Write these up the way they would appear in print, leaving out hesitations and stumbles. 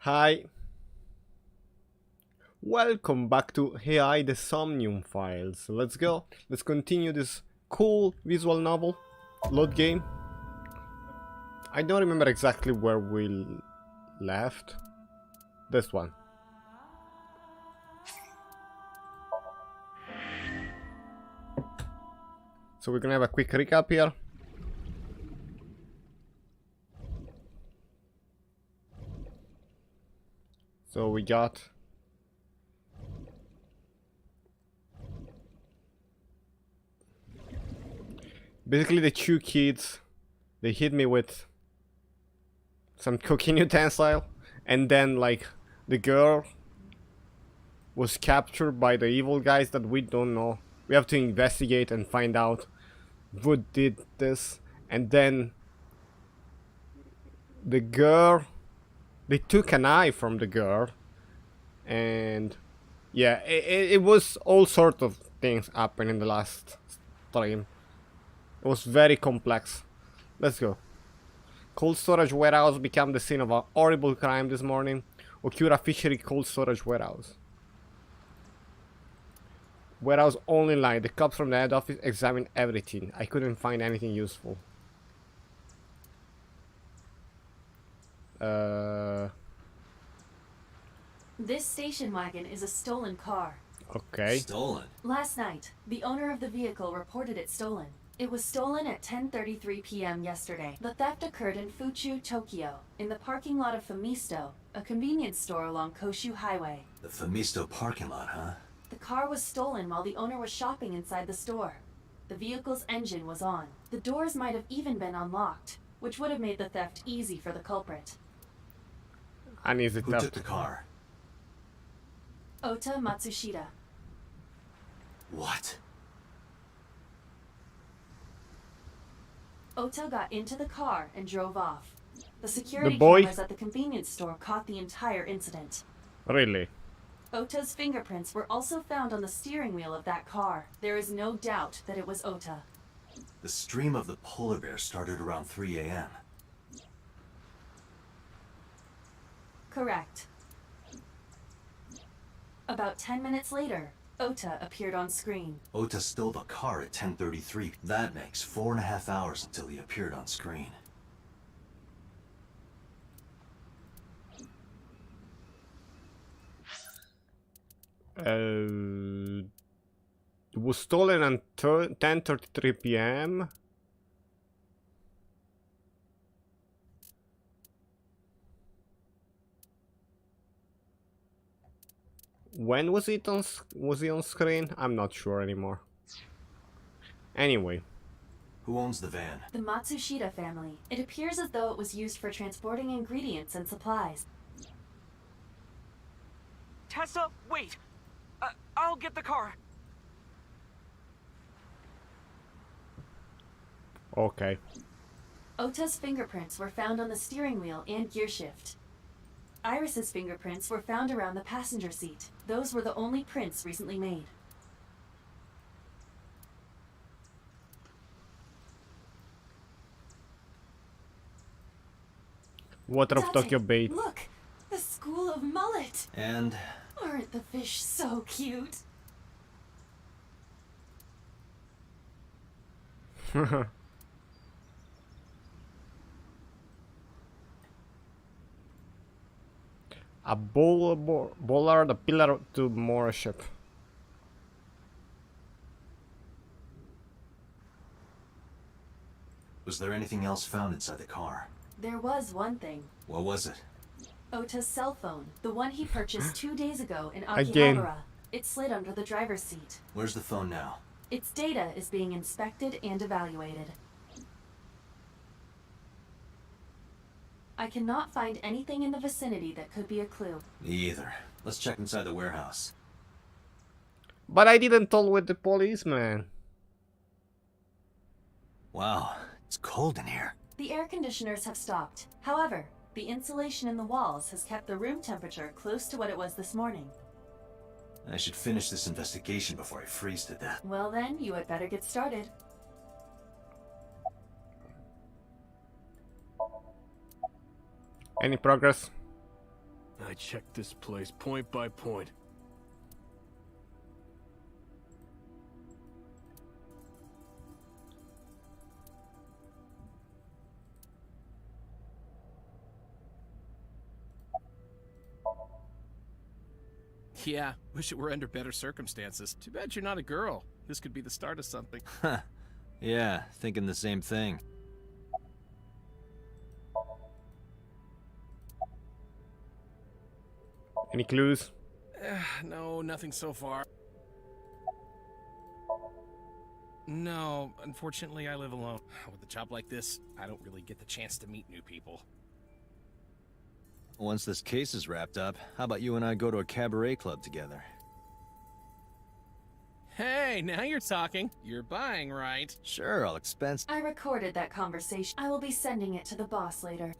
Hi, welcome back to AI the Somnium files. Let's go. Let's continue this cool visual novel. Load game. I don't remember exactly where we left. This one. So we're gonna have a quick recap here. So we got basically the two kids. They hit me with some cooking utensil, and then like the girl was captured by the evil guys that we don't know. We have to investigate and find out who did this, and then the girl, they took an eye from the girl, and yeah, it was all sort of things happening in the last stream. It was very complex. Let's go. Cold storage warehouse became the scene of a horrible crime this morning. Okura Fishery cold storage warehouse. Warehouse only line. The cops from the head office examined everything. I couldn't find anything useful. This station wagon is a stolen car. Okay. Stolen? Last night, the owner of the vehicle reported it stolen. It was stolen at 10:33 p.m. yesterday. The theft occurred in Fuchu, Tokyo, in the parking lot of Famisto, a convenience store along Koshu Highway. The Famisto parking lot, huh? The car was stolen while the owner was shopping inside the store. The vehicle's engine was on. The doors might have even been unlocked, which would have made the theft easy for the culprit. And is it Who up? took the car? Ota Matsushita. What? Ota got into the car and drove off. The security boy? cameras at the convenience store caught the entire incident. Really? Ota's fingerprints were also found on the steering wheel of that car. There is no doubt that it was Ota. The stream of the polar bear started around 3 a.m. Correct. About 10 minutes later, Ota appeared on screen. Ota stole the car at 10:33. That makes 4.5 hours until he appeared on screen. It was stolen at 10:33 p.m. When was it on? Was he on screen? I'm not sure anymore. Anyway, Who owns the van? The Matsushita family. It appears as though it was used for transporting ingredients and supplies. Tessa, wait! I'll get the car. okay. Ota's fingerprints were found on the steering wheel and gearshift. Iris's fingerprints were found around the passenger seat. Those were the only prints recently made. Water of Date, Tokyo Bay. Look! The school of mullet! And Aren't the fish so cute? A bollard, a pillar to moor ship. was there anything else found inside the car? There was one thing. What was it? Ota's cell phone, the one he purchased 2 days ago in Again. Akihabara. It slid under the driver's seat. Where's the phone now? Its data is being inspected and evaluated. I cannot find anything in the vicinity that could be a clue. Me either. Let's check inside the warehouse. But I didn't talk with the policeman. Wow, it's cold in here. The air conditioners have stopped. However, the insulation in the walls has kept the room temperature close to what it was this morning. I should finish this investigation before I freeze to death. Well then, you had better get started. Any progress? I checked this place point by point. Yeah, wish it were under better circumstances. Too bad you're not a girl. This could be the start of something. Huh. Yeah, thinking the same thing. Any clues? No, nothing so far. No, unfortunately I live alone. With a job like this, I don't really get the chance to meet new people. Once this case is wrapped up, how about you and I go to a cabaret club together? Hey, now you're talking. You're buying, right? Sure, I'll expense. I recorded that conversation. I will be sending it to the boss later.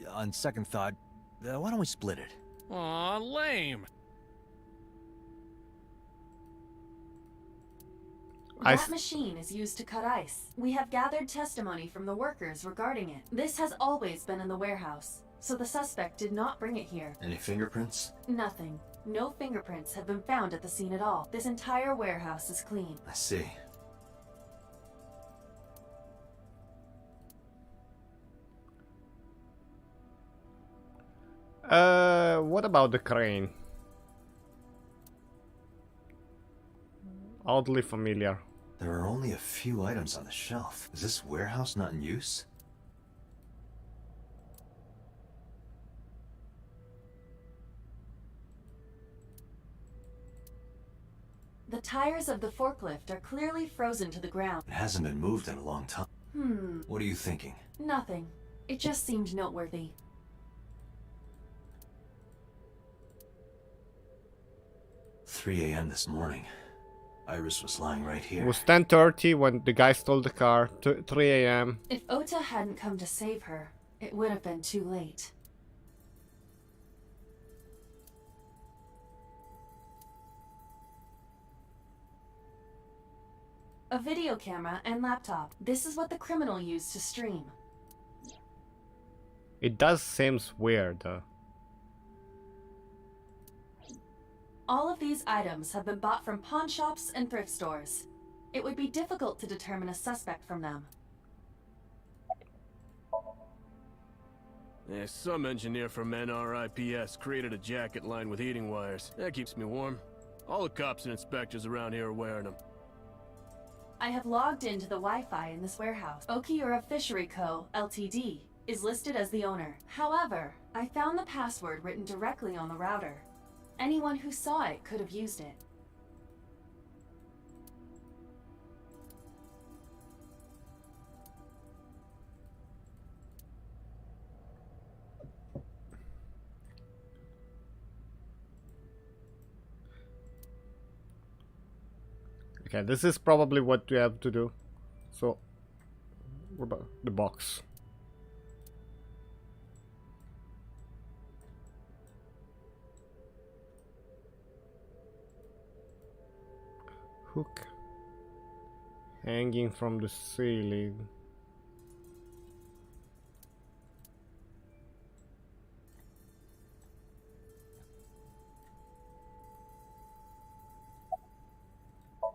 On second thought, why don't we split it? Aw, lame. That machine is used to cut ice. We have gathered testimony from the workers regarding it. This has always been in the warehouse, so the suspect did not bring it here. Any fingerprints? Nothing. No fingerprints have been found at the scene at all. This entire warehouse is clean. I see. What about the crane? Oddly familiar. There are only a few items on the shelf. Is this warehouse not in use? The tires of the forklift are clearly frozen to the ground. It hasn't been moved in a long time. What are you thinking? Nothing. It just seemed noteworthy. 3 a.m. this morning. Iris was lying right It here. was 10:30 when the guy stole the car. 3 a.m. If Ota hadn't come to save her, it would have been too late. A video camera and laptop. This is what the criminal used to stream. It does seems weird. All of these items have been bought from pawn shops and thrift stores. It would be difficult to determine a suspect from them. Yeah, some engineer from NRIPS created a jacket lined with heating wires. That keeps me warm. All the cops and inspectors around here are wearing them. I have logged into the Wi-Fi in this warehouse. Okiura Fishery Co., Ltd., is listed as the owner. However, I found the password written directly on the router. Anyone who saw it could have used it. Okay, this is probably what we have to do. So, what about the box? Hook hanging from the ceiling.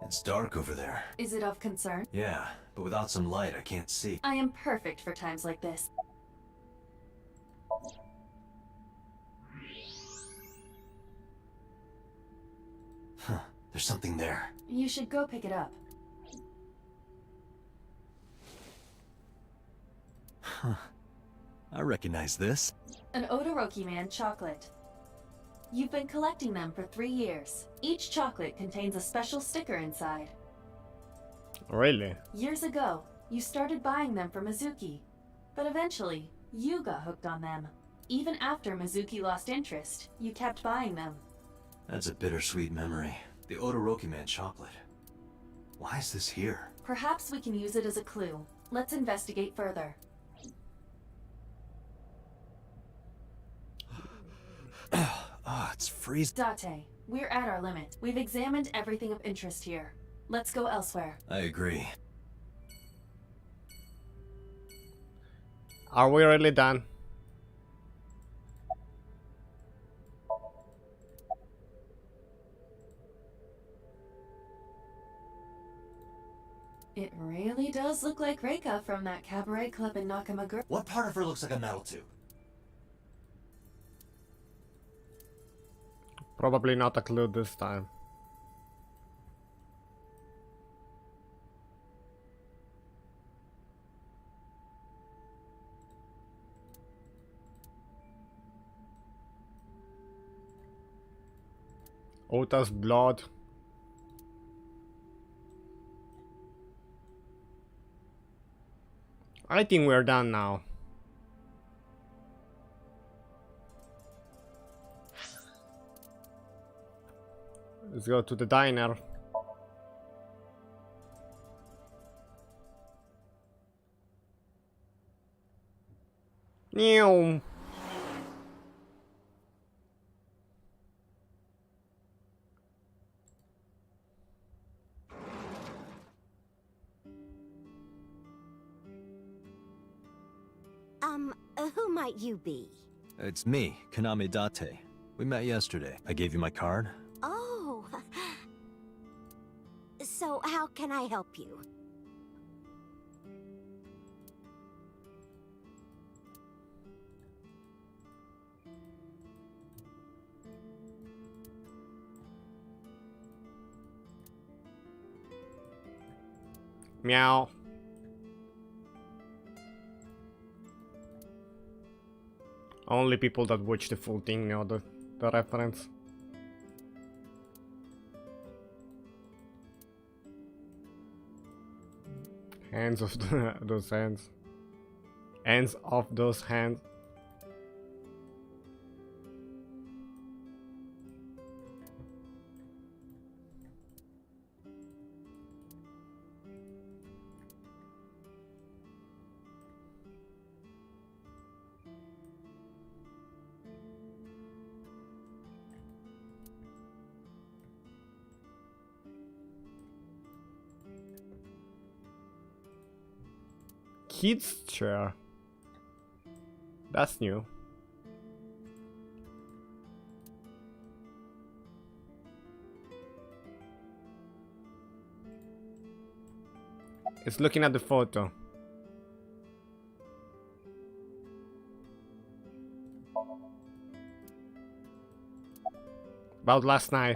It's dark over there. Is it of concern? Yeah, but without some light, I can't see. I am perfect for times like this. Huh, there's something there. You should go pick it up. Huh. I recognize this. An Odoroki Man chocolate. You've been collecting them for 3 years. Each chocolate contains a special sticker inside. Really? Years ago, you started buying them for Mizuki. But eventually, you got hooked on them. Even after Mizuki lost interest, you kept buying them. That's a bittersweet memory. The Odoroki Man chocolate. Why is this here? Perhaps we can use it as a clue. Let's investigate further. Ah, it's freezing. Date, we're at our limit. We've examined everything of interest here. Let's go elsewhere. I agree. Are we really done? It really does look like Reika from that cabaret club in Nakamagura. What part of her looks like a metal tube? Probably not a clue this time. Ota's blood. I think we're done now. Let's go to the diner. Meow. Who might you be? It's me, Kaname Date. We met yesterday. I gave you my card. Oh. So how can I help you? Meow. Only people that watch the full thing know the reference. Hands of those hands. Ends of those hands. Kids chair. That's new. It's looking at the photo. About last night.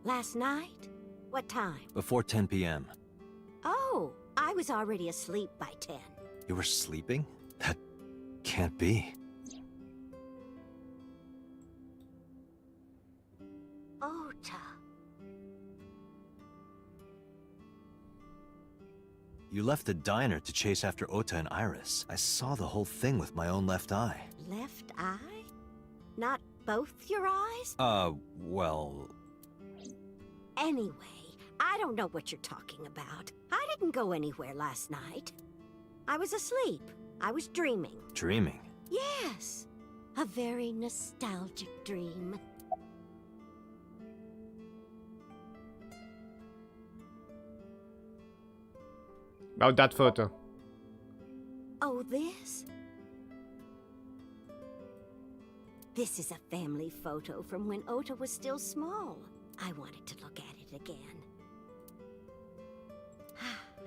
Last night? What time? Before 10 p.m. Oh, I was already asleep by 10. You were sleeping? That can't be. Ota. You left the diner to chase after Ota and Iris. I saw the whole thing with my own left eye. Left eye? Not both your eyes? Well... Anyway, I don't know what you're talking about. I didn't go anywhere last night. I was asleep. I was dreaming. Dreaming? Yes. A very nostalgic dream. About that photo. Oh, this? This is a family photo from when Ota was still small. I wanted to look at it again.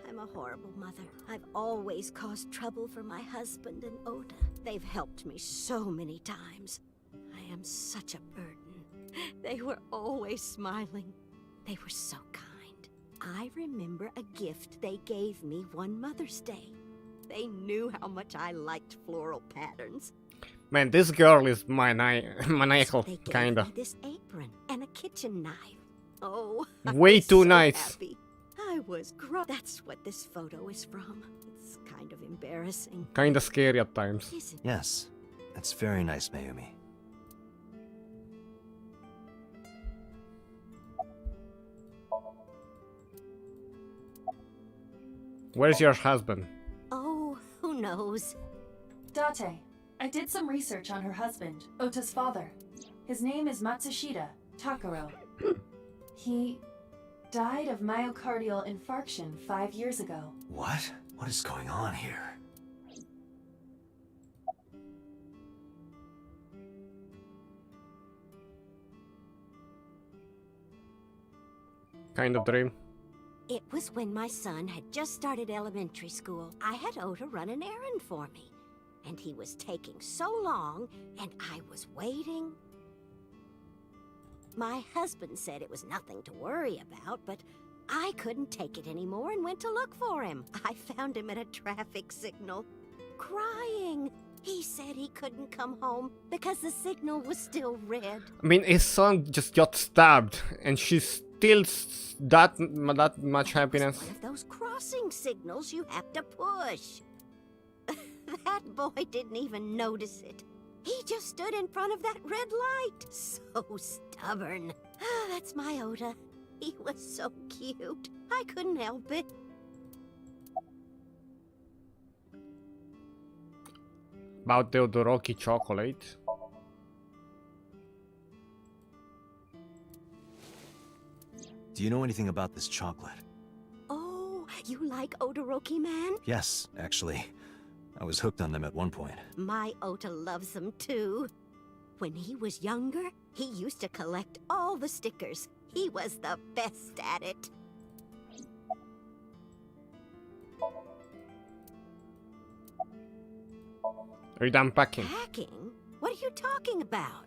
I'm a horrible mother. I've always caused trouble for my husband and Ota. They've helped me so many times. I am such a burden. They were always smiling. They were so kind. I remember a gift they gave me one Mother's Day. They knew how much I liked floral patterns. Man, this girl is maniacal, They gave kinda. me this apron and a kitchen knife. Oh, Way I was too so nice. Happy. I was That's what this photo is from. It's kind of embarrassing, Kinda scary at times. isn't it? Yes. That's very nice, Mayumi. Where's your husband? Oh, who knows? Date, I did some research on her husband, Ota's father. His name is Matsushita Takaro. He died of myocardial infarction 5 years ago. What? What is going on here? Kind of dream. It was when my son had just started elementary school. I had Ota run an errand for me. And he was taking so long, and I was waiting. My husband said it was nothing to worry about, but I couldn't take it anymore and went to look for him. I found him at a traffic signal, crying. He said he couldn't come home because the signal was still red. I mean, his son just got stabbed, and she's still that much happiness. One of those crossing signals you have to push. That boy didn't even notice it. He just stood in front of that red light. So stubborn. That's my Ota. He was so cute. I couldn't help it. About the Odoroki chocolate. Do you know anything about this chocolate? Oh, you like Odoroki, man? Yes, actually. I was hooked on them at one point. My Ota loves them too. When he was younger, he used to collect all the stickers. He was the best at it. Are you done packing? Packing? What are you talking about?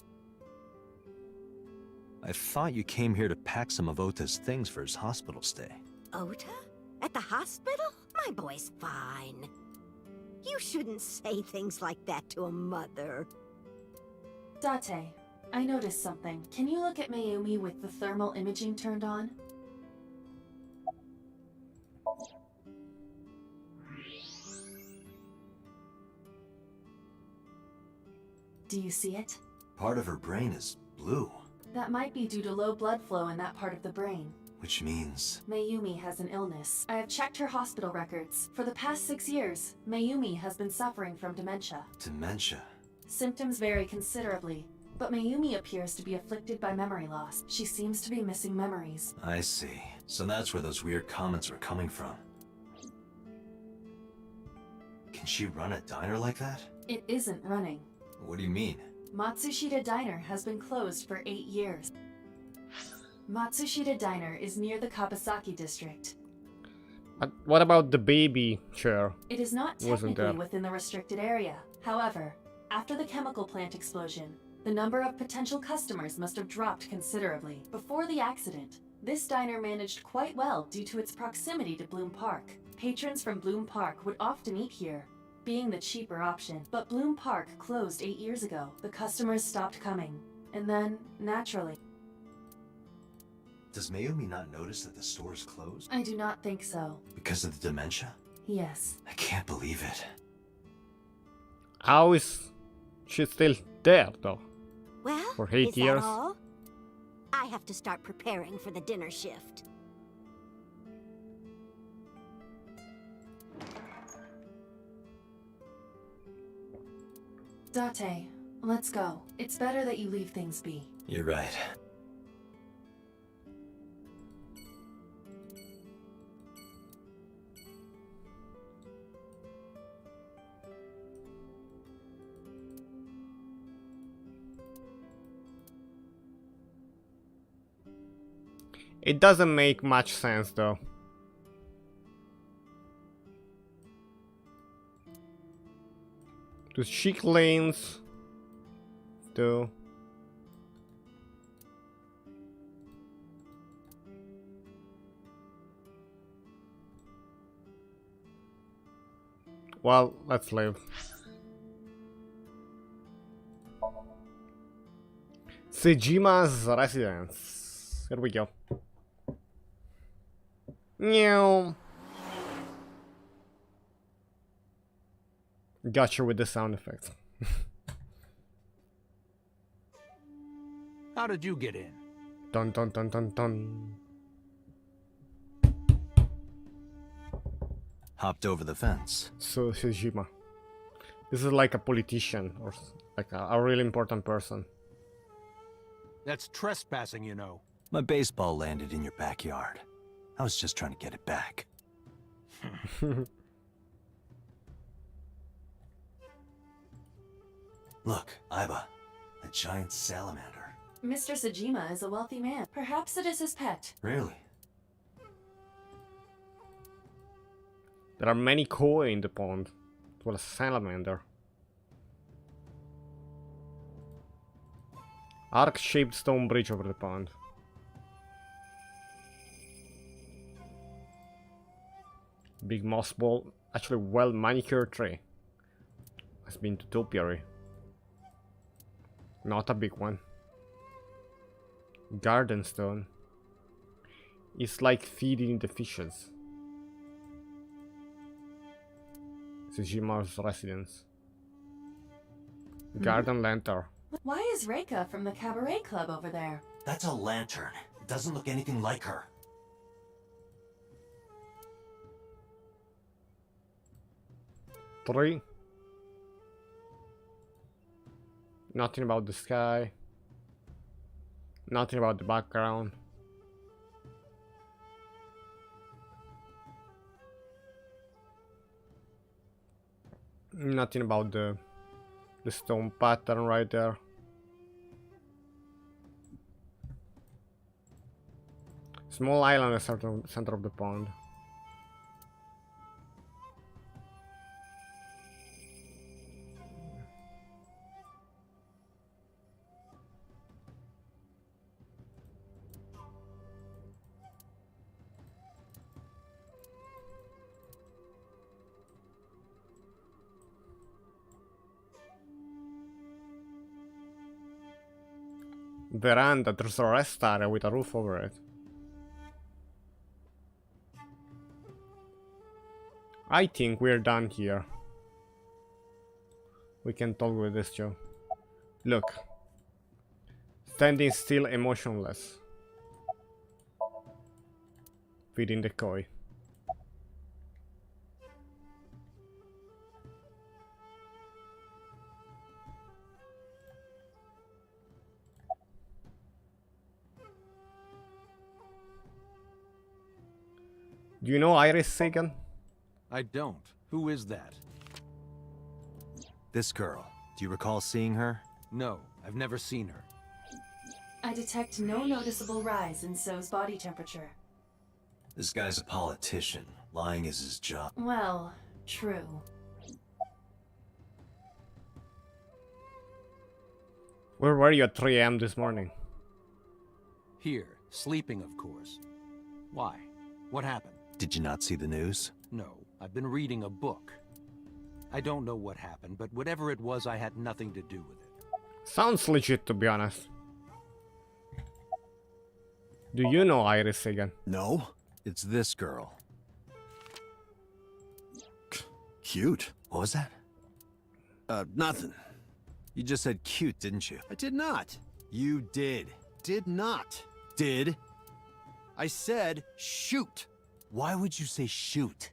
I thought you came here to pack some of Ota's things for his hospital stay. Ota? At the hospital? My boy's fine. You shouldn't say things like that to a mother. Date, I noticed something. Can you look at Mayumi with the thermal imaging turned on? Do you see it? Part of her brain is blue, That might be due to low blood flow in that part of the brain. which means... Mayumi has an illness. I have checked her hospital records. For the past 6 years, Mayumi has been suffering from dementia. dementia. Symptoms vary considerably, but Mayumi appears to be afflicted by memory loss. She seems to be missing memories. I see. So that's where those weird comments were coming from. Can she run a diner like that? It isn't running. What do you mean? Matsushita Diner has been closed for 8 years. Matsushita Diner is near the Kabasaki district. But what about the baby chair? It is not Wasn't technically there? within the restricted area. However, after the chemical plant explosion, the number of potential customers must have dropped considerably. Before the accident, this diner managed quite well due to its proximity to Bloom Park. Patrons from Bloom Park would often eat here, being the cheaper option. But Bloom Park closed 8 years ago. The customers stopped coming. And then, naturally, Does Mayumi not notice that the store is closed? I do not think so. Because of the dementia? Yes. I can't believe it. How is she still there, though? Well, For 8 is years? that all? I have to start preparing for the dinner shift. Date, let's go. It's better that you leave things be. You're right. It doesn't make much sense, though. To chic lanes, to... Well, let's leave. Sejima's residence. Here we go. Meow. Gotcha with the sound effects. How did you get in? Dun dun dun dun dun. Hopped over the fence. So Sejima. This is like a politician or like a really important person. That's trespassing, you know. My baseball landed in your backyard. I was just trying to get it back. Look, Aiba, a giant salamander. Mr. Sejima is a wealthy man. Perhaps it is his pet. Really? There are many koi in the pond, as well as salamander. Arc-shaped stone bridge over the pond. Big moss ball, actually well manicured tree. Has been to topiary. Not a big one. Garden stone. It's like feeding the fishes. Tsujima's residence. Garden lantern. Why is Reika from the cabaret club over there? That's a lantern. It doesn't look anything like her. Three. Nothing about the sky. Nothing about the background. Nothing about the stone pattern right there. Small island at the center of the pond. Veranda, there's a rest area with a roof over it. I think we're done here. We can talk with this Joe. Look. Standing still, emotionless. Feeding the koi. Do you know Iris Sagan? I don't. Who is that? This girl. Do you recall seeing her? No, I've never seen her. I detect no noticeable rise in So's body temperature. This guy's a politician. Lying is his job. Well, true. Where were you at 3 AM this morning? Here, sleeping, of course. Why? What happened? Did you not see the news? No, I've been reading a book. I don't know what happened, but whatever it was, I had nothing to do with it. Sounds legit, to be honest. Do you know Iris Sagan? No. It's this girl. Cute. What was that? Nothing. You just said cute, didn't you? I did not. You did. Did not. Did? I said shoot. Why would you say shoot?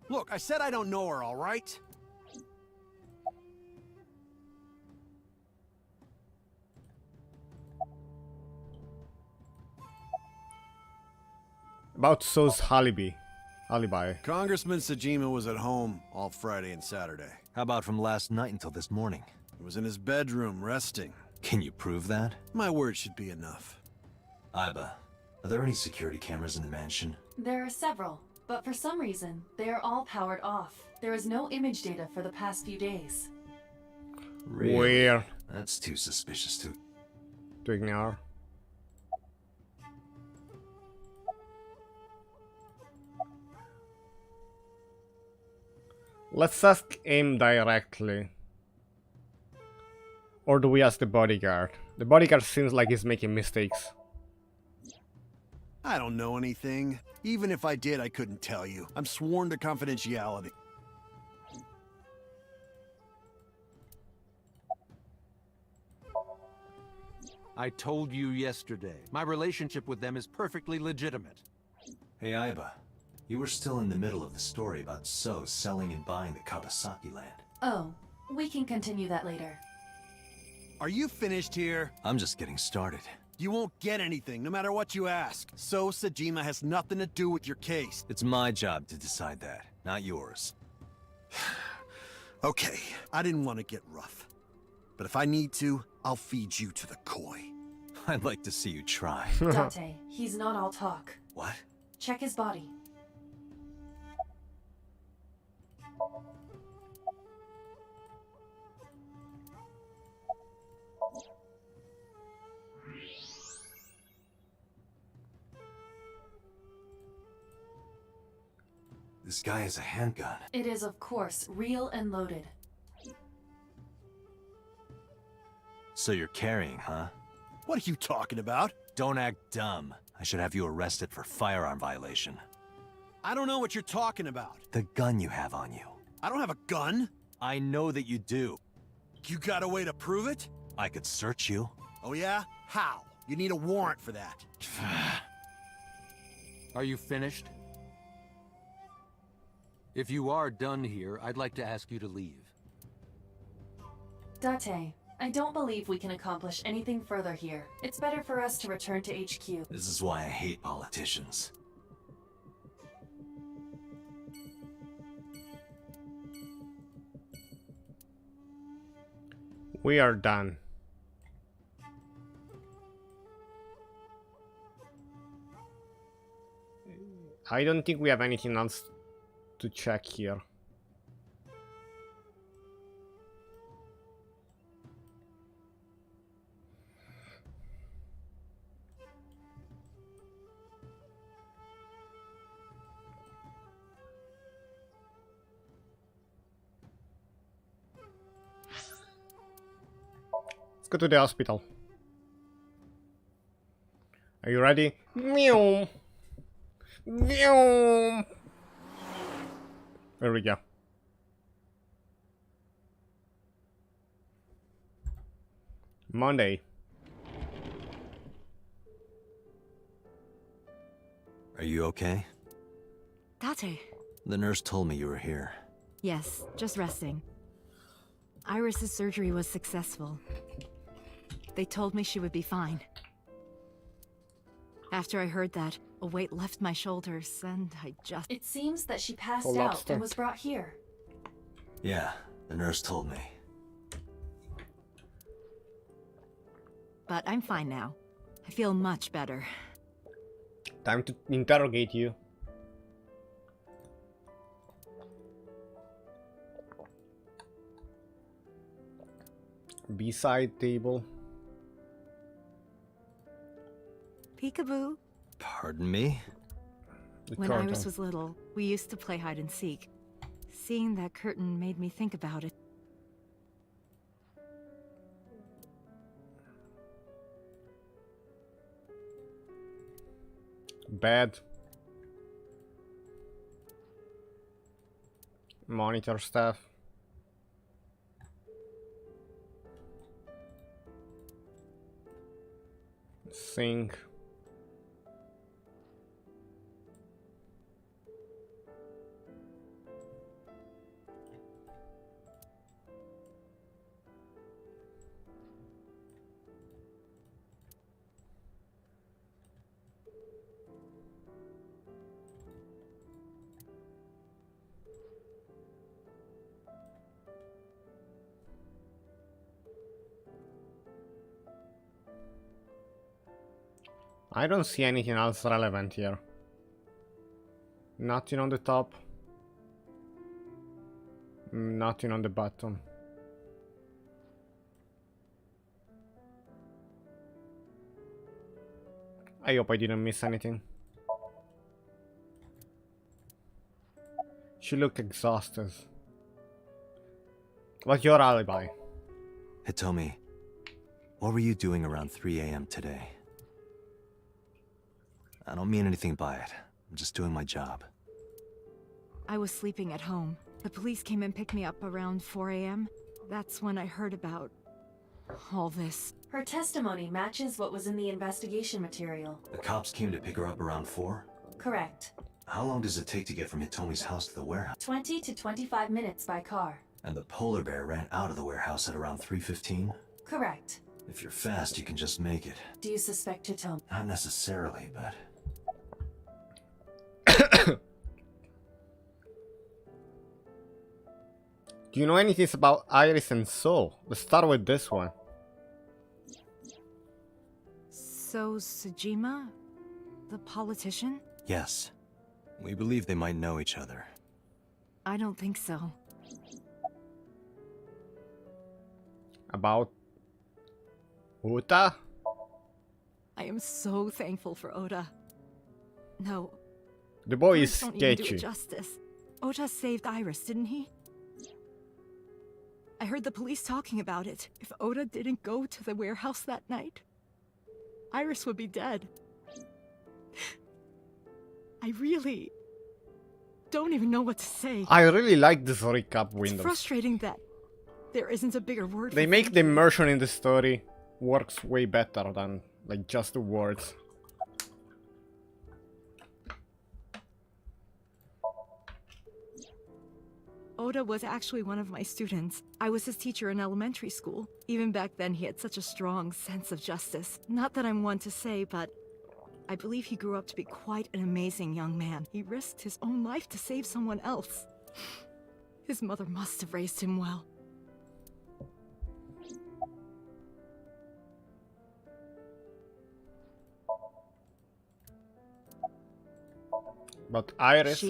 Look, I said I don't know her, all right? About So's alibi. Congressman Tsujima was at home all Friday and Saturday. How about from last night until this morning? He was in his bedroom, resting. Can you prove that? My word should be enough. Aiba, are there any security cameras in the mansion? There are several, but for some reason, they are all powered off. There is no image data for the past few days. Really? Weird. That's too suspicious To ignore. Let's ask him directly. Or do we ask the bodyguard? The bodyguard seems like he's making mistakes. I don't know anything. Even if I did, I couldn't tell you. I'm sworn to confidentiality. I told you yesterday. My relationship with them is perfectly legitimate. Hey Aiba, you were still in the middle of the story about So selling and buying the Kawasaki land. Oh, we can continue that later. Are you finished here? I'm just getting started. You won't get anything, no matter what you ask. So Tsujima has nothing to do with your case. It's my job to decide that, not yours. Okay, I didn't want to get rough. But if I need to, I'll feed you to the koi. I'd like to see you try. Date, he's not all talk. What? Check his body. This guy has a handgun. It is, of course, real and loaded. So you're carrying, huh? What are you talking about? Don't act dumb. I should have you arrested for firearm violation. I don't know what you're talking about. The gun you have on you. I don't have a gun. I know that you do. You got a way to prove it? I could search you. Oh yeah? How? You need a warrant for that. Are you finished? If you are done here, I'd like to ask you to leave. Date, I don't believe we can accomplish anything further here. It's better for us to return to HQ. This is why I hate politicians. We are done. I don't think we have anything else to check here. Let's go to the hospital. Are you ready? Meow. Meow. There we go. Monday. Are you okay? Date. The nurse told me you were here. Yes, just resting. Iris's surgery was successful. They told me she would be fine. After I heard that, a weight left my shoulders, and I just... It seems that she passed Oh, out lobster. and was brought here. Yeah, the nurse told me. But I'm fine now. I feel much better. Time to interrogate you. B-side table. Peekaboo. Pardon me? The When curtain. Iris was little, we used to play hide and seek. Seeing that curtain made me think about it. Bed. Monitor stuff. Sink. I don't see anything else relevant here. Nothing on the top. Nothing on the bottom. I hope I didn't miss anything. She looked exhausted. What's your alibi? Hitomi, what were you doing around 3 a.m. today? I don't mean anything by it. I'm just doing my job. I was sleeping at home. The police came and picked me up around 4 a.m. That's when I heard about all this. Her testimony matches what was in the investigation material. The cops came to pick her up around 4? Correct. How long does it take to get from Hitomi's house to the warehouse? 20 to 25 minutes by car. And the polar bear ran out of the warehouse at around 3:15? Correct. If you're fast, you can just make it. Do you suspect Hitomi? Not necessarily, but... Do you know anything about Iris and Soul? Let's start with this one. So, Sejima? The politician? Yes. We believe they might know each other. I don't think so. About Uta? I am so thankful for Oda. No, The boy is words don't even do it sketchy. justice. Ota saved Iris, didn't he? I heard the police talking about it. If Ota didn't go to the warehouse that night, Iris would be dead. I really don't even know what to say. I really like this recap It's windows. frustrating that there isn't a bigger word They for make thank the you. immersion in the story works way better than like just the words. Ota was actually one of my students. I was his teacher in elementary school. Even back then, he had such a strong sense of justice. Not that I'm one to say, but I believe he grew up to be quite an amazing young man. He risked his own life to save someone else. His mother must have raised him well. But Iris,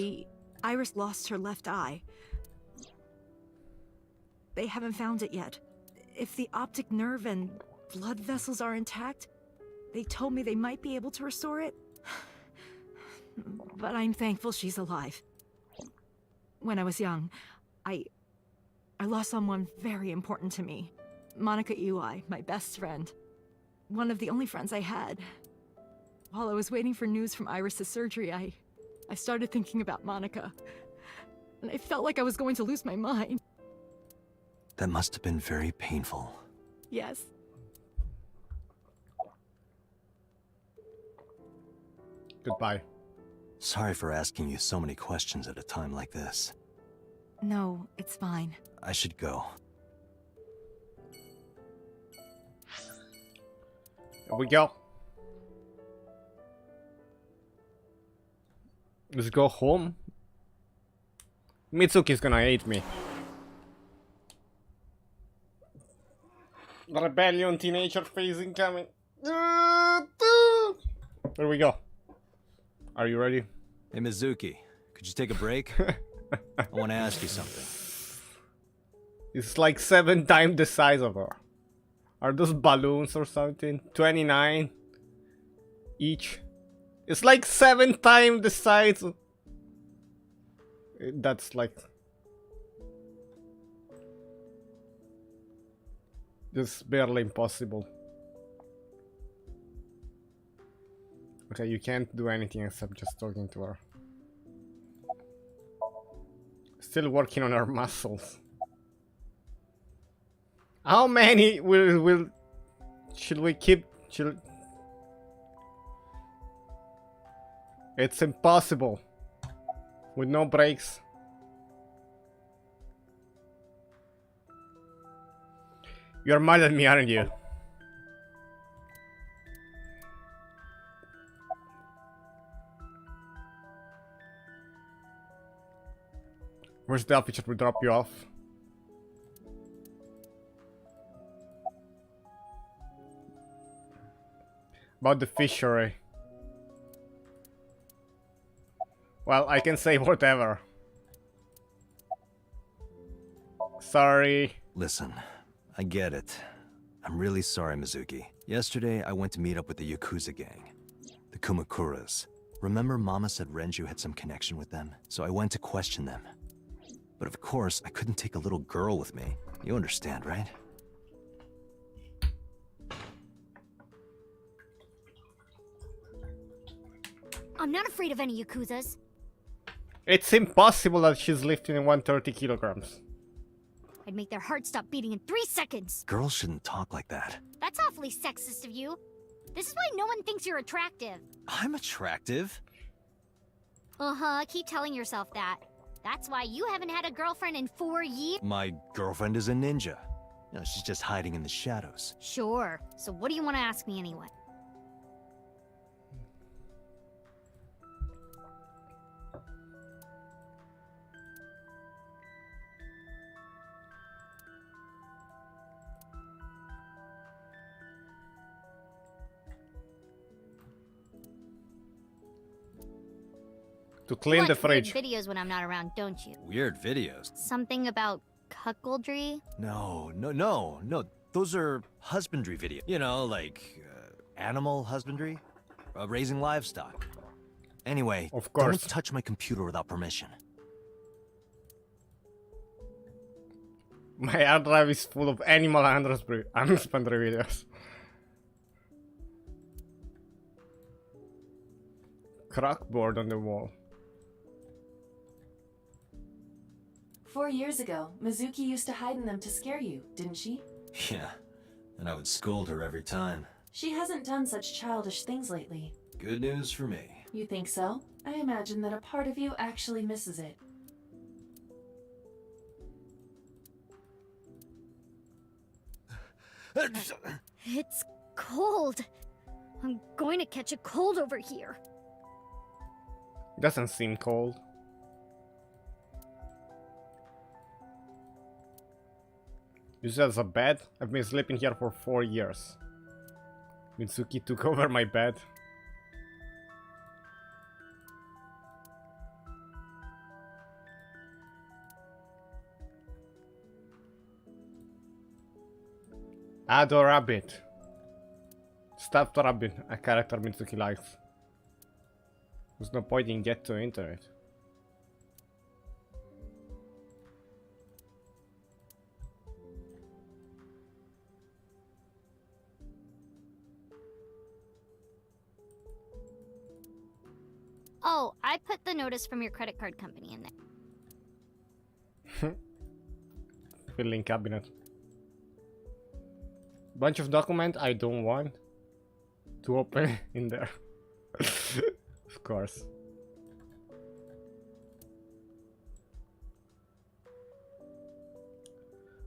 Iris lost her left eye. They haven't found it yet. If the optic nerve and blood vessels are intact, they told me they might be able to restore it. But I'm thankful she's alive. When I was young, I lost someone very important to me. Monica Iwai, my best friend. One of the only friends I had. While I was waiting for news from Iris' surgery, I started thinking about Monica. And I felt like I was going to lose my mind. That must have been very painful. Yes. goodbye. Sorry for asking you so many questions at a time like this. No, it's fine. I should go. Here we go. Let's go home. Mitsuki's gonna hate me. The rebellion teenager phase incoming. There we go. Are you ready? Hey Mizuki, could you take a break? I want to ask you something. It's like 7 times the size of her. Are those balloons or something? 29 each. It's like 7 times the size. That's like just barely impossible. Okay, you can't do anything except just talking to her. Still working on her muscles. How many should we keep? It's impossible with no breaks. You're mad at me, aren't you? Where's the officer will drop you off? About the fishery. Well, I can say whatever. Sorry. Listen, I get it. I'm really sorry, Mizuki. Yesterday, I went to meet up with the Yakuza gang. The Kumakuras. Remember Mama said Renju had some connection with them? So I went to question them. But of course, I couldn't take a little girl with me. You understand, right? I'm not afraid of any Yakuzas. It's impossible that she's lifting 130 kilograms. I'd make their heart stop beating in 3 seconds. Girls shouldn't talk like that. That's awfully sexist of you. This is why no one thinks you're attractive. I'm attractive. Uh-huh, keep telling yourself that. That's why you haven't had a girlfriend in 4 years. My girlfriend is a ninja. You know, she's just hiding in the shadows. Sure. So what do you want to ask me anyway? To clean You the watch weird fridge. videos when I'm not around, don't you? Weird videos. Something about cuckoldry? No. Those are husbandry videos. You know, like animal husbandry, raising livestock. Anyway, Of course. don't touch my computer without permission. My hard drive is full of animal unspent videos. Chalkboard on the wall. 4 years ago, Mizuki used to hide in them to scare you, didn't she? Yeah, and I would scold her every time. She hasn't done such childish things lately. Good news for me. You think so? I imagine that a part of you actually misses it. It's cold. I'm going to catch a cold over here. Doesn't seem cold. Use it as a bed? I've been sleeping here for 4 years. Mitsuki took over my bed. Add a rabbit. Stuffed rabbit, a character Mitsuki likes. There's no point in get to internet. Oh, I put the notice from your credit card company in there. Filing cabinet. Bunch of document I don't want to open in there. Of course.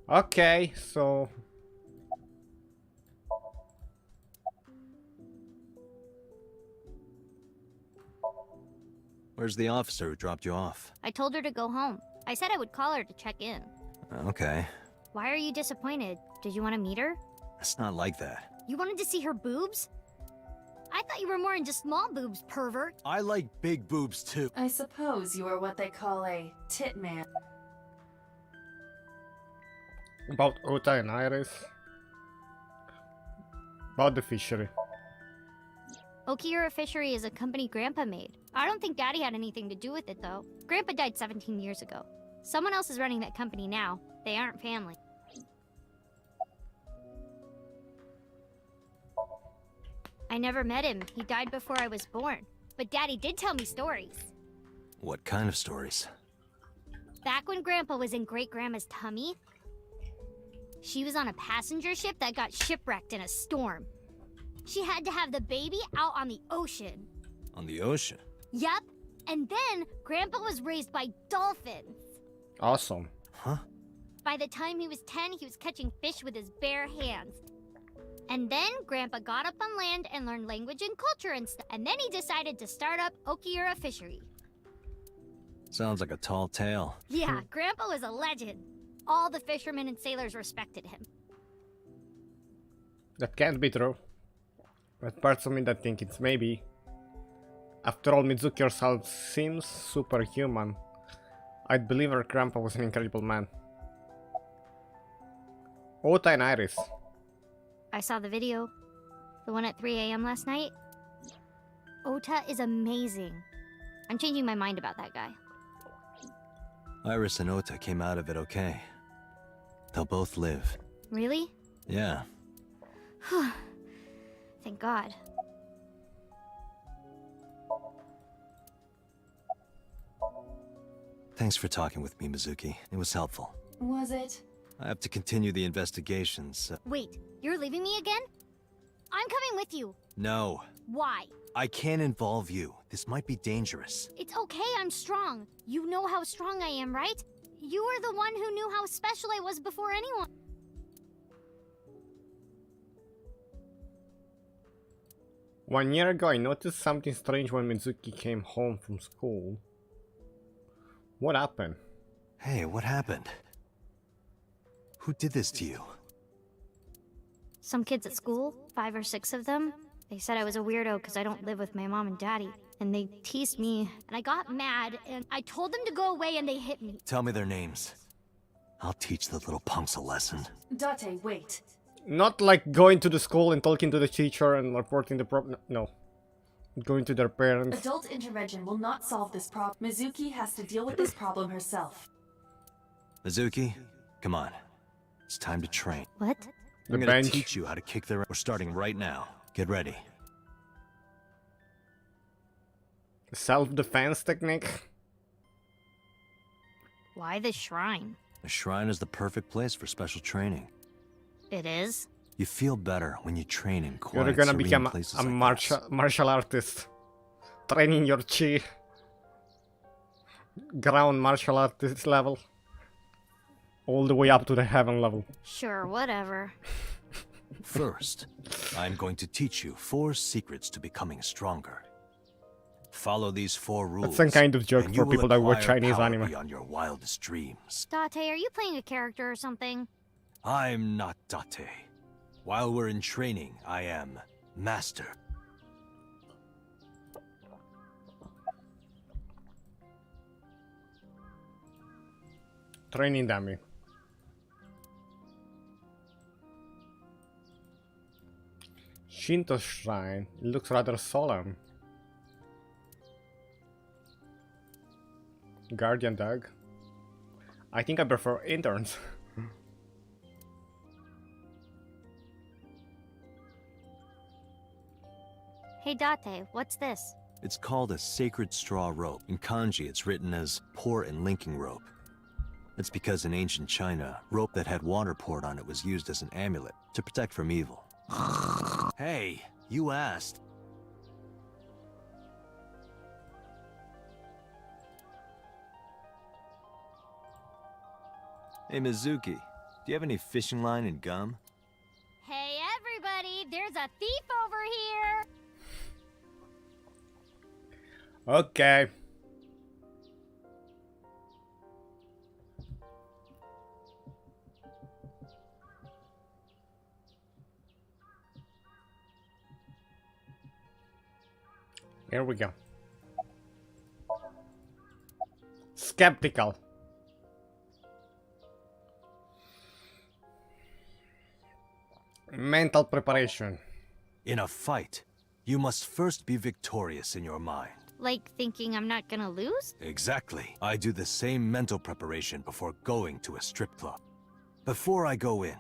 Okay, so Where's the officer who dropped you off? I told her to go home. I said I would call her to check in. Okay. Why are you disappointed? Did you want to meet her? It's not like that. You wanted to see her boobs? I thought you were more into small boobs, pervert. I like big boobs too. I suppose you are what they call a tit man. about Ota and Iris. About the fishery. Okiura Fishery is a company Grandpa made. I don't think Daddy had anything to do with it, though. Grandpa died 17 years ago. Someone else is running that company now. They aren't family. I never met him. He died before I was born. But Daddy did tell me stories. What kind of stories? Back when Grandpa was in Great-Grandma's tummy, she was on a passenger ship that got shipwrecked in a storm. She had to have the baby out on the ocean. On the ocean? Yep. And then Grandpa was raised by dolphins. Awesome. Huh? By the time he was 10, he was catching fish with his bare hands. And then Grandpa got up on land and learned language and culture and stuff. And then he decided to start up Okiura Fishery. Sounds like a tall tale. Yeah, Grandpa was a legend. All the fishermen and sailors respected him. That can't be true. But parts of me that think it's maybe. After all, Mizuki herself seems superhuman. I'd believe her grandpa was an incredible man. Ota and Iris. I saw the video. The one at 3 a.m. last night. Ota is amazing. I'm changing my mind about that guy. Iris and Ota came out of it okay. They'll both live. Really? Yeah. Thank God. Thanks for talking with me, Mizuki. It was helpful. Was it? I have to continue the investigations. Wait, you're leaving me again? I'm coming with you. No. Why? I can't involve you. This might be dangerous. It's okay, I'm strong. You know how strong I am, right? You were the one who knew how special I was before anyone. One year ago, I noticed something strange when Mizuki came home from school. What happened? Hey, what happened? Who did this to you? Some kids at school, 5 or 6 of them. They said I was a weirdo because I don't live with my mom and daddy. And they teased me, and I got mad, and I told them to go away, and they hit me. Tell me their names. I'll teach the little punks a lesson. Date, wait. Not like going to the school and talking to the teacher and reporting the problem. No. Going to their parents. Adult intervention will not solve this problem. Mizuki has to deal with this problem herself. Mizuki, come on. It's time to train. What? The I'm gonna bench. teach you how to kick their... We're starting right now. Get ready. Self-defense technique. Why the shrine? The shrine is the perfect place for special training. It is? You feel better when you train in quiet, You're gonna serene become places a like this. martial artist. Training your chi. Ground martial artist level. All the way up to the heaven level. Sure, whatever. First, I'm going to teach you 4 secrets to becoming stronger. Follow these 4 rules. That's some kind of joke and for you will people that watch acquire Chinese power anime. beyond your wildest dreams. Date, are you playing a character or something? I'm not Date. While we're in training, I am Master. Training dummy. Shinto shrine. It looks rather solemn. Guardian dog. I think I prefer interns. Hey Date, what's this? It's called a sacred straw rope. In kanji, it's written as pour and linking rope. That's because in ancient China, rope that had water poured on it was used as an amulet to protect from evil. Hey, you asked. Hey Mizuki, do you have any fishing line and gum? Hey everybody, there's a thief over here! Okay. Here we go. Skeptical. Mental preparation. In a fight, you must first be victorious in your mind. Like thinking I'm not gonna lose? Exactly. I do the same mental preparation before going to a strip club. Before I go in,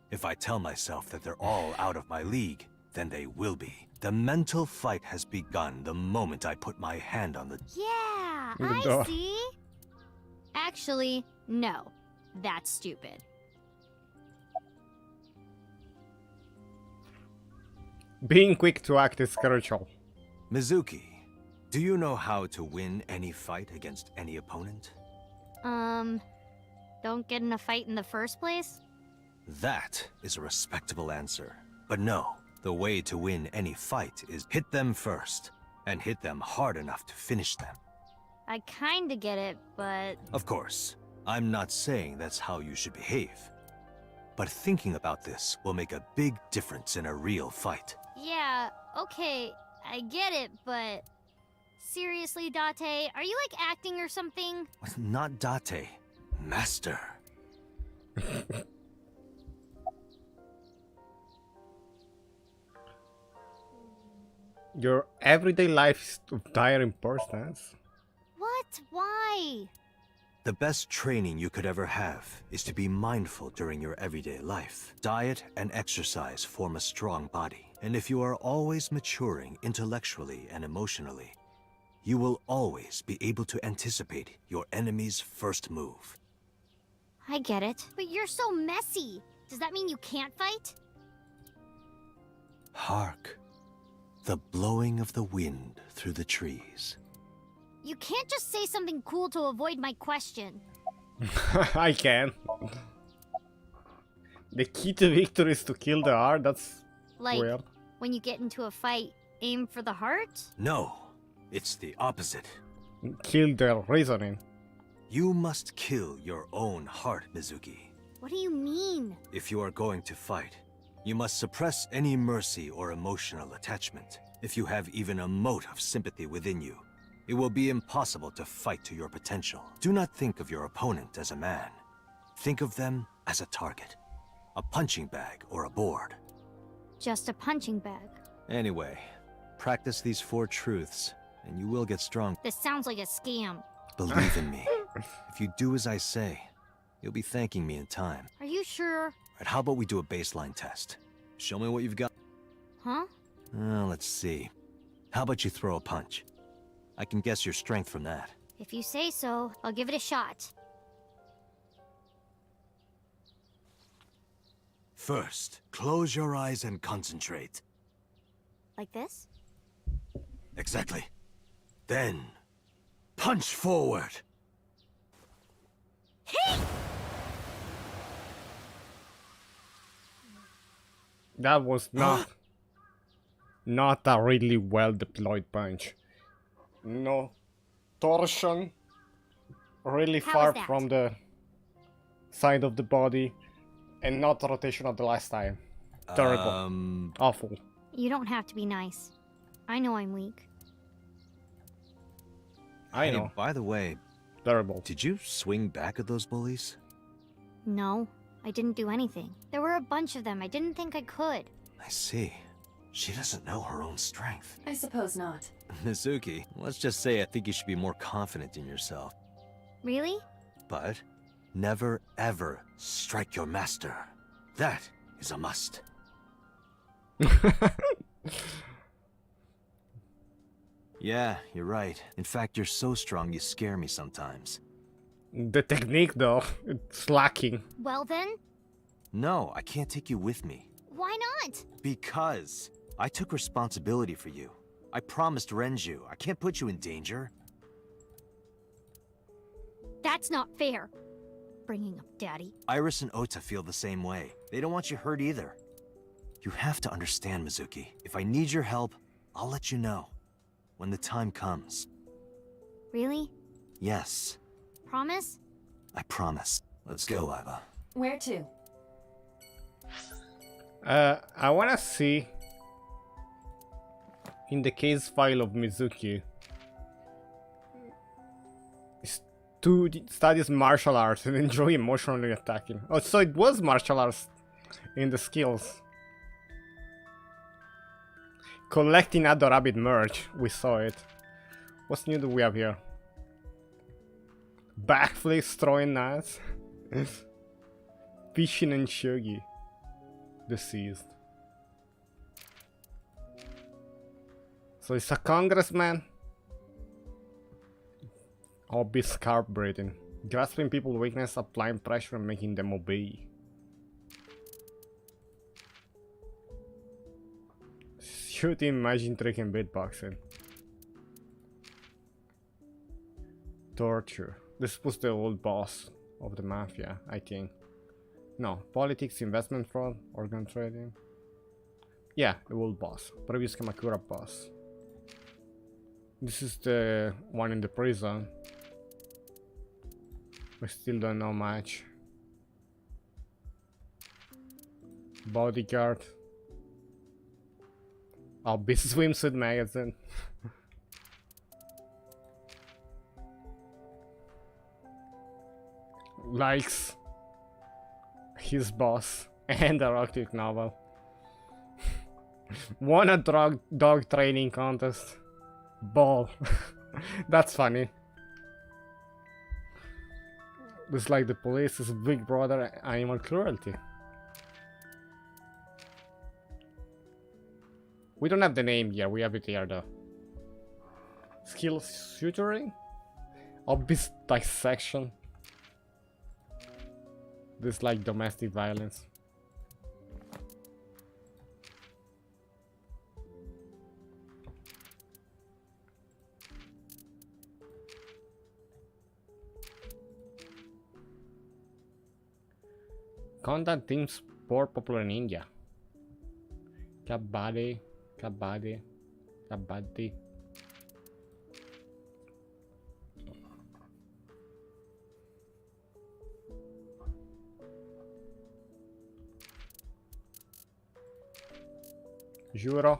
if I tell myself that they're all out of my league, then they will be. The mental fight has begun the moment I put my hand on the... Yeah, The I door. see. Actually, no. That's stupid. Being quick to act is crucial. Mizuki, do you know how to win any fight against any opponent? Don't get in a fight in the first place? That is a respectable answer. But no, the way to win any fight is hit them first, and hit them hard enough to finish them. I kinda get it, but... Of course, I'm not saying that's how you should behave. But thinking about this will make a big difference in a real fight. Yeah, okay, I get it, but... Seriously, Date, are you like acting or something? Not Date, Master. Your everyday life is of dire importance. What? Why? The best training you could ever have is to be mindful during your everyday life. Diet and exercise form a strong body. And if you are always maturing intellectually and emotionally, you will always be able to anticipate your enemy's first move. I get it. But you're so messy. Does that mean you can't fight? Hark, the blowing of the wind through the trees. You can't just say something cool to avoid my question. I can. The key to victory is to kill the heart? That's Like, weird. when you get into a fight, aim for the heart? No, it's the opposite. Kill the reasoning. You must kill your own heart, Mizuki. What do you mean? If you are going to fight, you must suppress any mercy or emotional attachment. If you have even a mote of sympathy within you, it will be impossible to fight to your potential. Do not think of your opponent as a man. Think of them as a target. A punching bag or a board. Just a punching bag. Anyway, practice these 4 truths, and you will get strong. This sounds like a scam. Believe in me. If you do as I say, You'll be thanking me in time. Are you sure? Right, how about we do a baseline test? Show me what you've got. Huh? Let's see. How about you throw a punch? I can guess your strength from that. If you say so, I'll give it a shot. First, close your eyes and concentrate. Like this? Exactly. Then, punch forward. That was not a really well deployed punch. No torsion, really How far was that? from the side of the body, and not rotation of the last time. Terrible. Awful. You don't have to be nice. I know I'm weak. I Hey, know. by the way, Terrible. did you swing back at those bullies? No, I didn't do anything. There were a bunch of them. I didn't think I could. I see. She doesn't know her own strength. I suppose not. Mizuki, let's just say I think you should be more confident in yourself. Really? But never ever strike your master. That is a must. Yeah, you're right. In fact, you're so strong you scare me sometimes. The technique, though, it's lacking. Well then, No, I can't take you with me. why not? Because I took responsibility for you. I promised Renju. I can't put you in danger. That's not fair. Bringing up Daddy. Iris and Ota feel the same way. They don't want you hurt either. You have to understand, Mizuki. If I need your help, I'll let you know. When the time comes. Really? Yes, Promise? I promise. Let's go, Iva. Where to? I wanna see in the case file of Mizuki studies martial arts and enjoy emotionally attacking. Oh, so it was martial arts in the skills. Collecting other rabbit merch, we saw it. What's new do we have here? Backflips, throwing knives. Fishing and shogi. Deceased. So it's a congressman. Hobby scarf breathing. Grasping people's weakness, applying pressure and making them obey. Shooting, magic trick and beatboxing. Torture. This was the old boss of the mafia, I think. No, politics, investment fraud, organ trading. Yeah, the old boss. Previous Kamakura boss. This is the one in the prison. We still don't know much. Bodyguard. Oh, this swimsuit magazine. Likes his boss and a erotic novel. Won a dog training contest. Ball. That's funny. It's like the police's big brother, animal cruelty. We don't have the name here, we have it here though. Skill suturing? Obvious dissection. This like domestic violence. Content team sport popular in India. Kabaddi. Juro,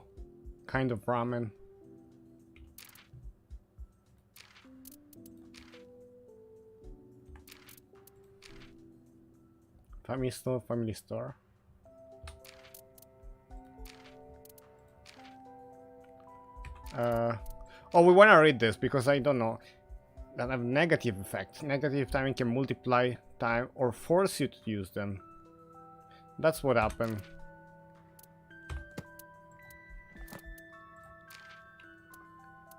kind of ramen. Family store. Oh, we wanna read this because I don't know. That have negative effect. Negative timing can multiply time or force you to use them. That's what happened.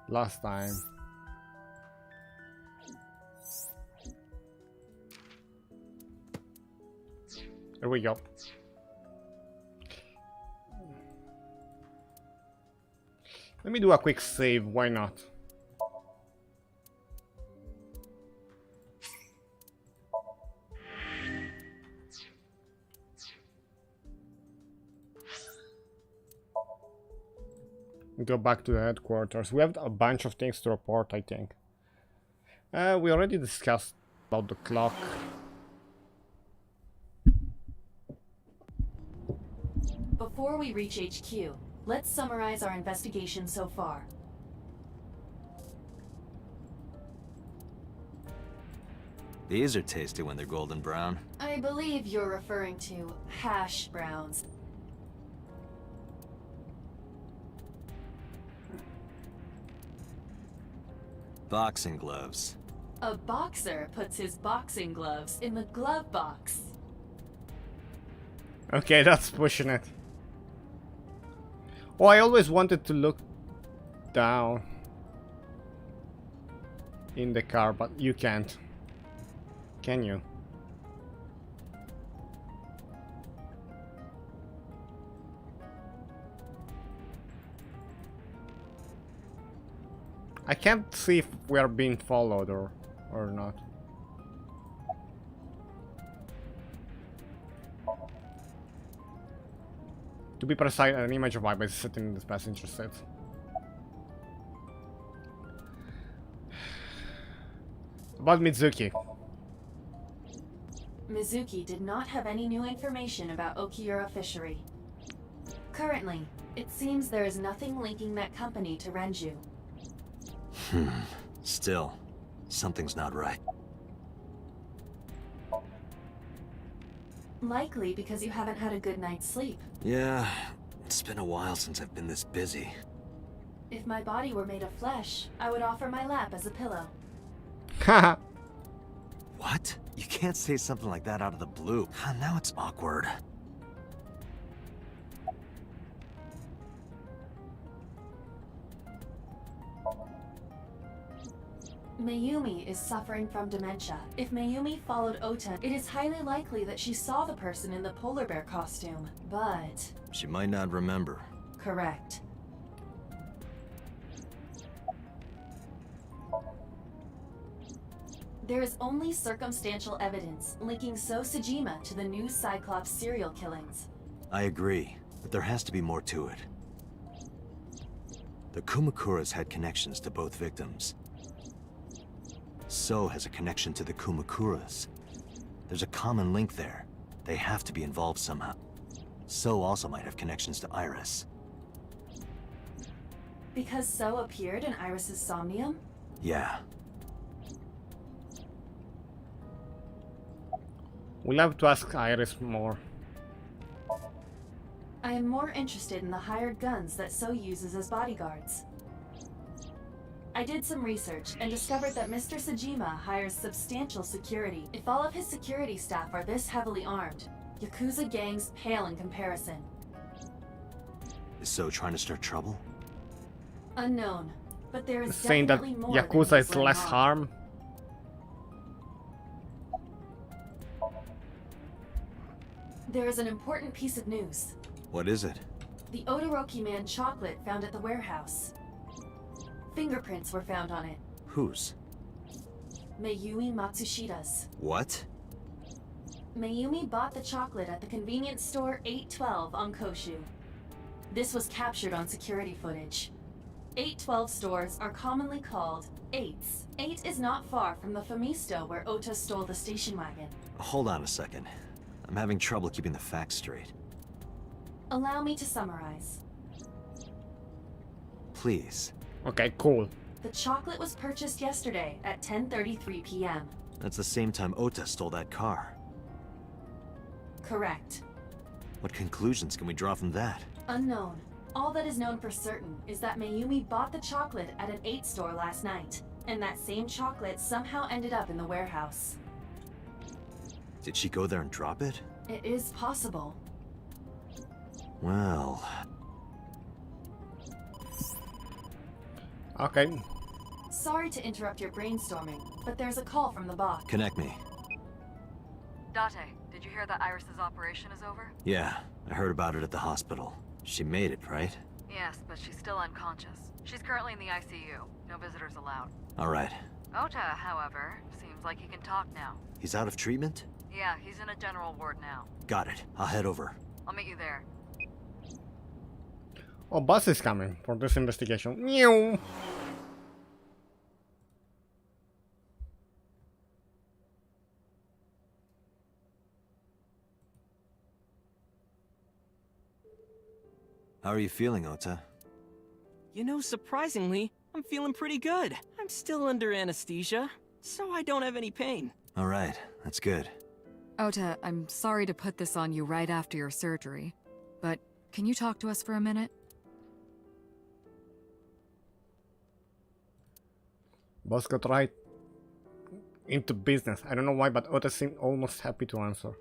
Last time. Here we go. Let me do a quick save, why not? Go back to the headquarters. We have a bunch of things to report, I think. We already discussed about the clock. Before we reach HQ, let's summarize our investigation so far. These are tasty when they're golden brown. I believe you're referring to hash browns. Boxing gloves. A boxer puts his boxing gloves in the glove box. Okay, that's pushing it. Oh, I always wanted to look down in the car, but you can't. Can you? I can't see if we are being followed or not. To be precise, an image of Iba is sitting in this passenger seat. About Mizuki. Mizuki did not have any new information about Okiura Fishery. Currently, it seems there is nothing linking that company to Renju. Still, something's not right. Likely because you haven't had a good night's sleep. Yeah, it's been a while since I've been this busy. If my body were made of flesh, I would offer my lap as a pillow. Haha. What? You can't say something like that out of the blue. Now it's awkward. Mayumi is suffering from dementia. If Mayumi followed Ota, it is highly likely that she saw the person in the polar bear costume. But... She might not remember. correct. There is only circumstantial evidence linking So Sejima to the new Cyclops serial killings. I agree, but there has to be more to it. The Kumakuras had connections to both victims. So has a connection to the Kumakuras. There's a common link there. They have to be involved somehow. So also might have connections to Iris. Because So appeared in Iris's Somnium? Yeah. We'll have to ask Iris more. I am more interested in the hired guns that So uses as bodyguards. I did some research and discovered that Mr. Sejima hires substantial security. If all of his security staff are this heavily armed, Yakuza gangs pale in comparison. Is So trying to start trouble? Unknown, but there is Saying that definitely more than Yakuza meets is less laying on. harm. There is an important piece of news. What is it? The Odoroki Man chocolate found at the warehouse. Fingerprints were found on it. Whose? Mayumi Matsushida's. What? Mayumi bought the chocolate at the convenience store 812 on Koshu. This was captured on security footage. 812 stores are commonly called 8s. 8 is not far from the Famisto where Ota stole the station wagon. Hold on a second. I'm having trouble keeping the facts straight. Allow me to summarize. Please. Okay, cool. The chocolate was purchased yesterday at 10:33 p.m. That's the same time Ota stole that car. Correct. What conclusions can we draw from that? Unknown. All that is known for certain is that Mayumi bought the chocolate at an 8 store last night, and that same chocolate somehow ended up in the warehouse. Did she go there and drop it? It is possible. Well... Okay. Sorry to interrupt your brainstorming, but there's a call from the boss. Connect me. Date, did you hear that Iris's operation is over? Yeah, I heard about it at the hospital. She made it, right? Yes, but she's still unconscious. She's currently in the ICU. No visitors allowed. Alright. Ota, however, seems like he can talk now. He's out of treatment? Yeah, he's in a general ward now. Got it. I'll head over. I'll meet you there. Oh, bus is coming for this investigation. Meow. How are you feeling, Ota? You know, surprisingly, I'm feeling pretty good. I'm still under anesthesia, so I don't have any pain. Alright, that's good. Ota, I'm sorry to put this on you right after your surgery, but can you talk to us for a minute? Boss got right into business. I don't know why, but Ota seemed almost happy to answer.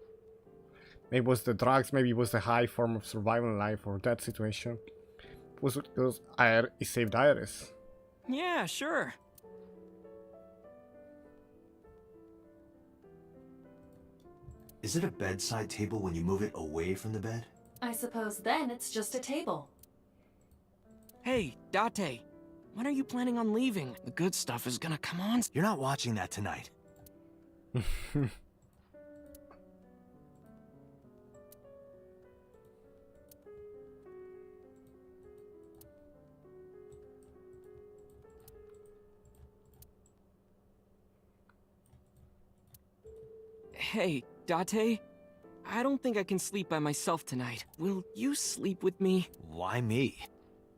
Maybe it was the drugs, maybe it was the high form of survival in life or that situation. It was because he saved Iris. Yeah, sure. Is it a bedside table when you move it away from the bed? I suppose then it's just a table. Hey, Date, when are you planning on leaving? The good stuff is gonna come on. You're not watching that tonight. Hey, Date, I don't think I can sleep by myself tonight. Will you sleep with me? Why me?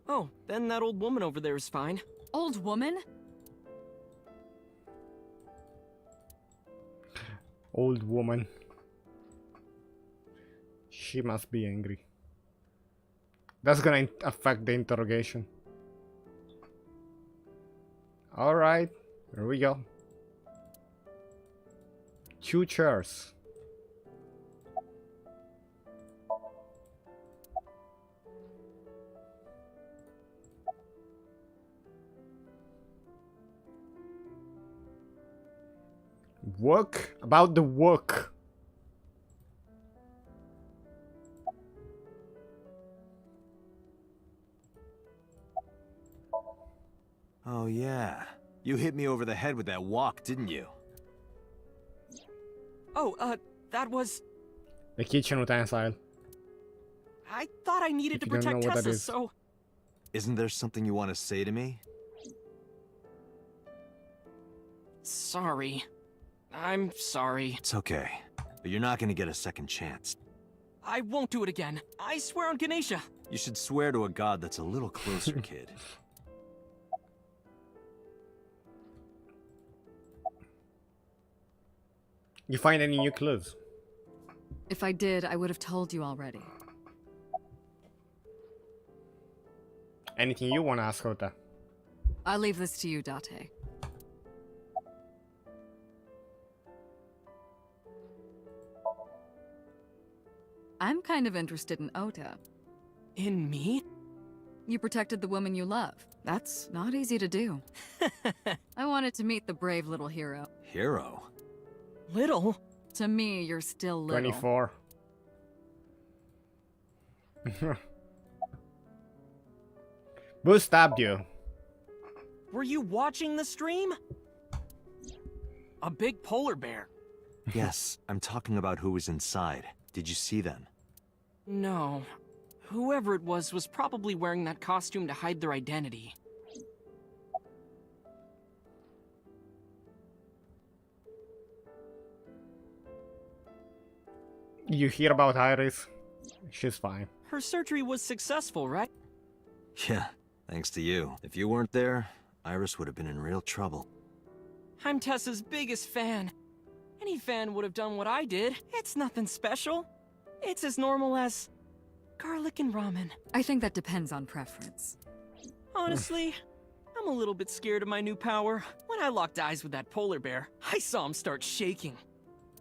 Oh, then that old woman over there is fine. Old woman? Old woman. She must be angry. That's gonna affect the interrogation. Alright, here we go. 2 chairs. Work? About the work. Oh yeah. You hit me over the head with that wok, didn't you? Oh, that was... The kitchen utensil. I thought I needed to If you don't know protect what that Tessa, is. so... Isn't there something you want to say to me? Sorry. I'm sorry. It's okay. But you're not gonna get a second chance. I won't do it again. I swear on Ganesha. You should swear to a god that's a little closer, kid. You find any new clues? If I did, I would have told you already. Anything you want to ask Ota? I'll leave this to you, Date. I'm kind of interested in Ota. In me? You protected the woman you love. That's not easy to do. I wanted to meet the brave little hero. Hero? Little? To me, you're still little. 24. Who stabbed you? Were you watching the stream? A big polar bear. Yes, I'm talking about who was inside. Did you see them? No. Whoever it was probably wearing that costume to hide their identity. You hear about Iris? She's fine. Her surgery was successful, right? Yeah, thanks to you. If you weren't there, Iris would have been in real trouble. I'm Tessa's biggest fan. Any fan would have done what I did. It's nothing special. It's as normal as garlic and ramen. I think that depends on preference. Honestly, I'm a little bit scared of my new power. When I locked eyes with that polar bear, I saw him start shaking.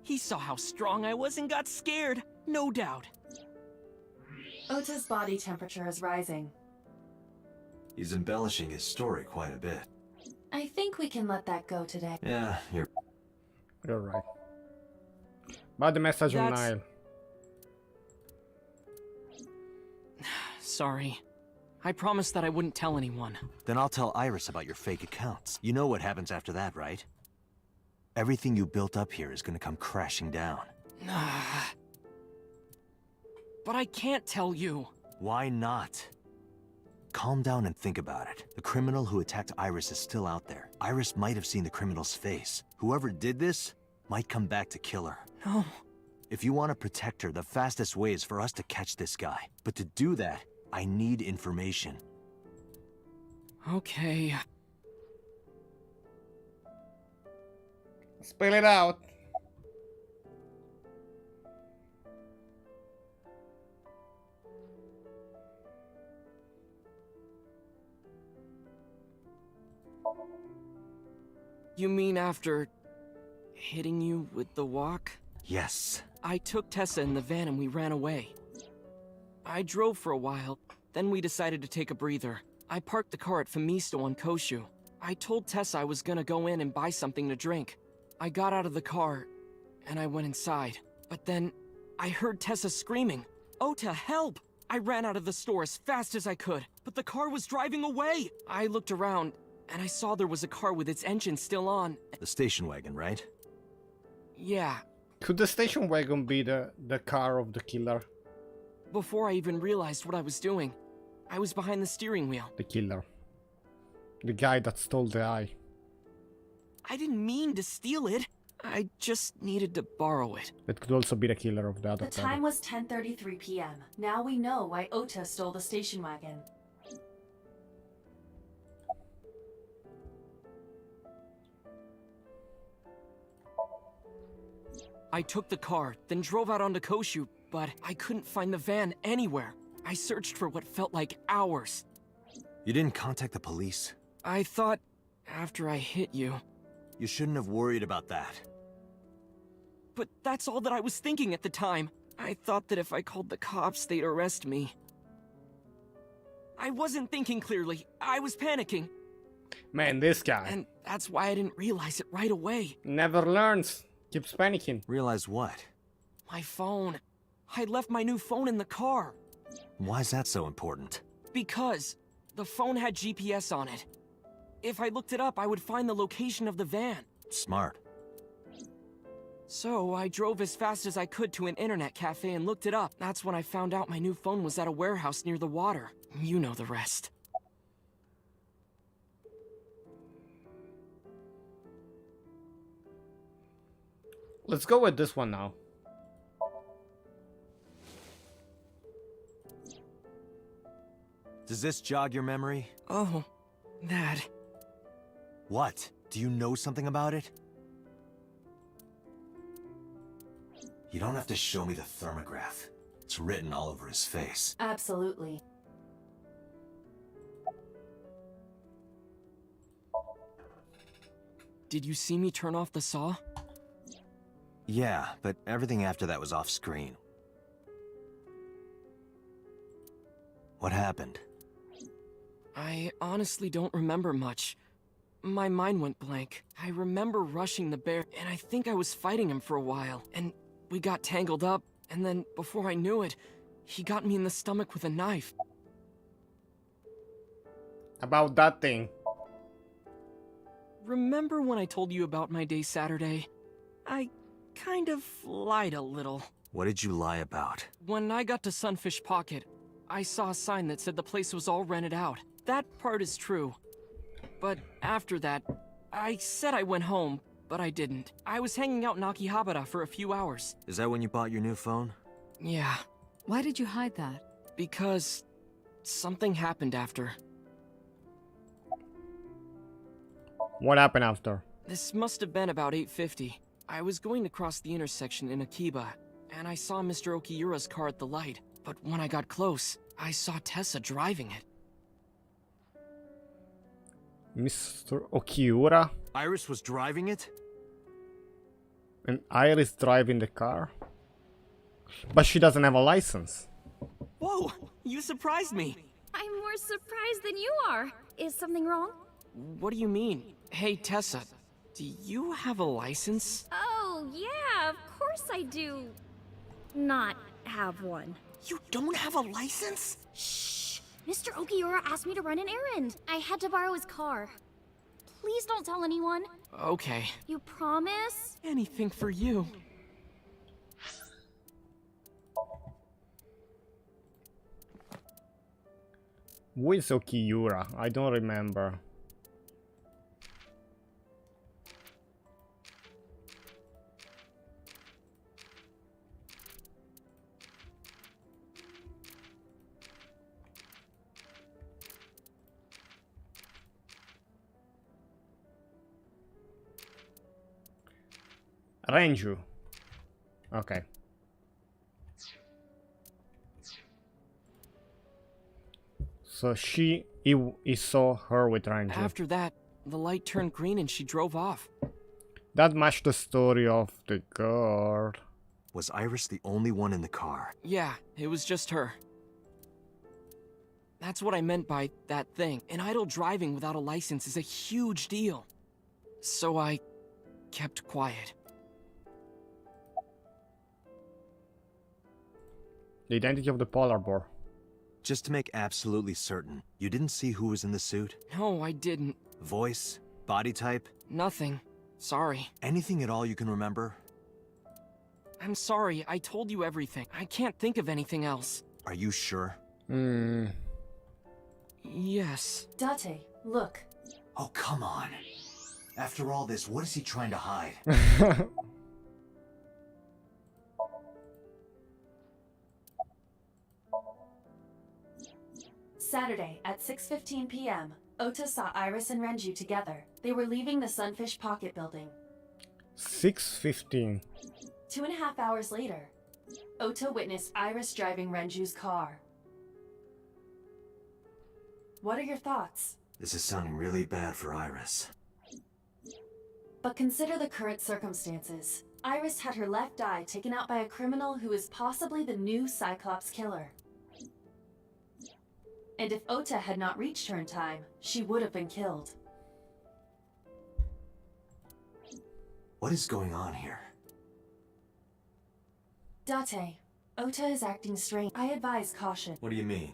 He saw how strong I was and got scared, no doubt. Ota's body temperature is rising. He's embellishing his story quite a bit. I think we can let that go today. Yeah, you're right. But the message on That's- Nile. Sorry. I promised that I wouldn't tell anyone. Then I'll tell Iris about your fake accounts. You know what happens after that, right? Everything you built up here is gonna come crashing down. But I can't tell you. Why not? Calm down and think about it. The criminal who attacked Iris is still out there. Iris might have seen the criminal's face. Whoever did this might come back to kill her. No. If you want to protect her, the fastest way is for us to catch this guy. But to do that, I need information. Okay. Spill it out. You mean after hitting you with the walk? Yes. I took Tessa in the van and we ran away. I drove for a while, then we decided to take a breather. I parked the car at Famisto on Koshu. I told Tessa I was gonna go in and buy something to drink. I got out of the car, and I went inside. But then, I heard Tessa screaming, "Ota, help!" I ran out of the store as fast as I could, but the car was driving away! I looked around, and I saw there was a car with its engine still on. The station wagon, right? Yeah. Could the station wagon be the car of the killer? Before I even realized what I was doing, I was behind the steering wheel. The killer. The guy that stole the eye. I didn't mean to steal it. I just needed to borrow it. It could also be the killer of the other The time was 10:33 p.m. Now we know why Ota stole the station wagon. I took the car, then drove out onto Koshu, but I couldn't find the van anywhere. I searched for what felt like hours. You didn't contact the police? I thought, after I hit you... You shouldn't have worried about that. But that's all that I was thinking at the time. I thought that if I called the cops, they'd arrest me. I wasn't thinking clearly. I was panicking. Man, this guy. And that's why I didn't realize it right away. Never learns. Keeps panicking. Realize what? My phone. I left my new phone in the car. Why's that so important? Because the phone had GPS on it. If I looked it up, I would find the location of the van. Smart. So I drove as fast as I could to an internet cafe and looked it up. That's when I found out my new phone was at a warehouse near the water. You know the rest. Let's go with this one now. Does this jog your memory? Oh, that. What? Do you know something about it? You don't have to show me the thermograph. It's written all over his face. Absolutely. Did you see me turn off the saw? Yeah, but everything after that was off screen. What happened? I honestly don't remember much. My mind went blank. I remember rushing the bear, and I think I was fighting him for a while. And we got tangled up, and then before I knew it, he got me in the stomach with a knife. About that thing. Remember when I told you about my day Saturday? I kind of lied a little. What did you lie about? When I got to Sunfish Pocket, I saw a sign that said the place was all rented out. That part is true. But after that, I said I went home, but I didn't. I was hanging out in Akihabara for a few hours. Is that when you bought your new phone? Yeah. Why did you hide that? Because something happened after. What happened after? This must have been about 8:50. I was going to cross the intersection in Akiba, and I saw Mr. Okiura's car at the light. But when I got close, I saw Tessa driving it. Mr. Okiura? Iris was driving it? And Iris driving the car? But she doesn't have a license. Whoa, you surprised me. I'm more surprised than you are. Is something wrong? What do you mean? Hey, Tessa, do you have a license? Oh, yeah, of course I do. Not have one. You don't have a license? Shh! Mr. Okiura asked me to run an errand. I had to borrow his car. Please don't tell anyone. Okay. You promise? Anything for you. Who is Okiura? I don't remember. Renju. Okay. So he saw her with Renju. After that, the light turned green and she drove off. That matched the story of the girl. Was Iris the only one in the car? Yeah, it was just her. That's what I meant by that thing. An idle driving without a license is a huge deal. So I kept quiet. The identity of the polar bear. Just to make absolutely certain, you didn't see who was in the suit? No, I didn't. Voice? Body type? Nothing. Sorry. Anything at all you can remember? I'm sorry, I told you everything. I can't think of anything else. Are you sure? Yes. Date, look. Oh, come on. After all this, what is he trying to hide? Saturday at 6:15 p.m., Ota saw Iris and Renju together. They were leaving the Sunfish Pocket building. 6:15. 2.5 hours later, Ota witnessed Iris driving Renju's car. What are your thoughts? This is sounding really bad for Iris. But consider the current circumstances. Iris had her left eye taken out by a criminal who is possibly the new Cyclops killer. And if Ota had not reached her in time, she would have been killed. What is going on here? Date, Ota is acting strange. I advise caution. What do you mean?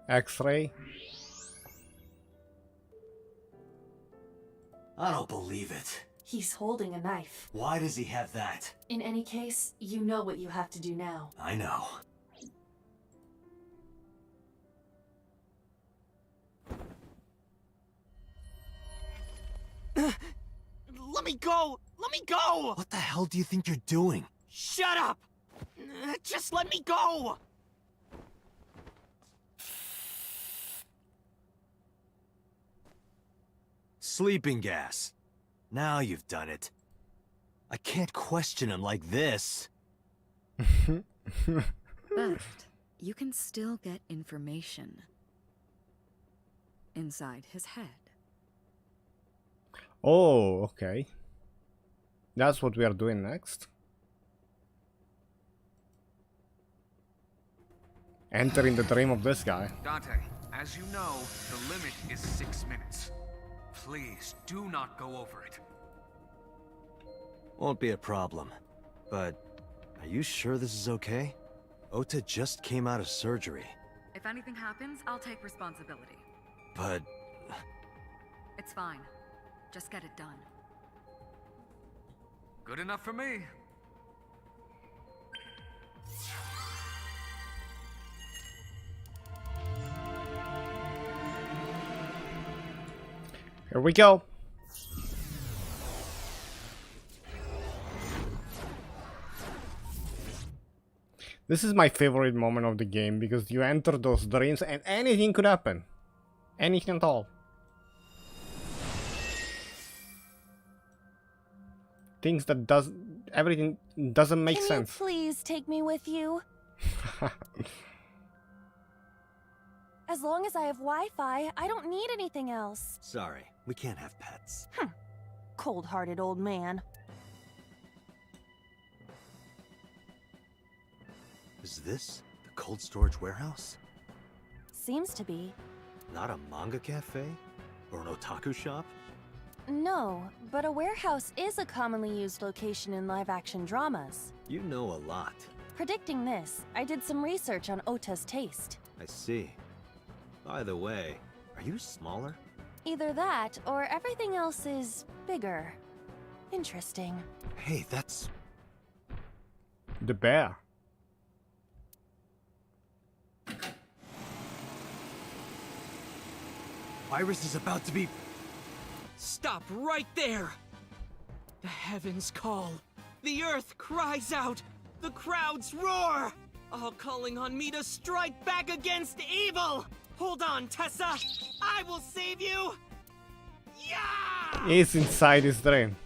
X-ray? I don't believe it. He's holding a knife. Why does he have that? In any case, you know what you have to do now. I know. Let me go! Let me go! What the hell do you think you're doing? Shut up! Just let me go! Sleeping gas. Now you've done it. I can't question him like this. But you can still get information inside his head. Oh, okay. That's what we are doing next. Entering the dream of this guy. Dante, as you know, the limit is 6 minutes. Please, do not go over it. Won't be a problem. But, are you sure this is okay? Ota just came out of surgery. If anything happens, I'll take responsibility. But... It's fine. Just get it done. Good enough for me. Here we go. This is my favorite moment of the game because you enter those dreams and anything could happen. Anything at all. Things that everything doesn't make sense. Can you please take me with you? As long as I have Wi-Fi, I don't need anything else. Sorry, we can't have pets. Cold-hearted old man. Is this the cold storage warehouse? Seems to be. Not a manga cafe? Or an otaku shop? No, but a warehouse is a commonly used location in live-action dramas. You know a lot. Predicting this, I did some research on Ota's taste. I see. By the way, are you smaller? Either that, or everything else is bigger. Interesting. Hey, that's... The bear. Iris is about to be... Stop right there! The heavens call. The earth cries out. The crowds roar! All calling on me to strike back against evil! Hold on, Tessa! I will save you! Yeah! He's inside his dream.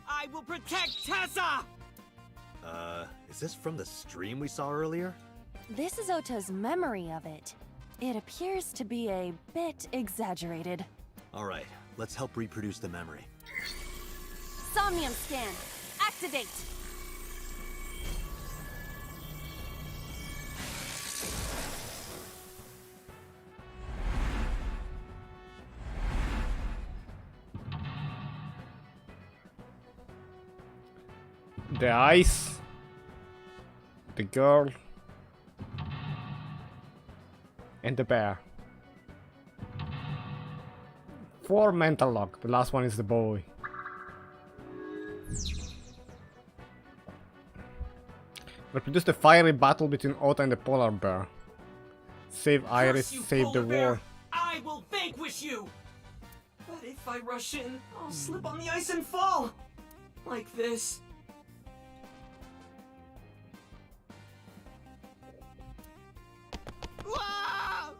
I will protect Tessa! Is this from the stream we saw earlier? This is Ota's memory of it. It appears to be a bit exaggerated. Alright, let's help reproduce the memory. Somnium scan. Activate! The eyes. The girl. And the bear. 4 mental lock. The last one is the boy. Reproduce the fiery battle between Ota and the polar bear. Save Iris, save the war. I will vanquish you! But if I rush in, I'll slip on the ice and fall! Like this. Ah!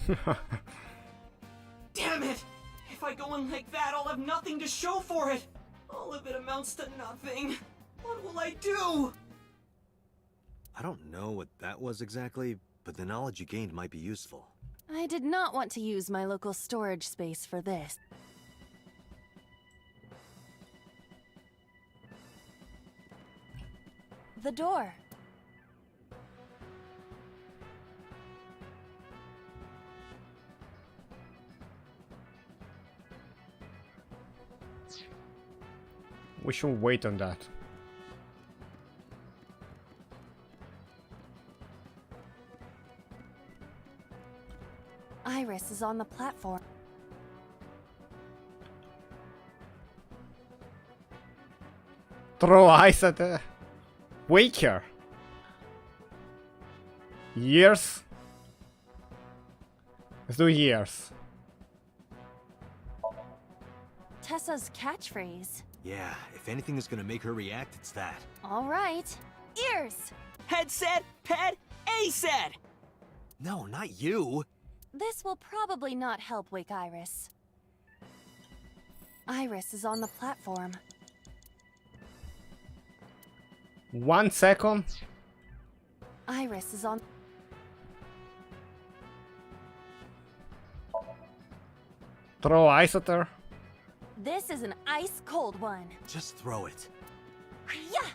Ah! Damn it! If I go in like that, I'll have nothing to show for it! All of it amounts to nothing. What will I do? I don't know what that was exactly, but the knowledge you gained might be useful. I did not want to use my local storage space for this. The door. We should wait on that. Iris is on the platform. Throw ice at her. Wake her. Years. Let's do years. Tessa's catchphrase. Yeah, if anything is gonna make her react, it's that. All right. Ears! Head said, ped, A said! No, not you! This will probably not help wake Iris. Iris is on the platform. 1 second. Iris is on... Throw ice at her. This is an ice-cold one. Just throw it. Yeah!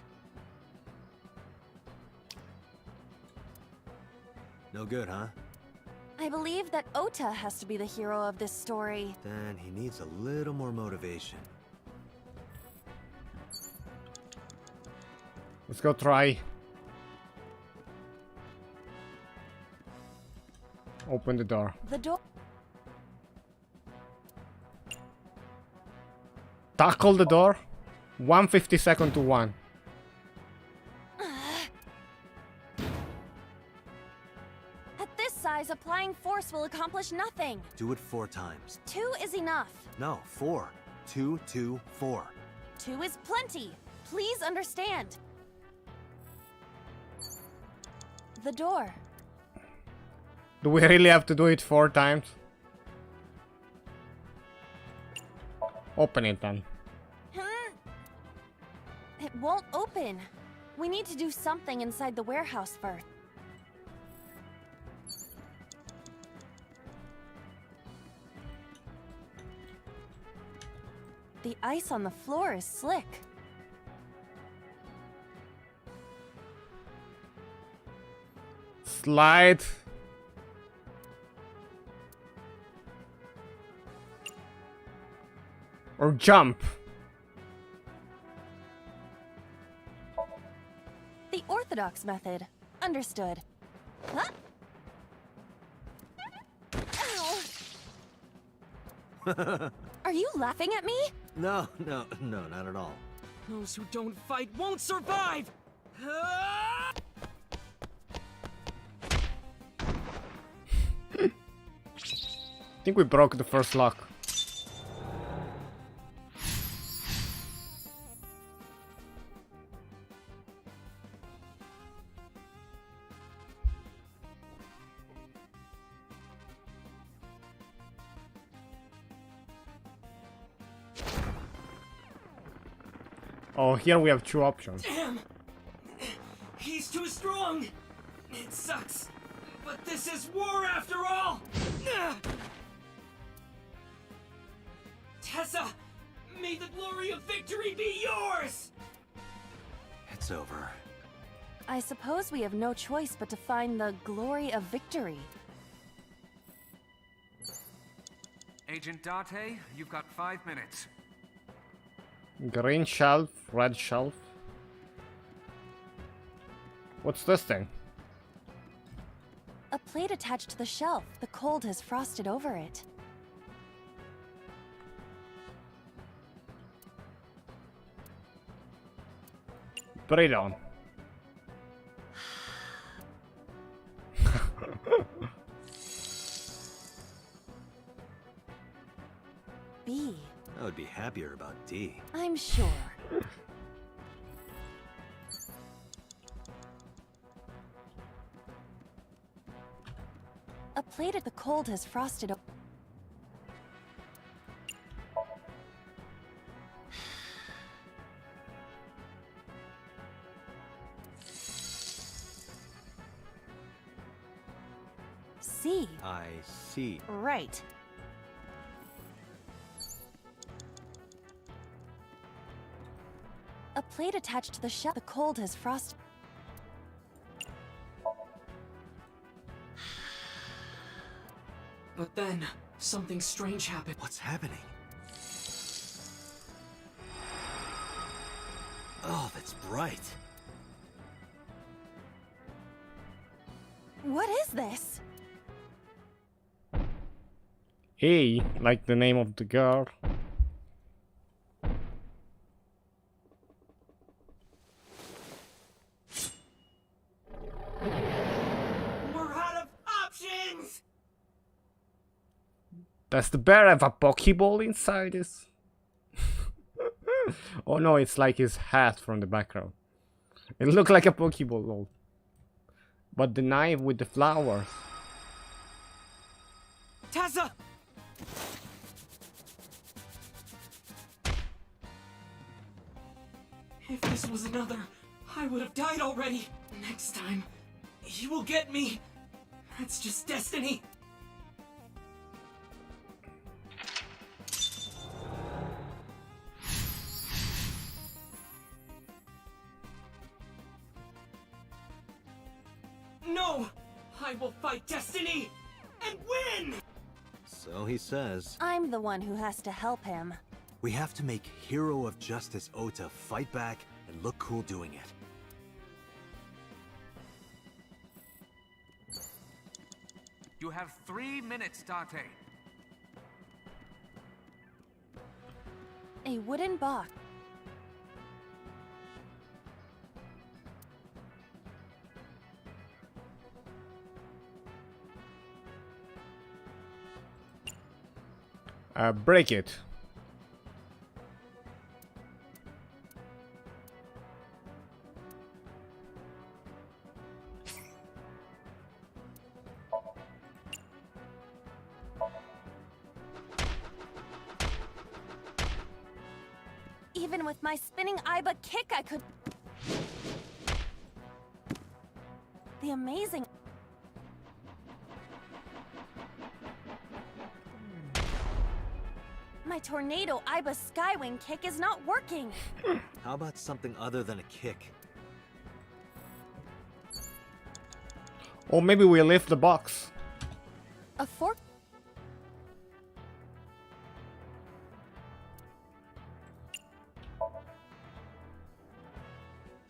No good, huh? I believe that Ota has to be the hero of this story. Then he needs a little more motivation. Let's go try. Open the door. The door... Tackle the door. 1/52 to 1. At this size, applying force will accomplish nothing. Do it 4 times. 2 is enough. No, 4. 2, 2, 4. 2 is plenty. Please understand. The door. Do we really have to do it 4 times? Open it then. It won't open. We need to do something inside the warehouse first. The ice on the floor is slick. Slide. Or jump. The orthodox method. Understood. Huh? Ow! Are you laughing at me? No, not at all. Those who don't fight won't survive! Ah! I think we broke the first lock. Oh, here we have 2 options. Damn! He's too strong! It sucks, but this is war after all! Tessa! May the glory of victory be yours! It's over. I suppose we have no choice but to find the glory of victory. Agent Date, you've got 5 minutes. Green shelf, red shelf. What's this thing? A plate attached to the shelf. The cold has frosted over it. Put it on. B. I would be happier about D. I'm sure. A plate at the cold has frosted. C. I see. Right. A plate attached to the shelf. The cold has frosted. But then, something strange happened. What's happening? Oh, that's bright. What is this? A, like the name of the girl. We're out of options! Does the bear have a Pokeball inside this? Oh no, it's like his hat from the background. It looked like a Pokeball, lol. But the knife with the flowers. Tessa! If this was another, I would have died already. Next time, he will get me. That's just destiny. No! I will fight destiny and win! So he says. I'm the one who has to help him. We have to make Hero of Justice Ota fight back and look cool doing it. You have 3 minutes, Date. A wooden box. Break it. Even with my spinning Iba kick, I could... The amazing... My tornado Iba skywing kick is not working. How about something other than a kick? Or maybe we lift the box. A fork...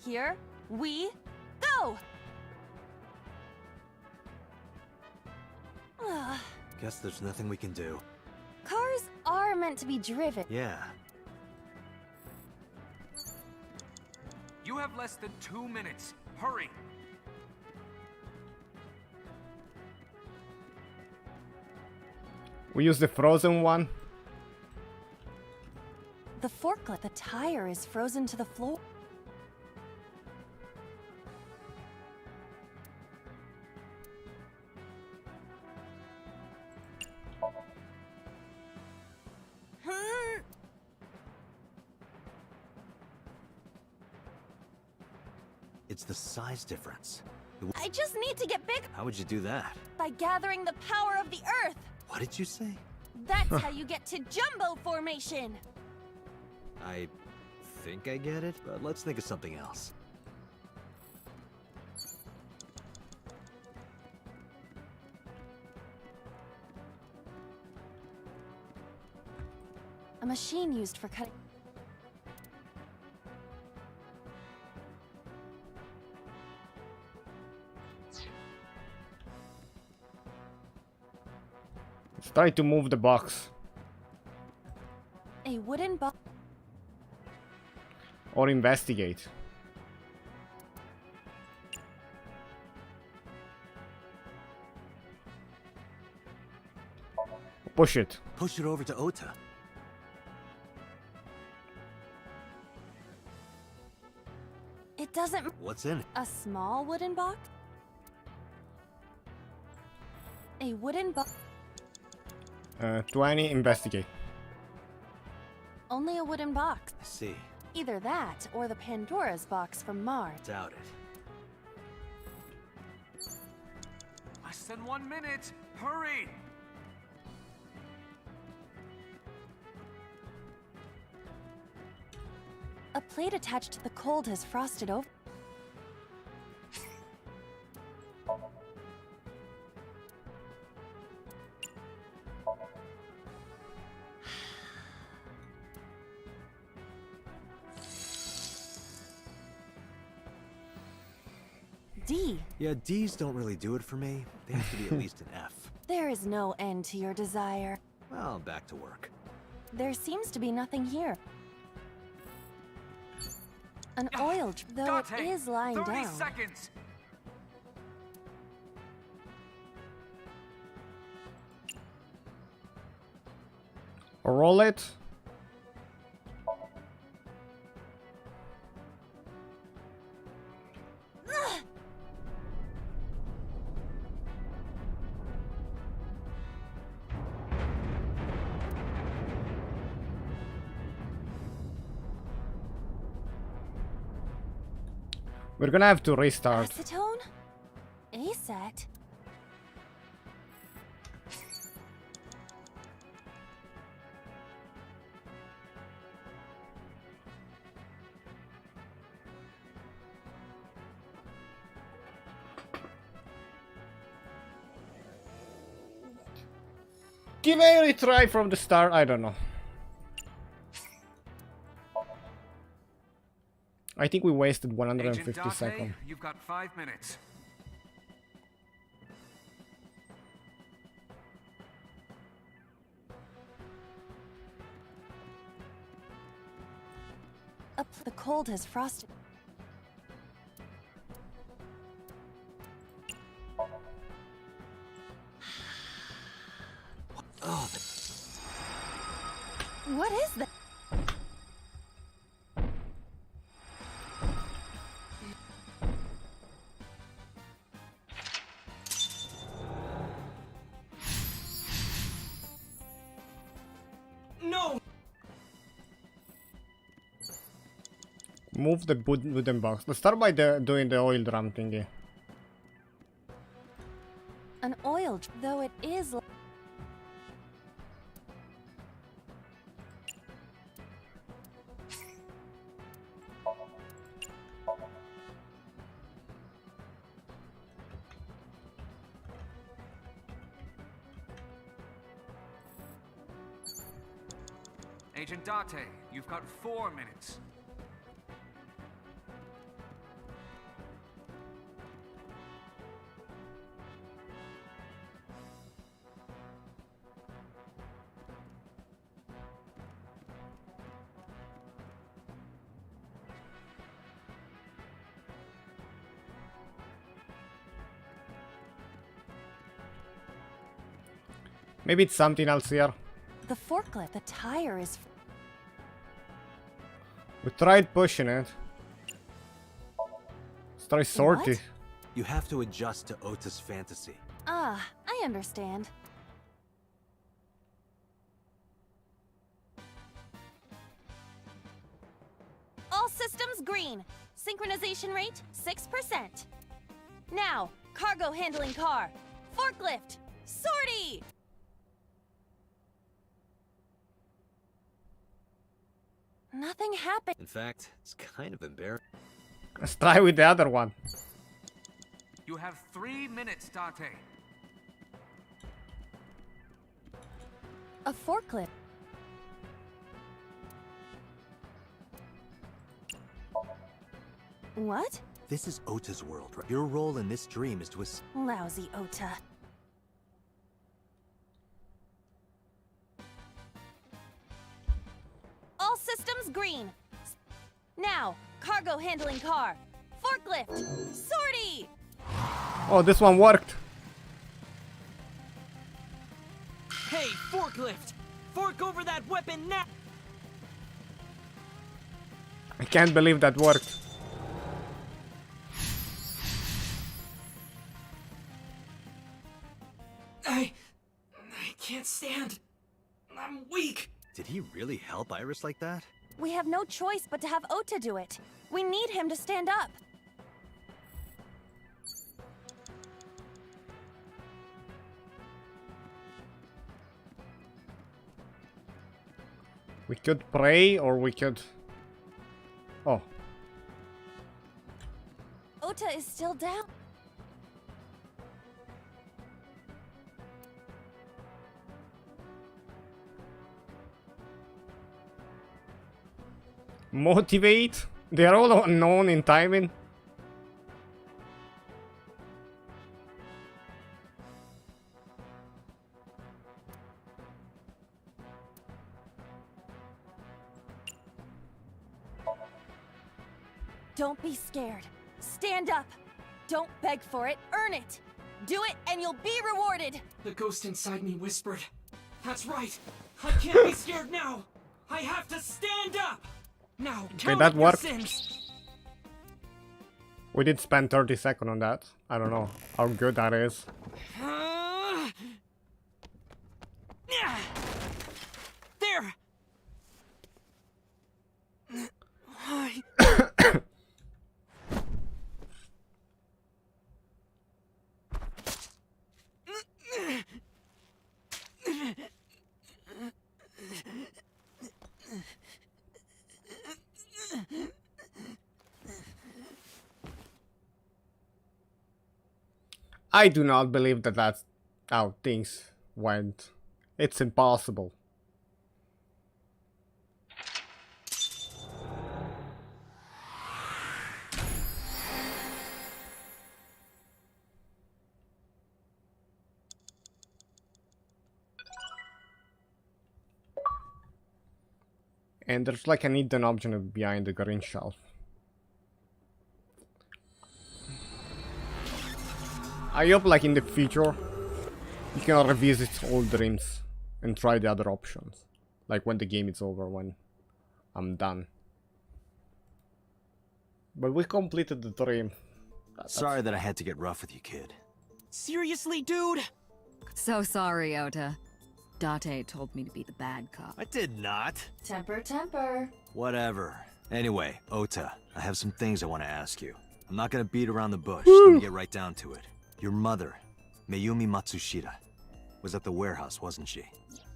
Here we go! Ugh. Guess there's nothing we can do. Cars are meant to be driven. Yeah. You have less than 2 minutes. Hurry! We use the frozen one. The forklift, the tire is frozen to the floor. It's the size difference. I just need to get big How would you do that? by gathering the power of the earth. What did you say? That's how you get to jumbo formation. I think I get it, but let's think of something else. A machine used for cutting. Let's try to move the box. A wooden box. Or investigate. Push it. Push it over to Ota. It doesn't. What's in it? A small wooden box? A wooden box. 20, investigate. Only a wooden box. I see. Either that or the Pandora's box from Mars. Doubt it. Less than 1 minute. Hurry! A plate attached to the cold has frosted over. D. Yeah, D's don't really do it for me. They have to be at least an F. There is no end to your desire. Well, back to work. There seems to be nothing here. An oil, though it Dante, is lying 30 down. seconds! Roll it. We're gonna have to restart. Acetone? ASAT? Give it a retry from the start, I don't know. I think we wasted 150 Agent Dante, seconds. you've got 5 minutes. The cold has frosted. Oh, What is that? No! Move the wooden box. Let's start by doing the oil drum thingy. An oil, though it is. Agent Date, you've got 4 minutes. Maybe it's something else here. The forklift, the tire is. We tried pushing it. Let's try sorting. What? You have to adjust to Ota's fantasy. Ah, I understand. All systems green. Synchronization rate 6%. Now, cargo handling car. Forklift. Sortie! Nothing happened. In fact, it's kind of embarrassing. Let's try with the other one. You have 3 minutes, Date. A forklift. What? This is Ota's world, right? Your role in this dream is to Lousy Ota. All systems green. Now, cargo handling car. Forklift. Sortie! Oh, this one worked. Hey, forklift! Fork over that weapon now! I can't believe that worked. I can't stand. I'm weak. Did he really help Iris like that? We have no choice but to have Ota do it. We need him to stand up. We could pray or we could... Oh. Ota is still down. Motivate? They are all unknown in timing. Don't be scared. Stand up. Don't beg for it, earn it. Do it and you'll be rewarded. The ghost inside me whispered. That's right. I can't be scared now. I have to stand up. Now, count that up your worked. sins. We did spend 30 seconds on that. I don't know how good that is. There. I do not believe that that's how things went. It's impossible. And there's like an hidden object behind the green shelf. I hope like in the future you can revisit old dreams and try the other options. Like when the game is over, when I'm done. But we completed the dream. Sorry that I had to get rough with you, kid. Seriously, dude? So sorry, Ota. Date told me to be the bad cop. I did not. Temper, temper. Whatever. Anyway, Ota, I have some things I want to ask you. I'm not gonna beat around the bush. Let me get right down to it. Your mother, Mayumi Matsushita, was at the warehouse, wasn't she?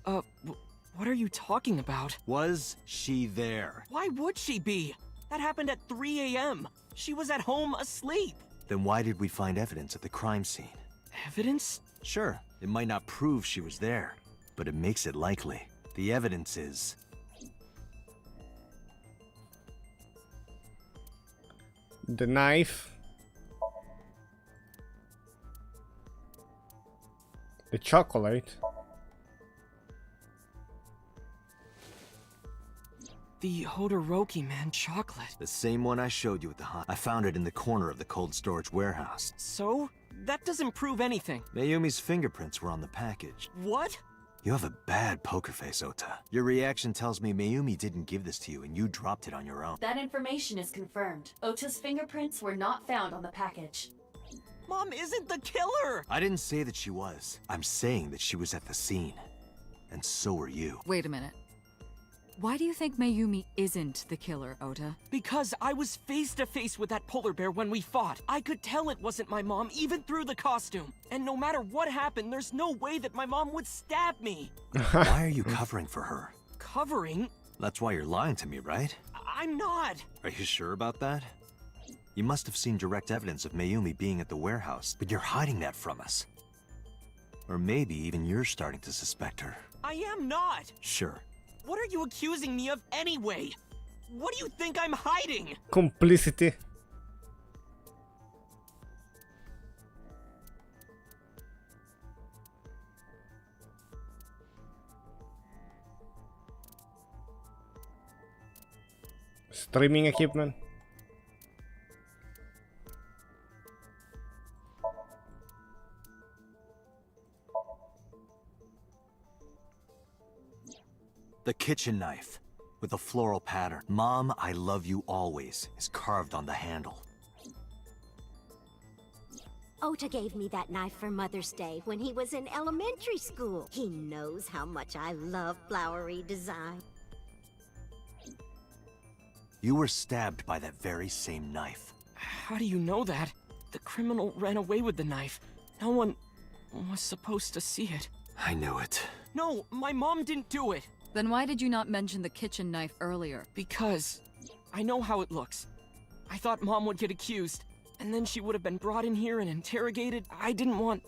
What are you talking about? Was she there? Why would she be? That happened at 3 a.m. She was at home asleep. Then why did we find evidence at the crime scene? Evidence? Sure, it might not prove she was there, but it makes it likely. The evidence is... The knife. The chocolate. The Hodoroki man chocolate. The same one I showed you at the hot. I found it in the corner of the cold storage warehouse. So? That doesn't prove anything. Mayumi's fingerprints were on the package. What? You have a bad poker face, Ota. Your reaction tells me Mayumi didn't give this to you and you dropped it on your own. That information is confirmed. Ota's fingerprints were not found on the package. Mom isn't the killer! I didn't say that she was. I'm saying that she was at the scene. And so were you. Wait a minute. Why do you think Mayumi isn't the killer, Ota? Because I was face to face with that polar bear when we fought. I could tell it wasn't my mom, even through the costume. And no matter what happened, there's no way that my mom would stab me. Why are you covering for her? Covering? That's why you're lying to me, right? I'm not. Are you sure about that? You must have seen direct evidence of Mayumi being at the warehouse, but you're hiding that from us. Or maybe even you're starting to suspect her. I am not. Sure. What are you accusing me of anyway? What do you think I'm hiding? Complicity. Streaming equipment. The kitchen knife, with a floral pattern. Mom, I love you always, is carved on the handle. Ota gave me that knife for Mother's Day when he was in elementary school. He knows how much I love flowery design. You were stabbed by that very same knife. How do you know that? The criminal ran away with the knife. No one was supposed to see it. I knew it. No, my mom didn't do it. Then why did you not mention the kitchen knife earlier? Because I know how it looks. I thought Mom would get accused, and then she would have been brought in here and interrogated. I didn't want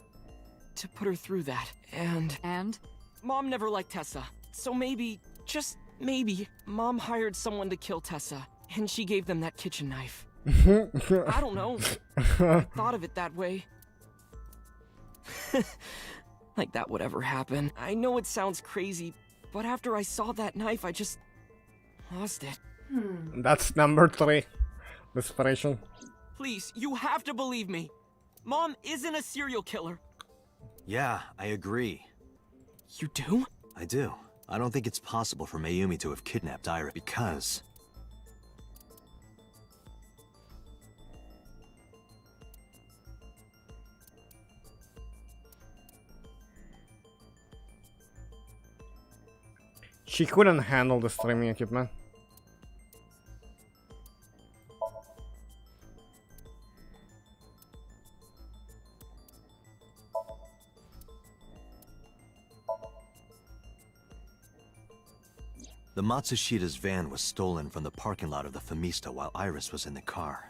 to put her through that. And? Mom never liked Tessa. So maybe, just maybe, Mom hired someone to kill Tessa, and she gave them that kitchen knife. I don't know. I thought of it that way. Like that would ever happen. I know it sounds crazy, but after I saw that knife, I just lost it. That's number 3. Desperation. Please, you have to believe me. Mom isn't a serial killer. Yeah, I agree. You do? I do. I don't think it's possible for Mayumi to have kidnapped Iris because... She couldn't handle the streaming equipment. The Matsushita's van was stolen from the parking lot of the Famista while Iris was in the car.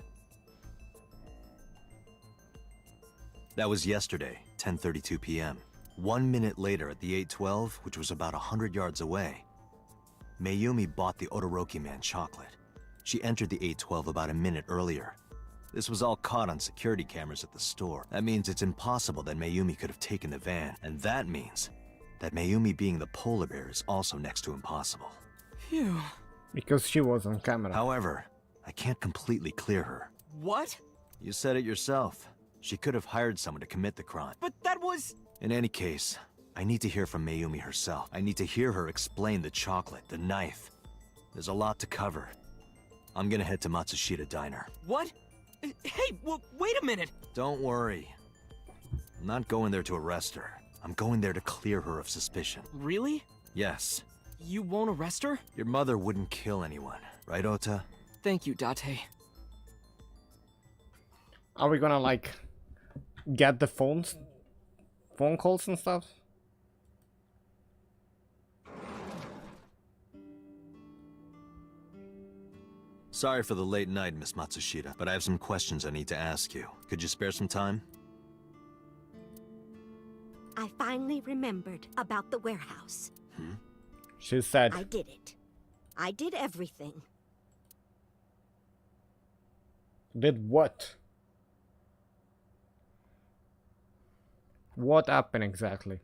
That was yesterday, 10:32 p.m. 1 minute later at the 812, which was about 100 yards away, Mayumi bought the Odoroki man chocolate. She entered the 812 about a minute earlier. This was all caught on security cameras at the store. That means it's impossible that Mayumi could have taken the van, and that means that Mayumi being the polar bear is also next to impossible. Phew. Because she was on camera. However, I can't completely clear her. What? You said it yourself. She could have hired someone to commit the crime. But that was... In any case, I need to hear from Mayumi herself. I need to hear her explain the chocolate, the knife. There's a lot to cover. I'm gonna head to Matsushita Diner. What? Hey, wait a minute! Don't worry. I'm not going there to arrest her. I'm going there to clear her of suspicion. Really? Yes. You won't arrest her? Your mother wouldn't kill anyone, right, Ota? Thank you, Date. Are we gonna like get the phone calls and stuff? Sorry for the late night, Miss Matsushita, but I have some questions I need to ask you. Could you spare some time? I finally remembered about the warehouse. She said. I did it. I did everything. Did what? What happened exactly?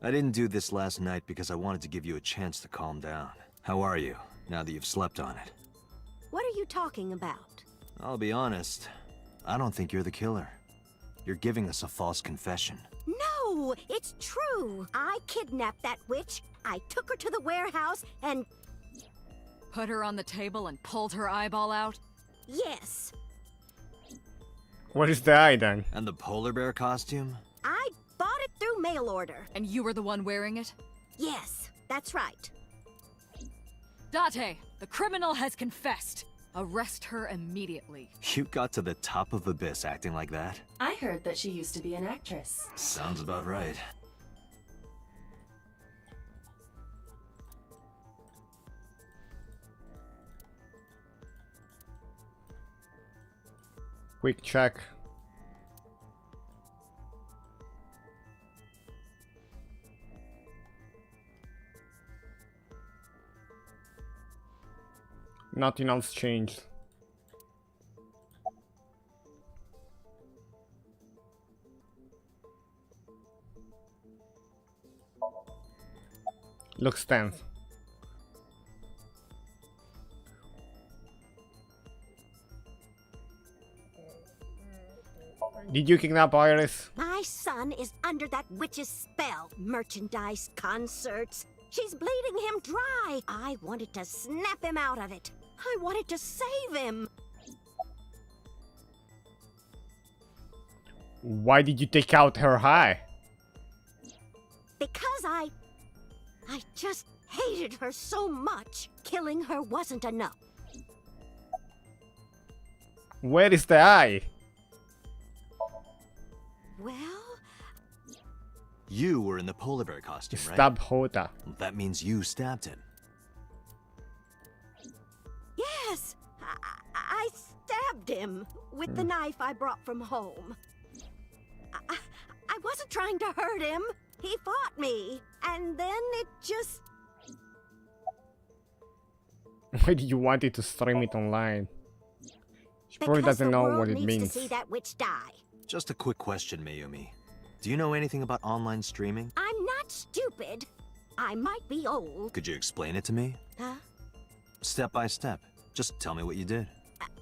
I didn't do this last night because I wanted to give you a chance to calm down. How are you, now that you've slept on it? What are you talking about? I'll be honest, I don't think you're the killer. You're giving us a false confession. No, it's true. I kidnapped that witch. I took her to the warehouse and... Put her on the table and pulled her eyeball out? Yes. What is the eye then? And the polar bear costume? I bought it through mail order. And you were the one wearing it? Yes, that's right. Date, the criminal has confessed. Arrest her immediately. You got to the top of Abyss acting like that? I heard that she used to be an actress. Sounds about right. Quick check. Nothing else changed. Looks tense. Did you kidnap Iris? My son is under that witch's spell. Merchandise, concerts. She's bleeding him dry. I wanted to snap him out of it. I wanted to save him. Why did you take out her eye? Because I just hated her so much. Killing her wasn't enough. Where is the eye? Well... You were in the polar bear costume, right? Stab Hota. That means you stabbed him. Yes! I stabbed him with the knife I brought from home. I wasn't trying to hurt him. He fought me. And then it just... Why did you want it to stream it online? She probably doesn't know what it means. To see that witch die. Just a quick question, Mayumi. Do you know anything about online streaming? I'm not stupid. I might be old. Could you explain it to me? Huh? Step by step. Just tell me what you did.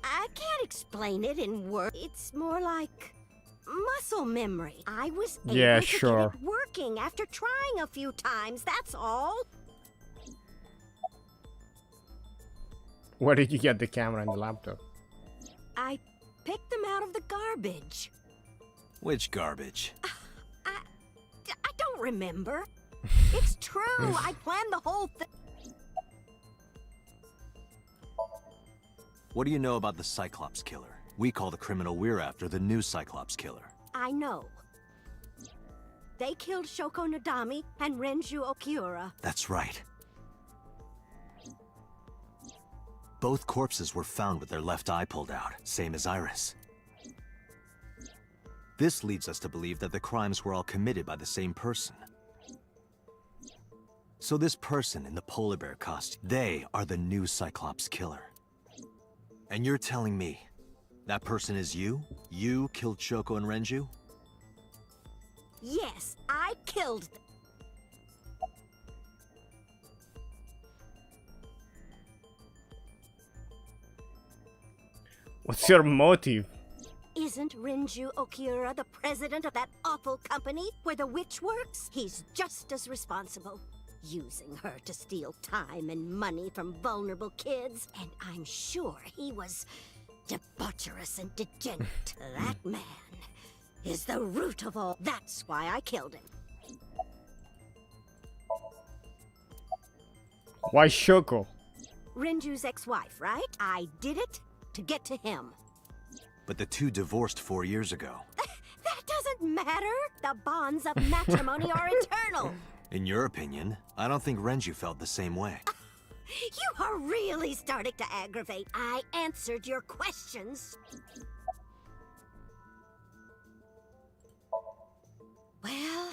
I can't explain it in words. It's more like muscle memory. I was able to get it working after trying a few times, that's all. Where did you get the camera and the laptop? I picked them out of the garbage. Which garbage? I don't remember. It's true. I planned the whole thing. What do you know about the Cyclops killer? We call the criminal we're after the new Cyclops killer. I know. They killed Shoko Nadami and Renju Okiura. That's right. Both corpses were found with their left eye pulled out, same as Iris. This leads us to believe that the crimes were all committed by the same person. So this person in the polar bear costume, they are the new Cyclops killer. And you're telling me that person is you? You killed Shoko and Renju? Yes, I killed them. What's your motive? Isn't Renju Okiura the president of that awful company where the witch works? He's just as responsible. Using her to steal time and money from vulnerable kids. And I'm sure he was debaucherous and degenerate. That man is the root of all. That's why I killed him. Why Shoko? Renju's ex-wife, right? I did it to get to him. But the two divorced 4 years ago. That doesn't matter. The bonds of matrimony are eternal. In your opinion, I don't think Renju felt the same way. You are really starting to aggravate. I answered your questions. Well,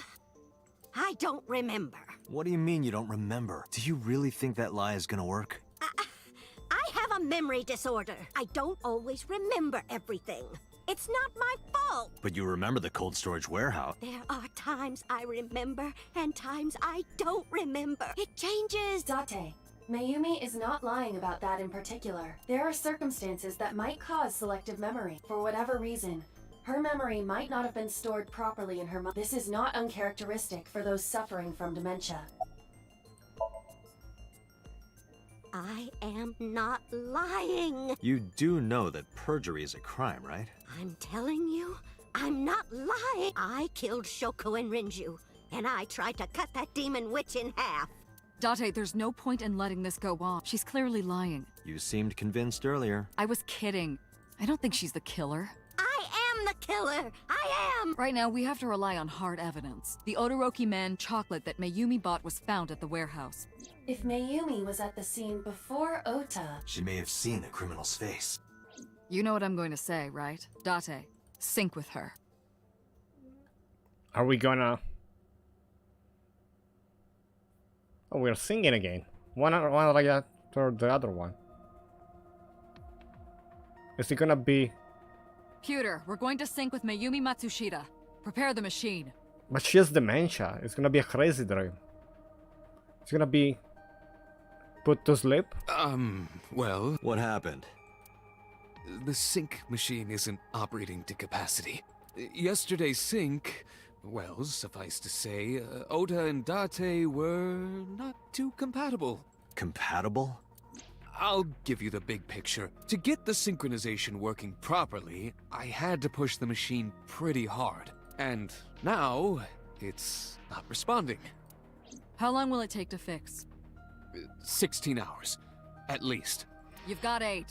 I don't remember. What do you mean you don't remember? Do you really think that lie is gonna work? I have a memory disorder. I don't always remember everything. It's not my fault. But you remember the cold storage warehouse. There are times I remember and times I don't remember. It changes. Date, Mayumi is not lying about that in particular. There are circumstances that might cause selective memory. For whatever reason, her memory might not have been stored properly in her mind. This is not uncharacteristic for those suffering from dementia. I am not lying. You do know that perjury is a crime, right? I'm telling you, I'm not lying. I killed Shoko and Renju, and I tried to cut that demon witch in half. Date, there's no point in letting this go on. She's clearly lying. You seemed convinced earlier. I was kidding. I don't think she's the killer. I am the killer! I am! Right now, we have to rely on hard evidence. The Odoroki Man chocolate that Mayumi bought was found at the warehouse. If Mayumi was at the scene before Ota... She may have seen the criminal's face. You know what I'm going to say, right? Date, sync with her. Are we gonna... Oh, we're singing again. One right after the other one. Is it gonna be... Pewter, we're going to sync with Mayumi Matsushita. Prepare the machine. But she has dementia. It's gonna be a crazy dream. It's gonna be... put to sleep? Well... What happened? The sync machine isn't operating to capacity. Yesterday's sync... Well, suffice to say, Ota and Date were not too compatible. Compatible? I'll give you the big picture. To get the synchronization working properly, I had to push the machine pretty hard. And now, it's not responding. How long will it take to fix? 16 hours, at least. You've got 8.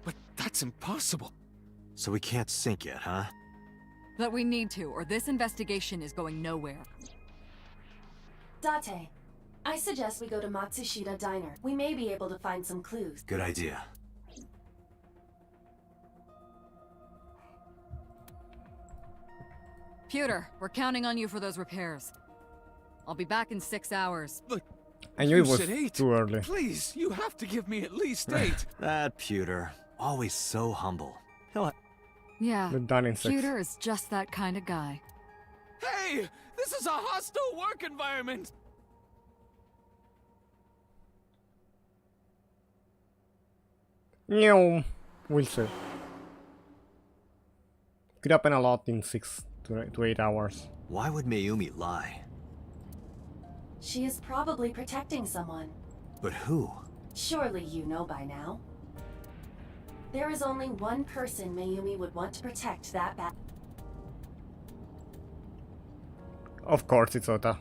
But that's impossible. So we can't sync yet, huh? But we need to, or this investigation is going nowhere. Date, I suggest we go to Matsushita Diner. We may be able to find some clues. Good idea. Pewter, we're counting on you for those repairs. I'll be back in 6 hours. But I knew it was said 8. too early. Please, you have to give me at least 8. That Pewter. Always so humble. He'll... Yeah, We're done in 6. Pewter is just that kind of guy. Hey! This is a hostile work environment! No, we'll see. Could happen a lot in 6 to 8 hours. Why would Mayumi lie? She is probably protecting someone. But who? Surely you know by now. There is only one person Mayumi would want to protect that bad. Of course it's Ota.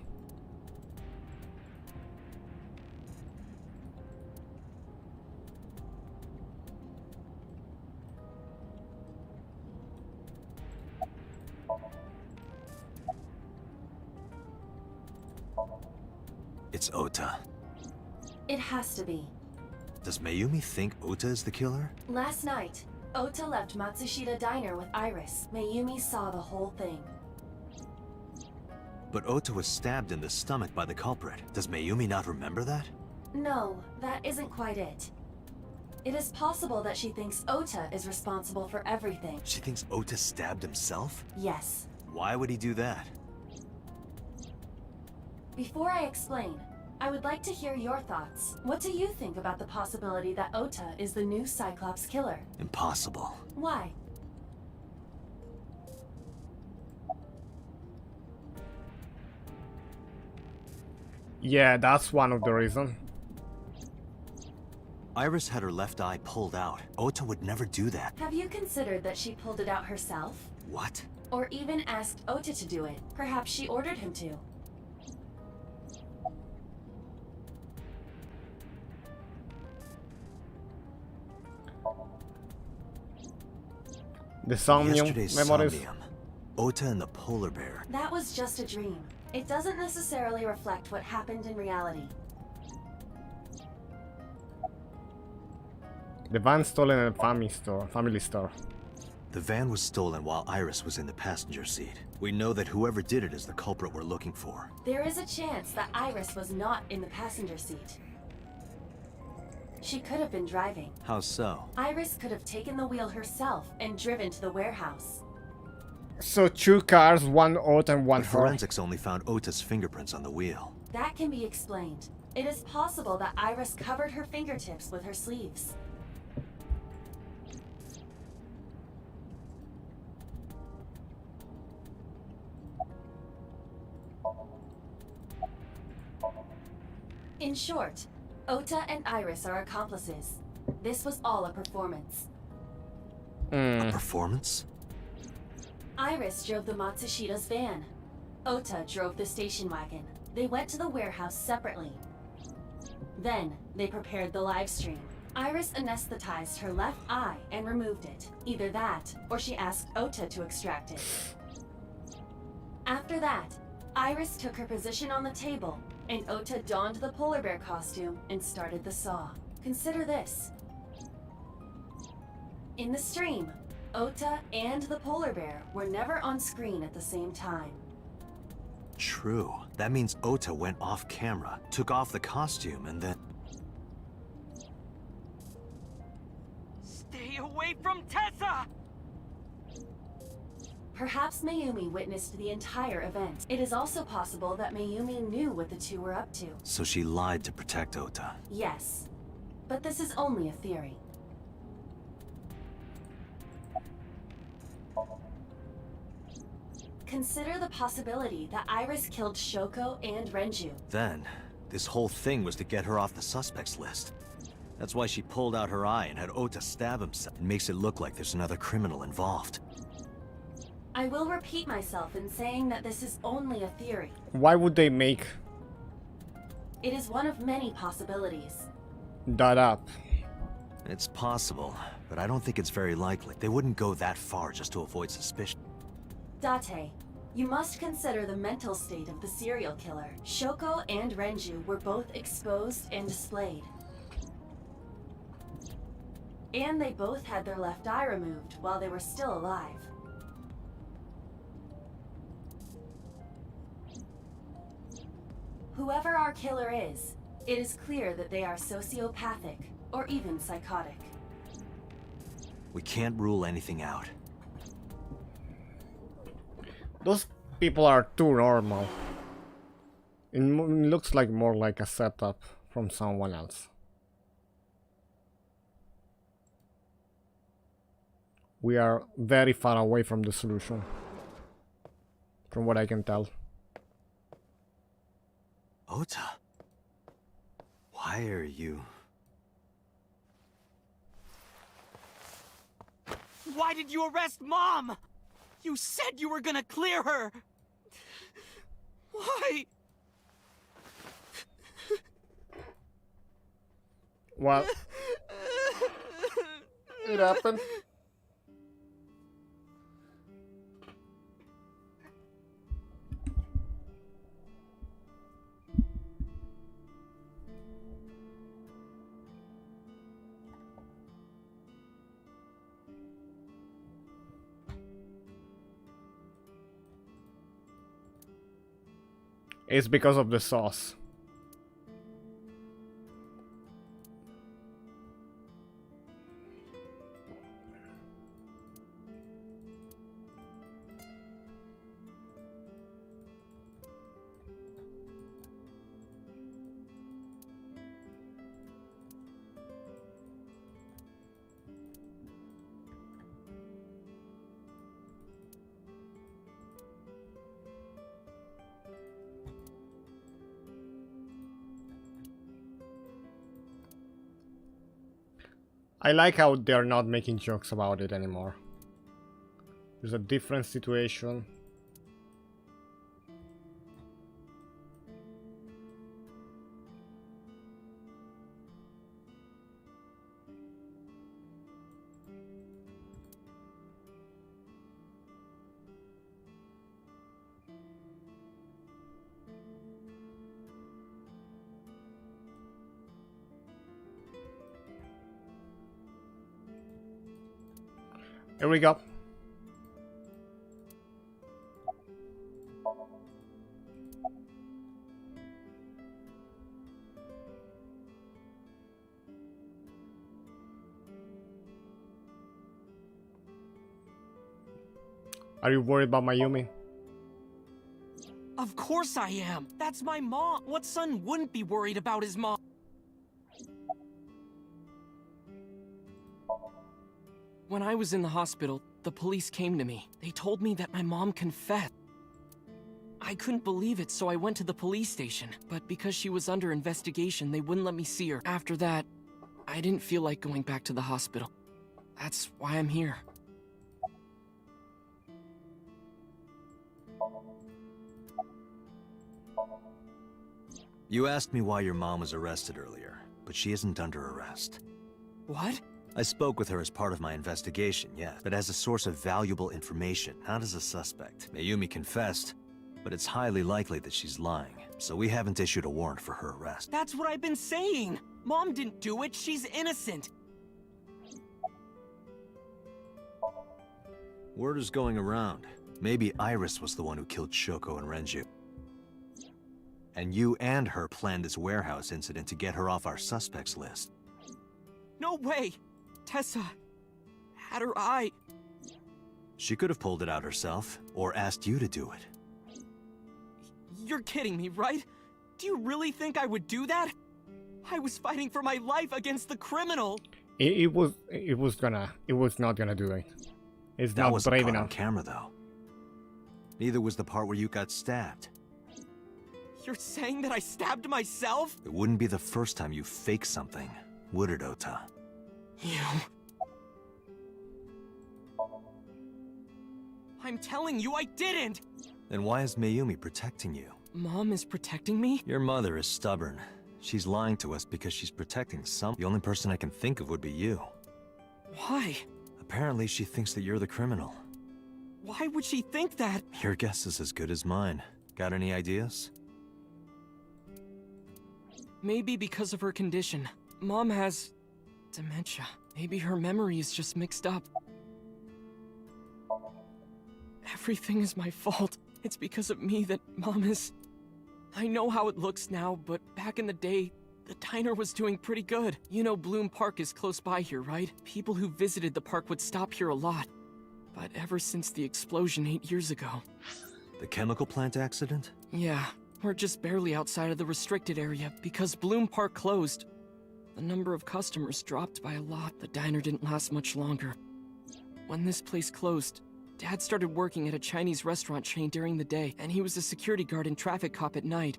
It's Ota. It has to be. Does Mayumi think Ota is the killer? Last night, Ota left Matsushita Diner with Iris. Mayumi saw the whole thing. But Ota was stabbed in the stomach by the culprit. Does Mayumi not remember that? No, that isn't quite it. It is possible that she thinks Ota is responsible for everything. She thinks Ota stabbed himself? Yes. Why would he do that? Before I explain, I would like to hear your thoughts. What do you think about the possibility that Ota is the new Cyclops killer? Impossible. Why? Yeah, that's one of the reasons. Iris had her left eye pulled out. Ota would never do that. Have you considered that she pulled it out herself? What? Or even asked Ota to do it. Perhaps she ordered him to. The Somnium Yesterday's memories. Somnium. Ota and the polar bear. That was just a dream. It doesn't necessarily reflect what happened in reality. The van stolen at a family store. The van was stolen while Iris was in the passenger seat. We know that whoever did it is the culprit we're looking for. There is a chance that Iris was not in the passenger seat. She could have been driving. How so? Iris could have taken the wheel herself and driven to the warehouse. So 2 cars, one Ota and one But her. forensics only found Ota's fingerprints on the wheel. That can be explained. It is possible that Iris covered her fingertips with her sleeves. In short, Ota and Iris are accomplices. This was all a performance. A performance? Iris drove the Matsushida's van. Ota drove the station wagon. They went to the warehouse separately. Then, they prepared the live stream. Iris anesthetized her left eye and removed it. Either that, or she asked Ota to extract it. After that, Iris took her position on the table, and Ota donned the polar bear costume and started the saw. Consider this. In the stream, Ota and the polar bear were never on screen at the same time. True. That means Ota went off camera, took off the costume, and then... Stay away from Tessa! Perhaps Mayumi witnessed the entire event. It is also possible that Mayumi knew what the two were up to. So she lied to protect Ota. Yes. But this is only a theory. Consider the possibility that Iris killed Shoko and Renju. Then, this whole thing was to get her off the suspects list. That's why she pulled out her eye and had Ota stab himself. It makes it look like there's another criminal involved. I will repeat myself in saying that this is only a theory. Why would they make It is one of many possibilities. that up? It's possible, but I don't think it's very likely. They wouldn't go that far just to avoid suspicion. Date, you must consider the mental state of the serial killer. Shoko and Renju were both exposed and displayed. And they both had their left eye removed while they were still alive. Whoever our killer is, it is clear that they are sociopathic or even psychotic. We can't rule anything out. Those people are too normal. It looks like more like a setup from someone else. We are very far away from the solution, from what I can tell. Ota? Why are you... Why did you arrest Mom? You said you were gonna clear her! Why? Well, it happened. It's because of the sauce. I like how they're not making jokes about it anymore. There's a different situation. Here we go. Are you worried about Mayumi? Of course I am. That's my mom. What son wouldn't be worried about his mom? When I was in the hospital, the police came to me. They told me that my mom confessed. I couldn't believe it, so I went to the police station. But because she was under investigation, they wouldn't let me see her. After that, I didn't feel like going back to the hospital. That's why I'm here. You asked me why your mom was arrested earlier, but she isn't under arrest. What? I spoke with her as part of my investigation, yeah, but as a source of valuable information, not as a suspect. Mayumi confessed, but it's highly likely that she's lying, so we haven't issued a warrant for her arrest. That's what I've been saying! Mom didn't do it, she's innocent! Word is going around. Maybe Iris was the one who killed Shoko and Renju. And you and her planned this warehouse incident to get her off our suspects list. No way! Tessa had her eye. She could have pulled it out herself, or asked you to do it. You're kidding me, right? Do you really think I would do that? I was fighting for my life against the criminal. It was not gonna do it. It's That not wasn't brave caught on enough. camera, though. Neither was the part where you got stabbed. You're saying that I stabbed myself? It wouldn't be the first time you faked something, would it, Ota? You... I'm telling you, I didn't! Then why is Mayumi protecting you? Mom is protecting me? Your mother is stubborn. She's lying to us because she's protecting some. The only person I can think of would be you. Why? Apparently she thinks that you're the criminal. Why would she think that? Your guess is as good as mine. Got any ideas? Maybe because of her condition. Mom has... dementia. Maybe her memory is just mixed up. Everything is my fault. It's because of me that Mom is... I know how it looks now, but back in the day, the diner was doing pretty good. You know Bloom Park is close by here, right? People who visited the park would stop here a lot. But ever since the explosion 8 years ago... The chemical plant accident? Yeah, we're just barely outside of the restricted area. Because Bloom Park closed, the number of customers dropped by a lot. The diner didn't last much longer. When this place closed, Dad started working at a Chinese restaurant chain during the day, and he was a security guard and traffic cop at night.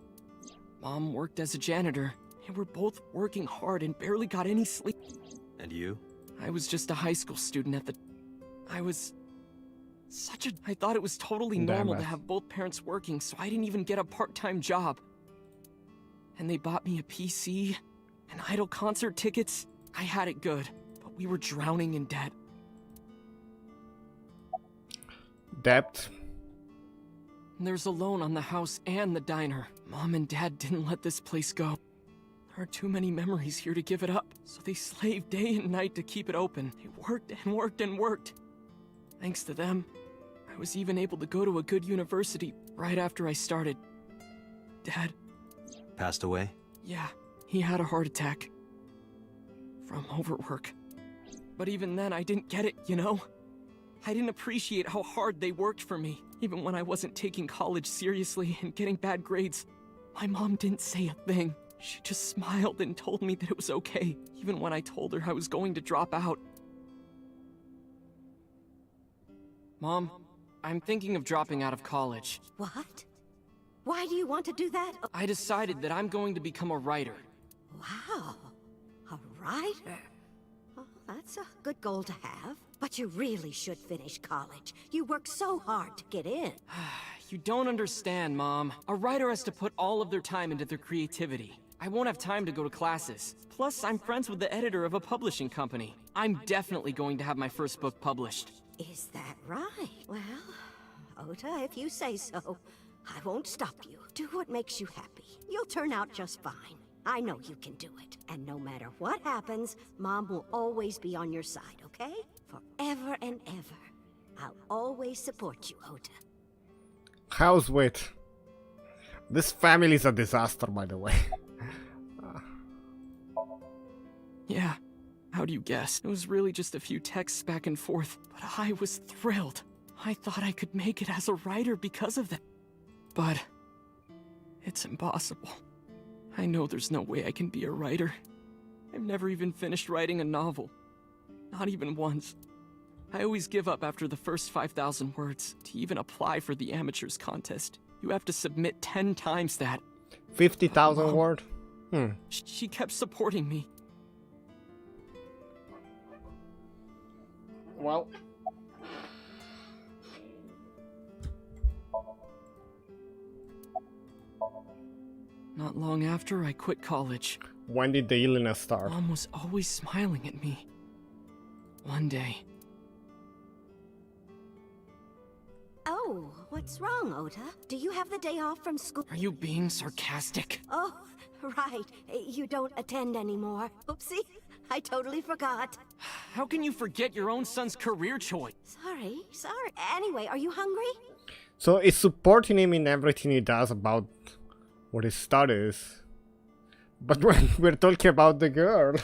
Mom worked as a janitor, and we're both working hard and barely got any sleep. And you? I was just a high school student at the... I was... I thought it was totally normal to have both parents working, so I didn't even get a part-time job. And they bought me a PC, and idol concert tickets. I had it good, but we were drowning in debt. Debt? There's a loan on the house and the diner. Mom and Dad didn't let this place go. There are too many memories here to give it up, so they slaved day and night to keep it open. They worked and worked and worked. Thanks to them, I was even able to go to a good university right after I started. Dad... Passed away? Yeah, he had a heart attack. From overwork. But even then, I didn't get it, you know? I didn't appreciate how hard they worked for me. Even when I wasn't taking college seriously and getting bad grades, my mom didn't say a thing. She just smiled and told me that it was okay, even when I told her I was going to drop out. Mom, I'm thinking of dropping out of college. What? Why do you want to do that? I decided that I'm going to become a writer. Wow. A writer? Oh, that's a good goal to have. But you really should finish college. You work so hard to get in. You don't understand, Mom. A writer has to put all of their time into their creativity. I won't have time to go to classes. Plus, I'm friends with the editor of a publishing company. I'm definitely going to have my first book published. Is that right? Well, Ota, if you say so, I won't stop you. Do what makes you happy. You'll turn out just fine. I know you can do it. And no matter what happens, Mom will always be on your side, okay? Forever and ever. I'll always support you, Ota. How's with? This family is a disaster, by the way. Yeah, how do you guess? It was really just a few texts back and forth, but I was thrilled. I thought I could make it as a writer because of that. But it's impossible. I know there's no way I can be a writer. I've never even finished writing a novel. Not even once. I always give up after the first 5,000 words. To even apply for the amateurs contest, you have to submit 10 times that. 50,000 word? She kept supporting me. Well, not long after I quit college. When did the illness start? Mom was always smiling at me. One day. Oh, what's wrong, Ota? Do you have the day off from school? Are you being sarcastic? Oh, right. You don't attend anymore. Oopsie, I totally forgot. How can you forget your own son's career choice? Sorry. Anyway, are you hungry? So it's supporting him in everything he does about what his studies. But when we're talking about the girl,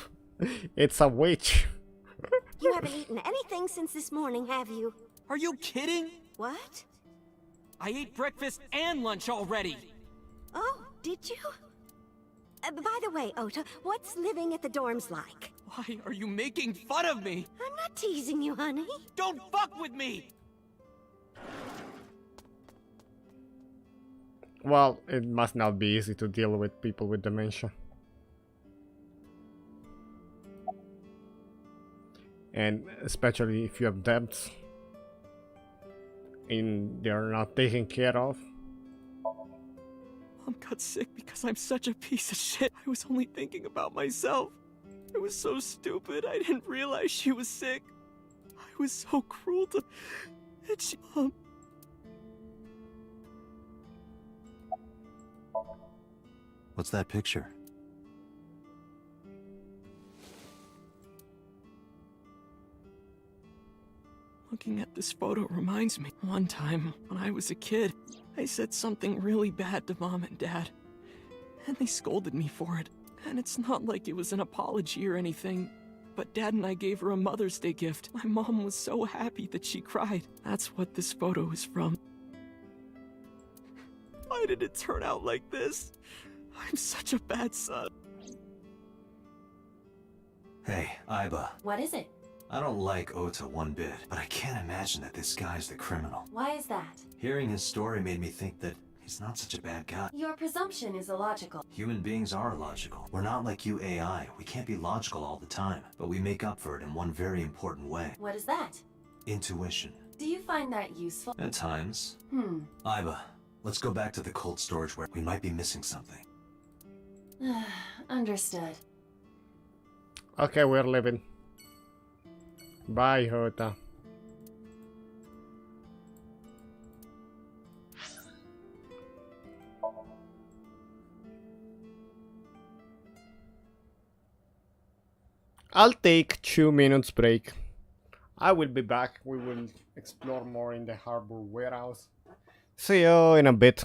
it's a witch. You haven't eaten anything since this morning, have you? Are you kidding? What? I ate breakfast and lunch already. Oh, did you? By the way, Ota, what's living at the dorms like? Why are you making fun of me? I'm not teasing you, honey. Don't fuck with me! Well, it must not be easy to deal with people with dementia. And especially if you have debts and they're not taken care of. Mom got sick because I'm such a piece of shit. I was only thinking about myself. I was so stupid, I didn't realize she was sick. I was so cruel to... And Mom... What's that picture? Looking at this photo reminds me. One time, when I was a kid, I said something really bad to Mom and Dad. And they scolded me for it. And it's not like it was an apology or anything. But Dad and I gave her a Mother's Day gift. My mom was so happy that she cried. That's what this photo is from. Why did it turn out like this? I'm such a bad son. Hey, Aiba. What is it? I don't like Ota one bit, but I can't imagine that this guy's the criminal. Why is that? Hearing his story made me think that he's not such a bad guy. Your presumption is illogical. Human beings are illogical. We're not like you AI. We can't be logical all the time, but we make up for it in one very important way. What is that? Intuition. Do you find that useful? At times. Hmm. Let's go back to the cold storage where we might be missing something. Understood. Okay, we're leaving. Bye, Hota. I'll take 2 minutes break. I will be back. We will explore more in the harbor warehouse. See you in a bit.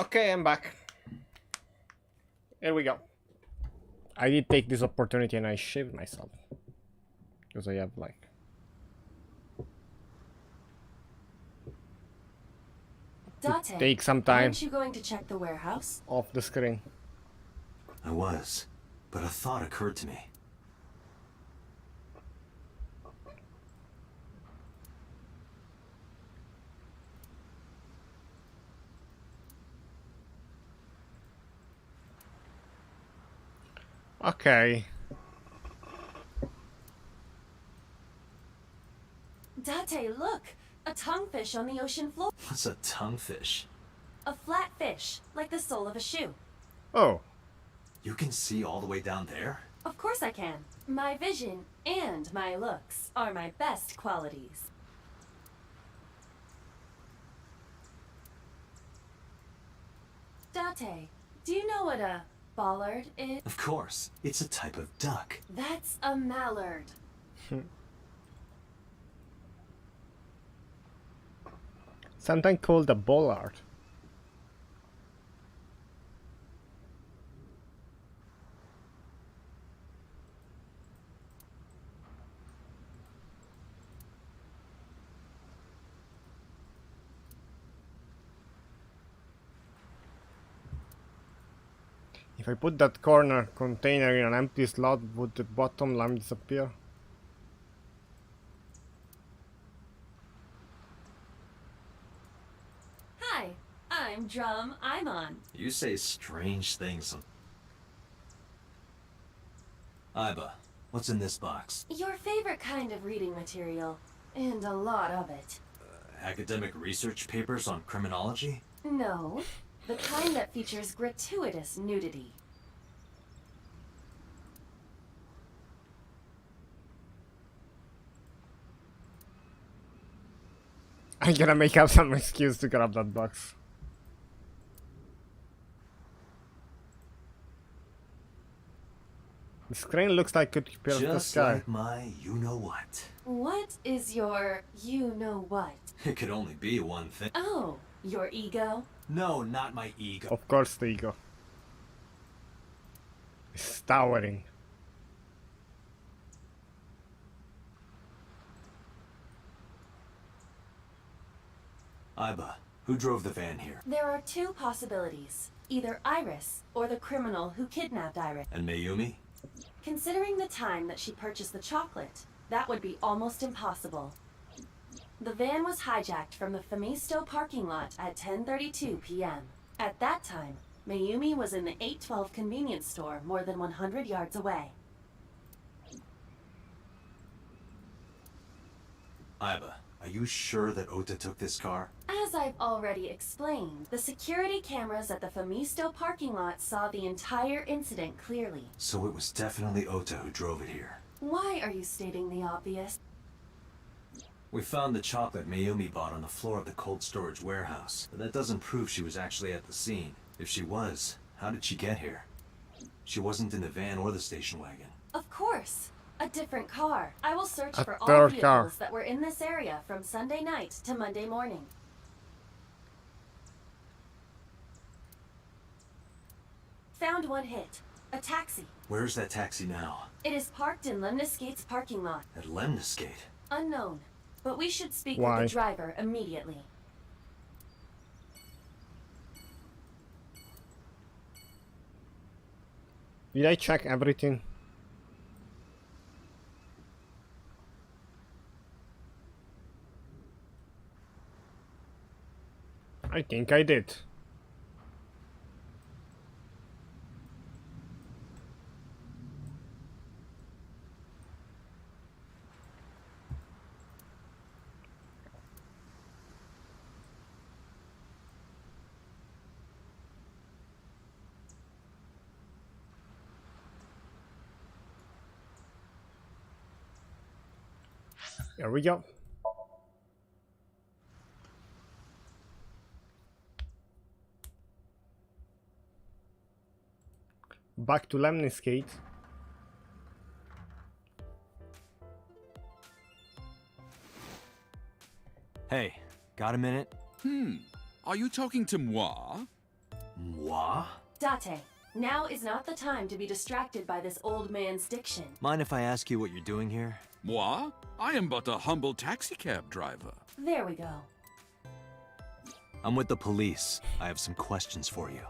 Okay, I'm back. Here we go. I did take this opportunity and I shaved myself. Because I have like... Date, take some time. aren't you going to check the warehouse? Off the screen. I was, but a thought occurred to me. Okay. Date, look! A tonguefish on the ocean floor. What's a tonguefish? A flat fish, like the sole of a shoe. Oh. You can see all the way down there? Of course I can. My vision and my looks are my best qualities. Date, do you know what a bollard is? Of course. It's a type of duck. That's a mallard. Sometimes called a bollard. If I put that corner container in an empty slot, would the bottom line disappear? Hi, I'm Drum. I'm on. You say strange things. Iba, what's in this box? Your favorite kind of reading material, and a lot of it. Academic research papers on criminology? No, the kind that features gratuitous nudity. I'm gonna make up some excuse to grab that box. The screen looks like it could appear in the sky. Like my you-know-what. What is your you-know-what? It could only be one thing. Oh, your ego? No, not my ego. Of course the ego. It's towering. Iba, who drove the van here? There are two possibilities. Either Iris, or the criminal who kidnapped Iris. And Mayumi? Considering the time that she purchased the chocolate, that would be almost impossible. The van was hijacked from the Femisto parking lot at 10:32 p.m. At that time, Mayumi was in the 812 convenience store more than 100 yards away. Iba, are you sure that Ota took this car? As I've already explained, the security cameras at the Femisto parking lot saw the entire incident clearly. So it was definitely Ota who drove it here. Why are you stating the obvious? We found the chocolate Mayumi bought on the floor of the cold storage warehouse, but that doesn't prove she was actually at the scene. If she was, how did she get here? She wasn't in the van or the station wagon. Of course. A different car. I will search for all third vehicles car. that were in this area from Sunday night to Monday morning. Found one hit. A taxi. Where's that taxi now? It is parked in Lemniscate's parking lot. At Lemniscate? Unknown. But we should speak Why? with the driver immediately. Did I check everything? I think I did. There we go. Back to Lemniscate. Hey, got a minute? Are you talking to moi? Moi? Date, now is not the time to be distracted by this old man's diction. Mind if I ask you what you're doing here? Moi? I am but a humble taxicab driver. There we go. I'm with the police. I have some questions for you.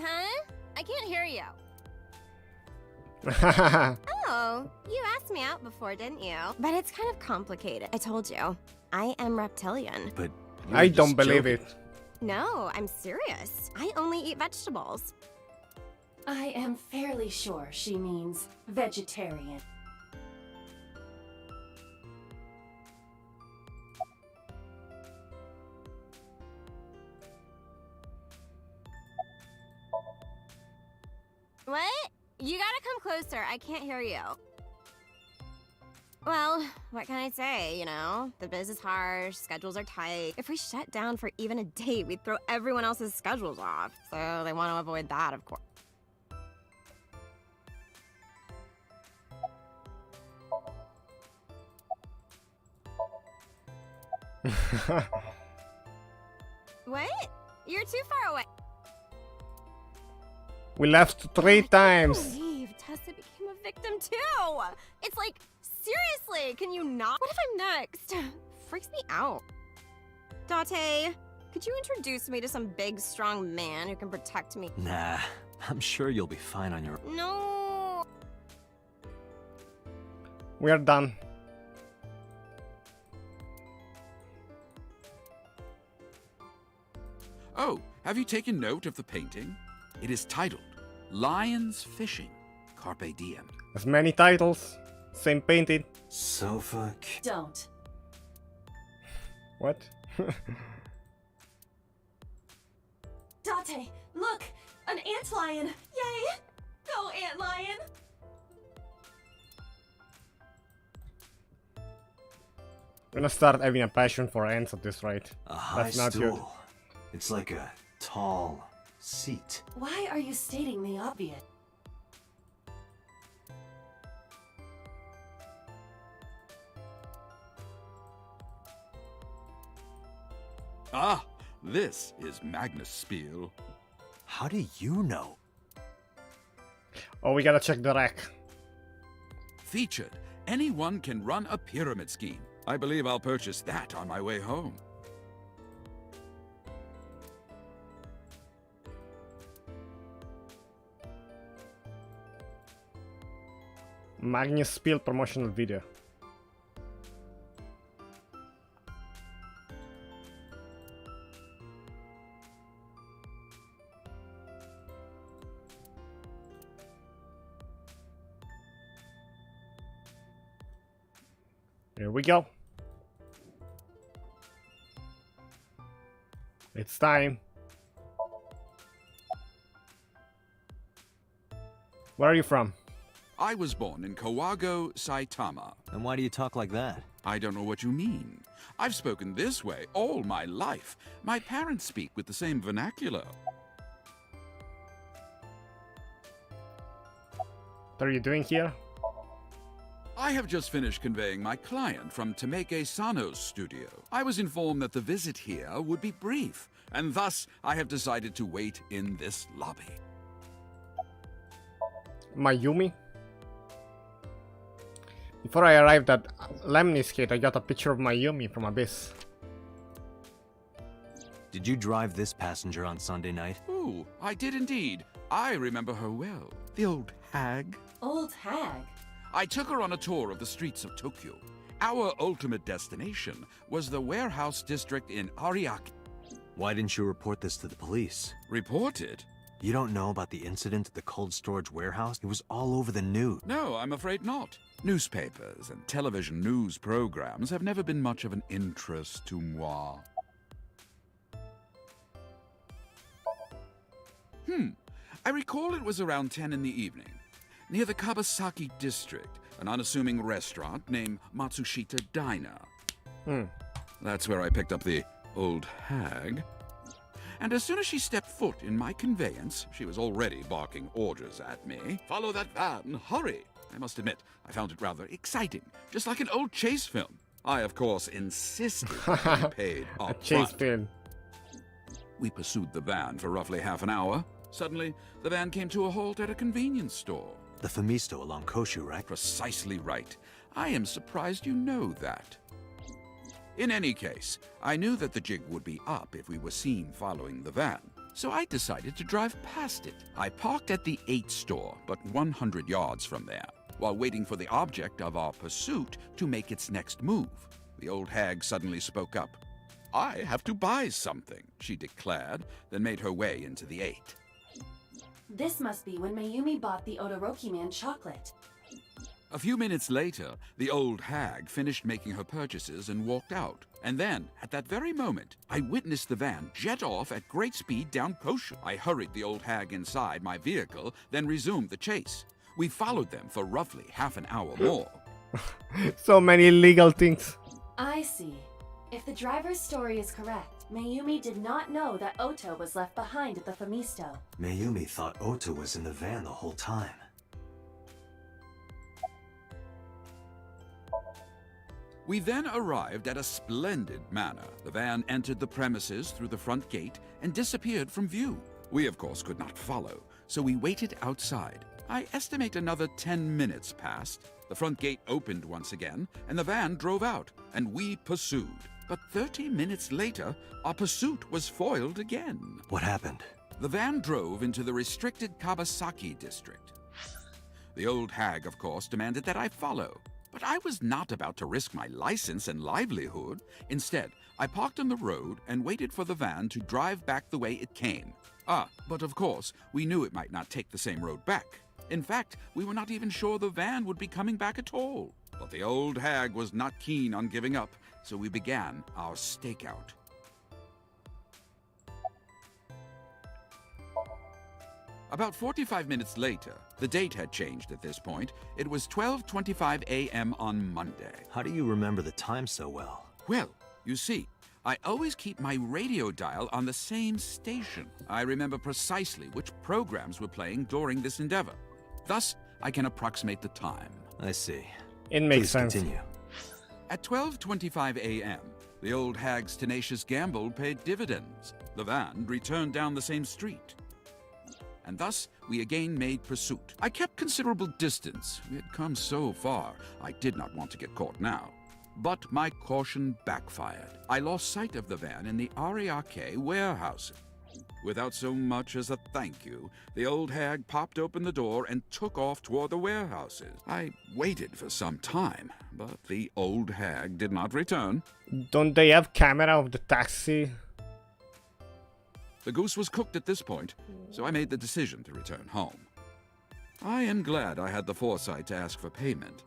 Huh? I can't hear you. Oh, you asked me out before, didn't you? But it's kind of complicated. I told you. I am reptilian. But I don't believe it. No, I'm serious. I only eat vegetables. I am fairly sure she means vegetarian. What? You gotta come closer. I can't hear you. Well, what can I say, you know? The biz is harsh, schedules are tight. If we shut down for even a date, we'd throw everyone else's schedules off. So they want to avoid that, of course. What? You're too far away. We left 3 times. I can't believe Tessa became a victim too. It's like, seriously, can you not? What if I'm next? Freaks me out. Date, could you introduce me to some big, strong man who can protect me? Nah, I'm sure you'll be fine on your own. No. We are done. Oh, have you taken note of the painting? It is titled Lions Fishing, Carpe Diem. As many titles, same painting. Sofa. Don't. What? Date, look! An antlion! Yay! Go, antlion! I'm gonna start having a passion for ants at this rate. A high That's not stool. good. It's like a tall seat. Why are you stating the obvious? Ah, this is Magnus Spiel. How do you know? Oh, we gotta check the rack. Featured, anyone can run a pyramid scheme. I believe I'll purchase that on my way home. Magnus Spiel promotional video. Here we go. It's time. Where are you from? I was born in Kawago, Saitama. And why do you talk like that? I don't know what you mean. I've spoken this way all my life. My parents speak with the same vernacular. What are you doing here? I have just finished conveying my client from Tameke Sano's studio. I was informed that the visit here would be brief, and thus I have decided to wait in this lobby. Mayumi? Before I arrived at Lemnis Gate, I got a picture of Mayumi from Abyss. Did you drive this passenger on Sunday night? Ooh, I did indeed. I remember her well. The old hag. Old hag? I took her on a tour of the streets of Tokyo. Our ultimate destination was the warehouse district in Ariake. Why didn't you report this to the police? Report it? You don't know about the incident at the cold storage warehouse? It was all over the news. No, I'm afraid not. Newspapers and television news programs have never been much of an interest to moi. I recall it was around 10 in the evening. Near the Kabasaki district, an unassuming restaurant named Matsushita Diner. That's where I picked up the old hag. and as soon as she stepped foot in my conveyance, she was already barking orders at me. Follow that van, hurry! I must admit, I found it rather exciting, just like an old chase film. I, of course, insisted that we paid up Chase front. film. We pursued the van for roughly half an hour. Suddenly, the van came to a halt at a convenience store. The Famisto along Koshu, right? Precisely right. I am surprised you know that. In any case, I knew that the jig would be up if we were seen following the van, so I decided to drive past it. I parked at the 8 store, but 100 yards from there, while waiting for the object of our pursuit to make its next move. The old hag suddenly spoke up. "I have to buy something," she declared, then made her way into the 8. This must be when Mayumi bought the Odoroki man chocolate. A few minutes later, the old hag finished making her purchases and walked out. And then, at that very moment, I witnessed the van jet off at great speed down Koshu. I hurried the old hag inside my vehicle, then resumed the chase. We followed them for roughly half an hour more. So many illegal things. I see. If the driver's story is correct, Mayumi did not know that Ota was left behind at the Famisto. Mayumi thought Ota was in the van the whole time. We then arrived at a splendid manor. The van entered the premises through the front gate and disappeared from view. We, of course, could not follow, so we waited outside. I estimate another 10 minutes passed. The front gate opened once again, and the van drove out, and we pursued. But 30 minutes later, our pursuit was foiled again. What happened? The van drove into the restricted Kabasaki district. The old hag, of course, demanded that I follow. But I was not about to risk my license and livelihood. Instead, I parked on the road and waited for the van to drive back the way it came. But of course, we knew it might not take the same road back. In fact, we were not even sure the van would be coming back at all. But the old hag was not keen on giving up, so we began our stakeout. About 45 minutes later, the date had changed at this point. It was 12:25 a.m. on Monday. How do you remember the time so well? Well, you see, I always keep my radio dial on the same station. I remember precisely which programs were playing during this endeavor. Thus, I can approximate the time. I see. It makes Please sense. Continue. At 12:25 a.m., the old hag's tenacious gamble paid dividends. The van returned down the same street. And thus, we again made pursuit. I kept considerable distance. We had come so far, I did not want to get caught now. But my caution backfired. I lost sight of the van in the Ariake warehouse. Without so much as a thank you, the old hag popped open the door and took off toward the warehouses. I waited for some time, but the old hag did not return. Don't they have camera of the taxi? The goose was cooked at this point, so I made the decision to return home. I am glad I had the foresight to ask for payment.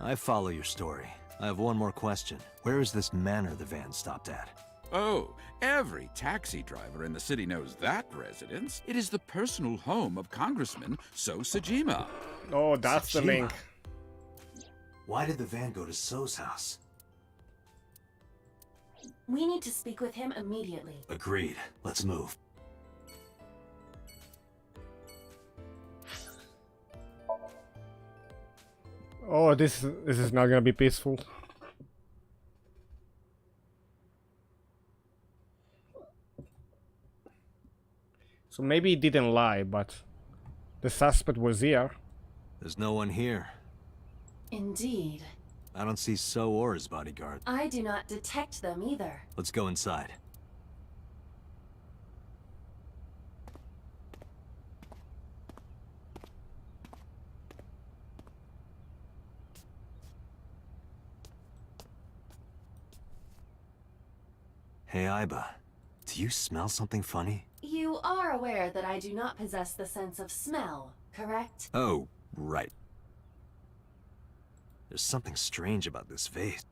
I follow your story. I have one more question. Where is this manor the van stopped at? Oh, every taxi driver in the city knows that residence. It is the personal home of Congressman So Sajima. Oh, that's the link. Why did the van go to So's house? We need to speak with him immediately. Agreed. Let's move. Oh, this is not gonna be peaceful. So maybe he didn't lie, but the suspect was here. There's no one here. Indeed. I don't see So or his bodyguard. I do not detect them either. Let's go inside. Hey, Aiba. Do you smell something funny? You are aware that I do not possess the sense of smell, correct? Oh, right. There's something strange about this vase.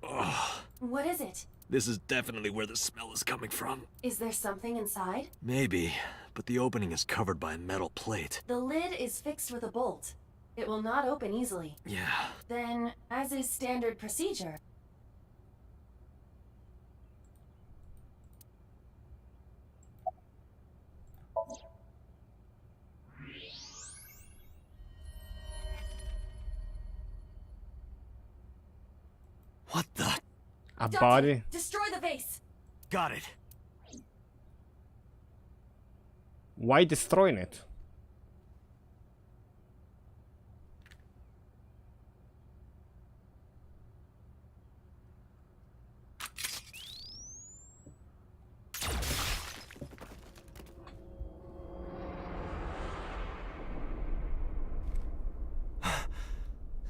Ugh. What is it? This is definitely where the smell is coming from. Is there something inside? Maybe, but the opening is covered by a metal plate. The lid is fixed with a bolt. It will not open easily. Yeah. Then, as is standard procedure, A Dante, body? destroy the vase! Got it. Why destroying it?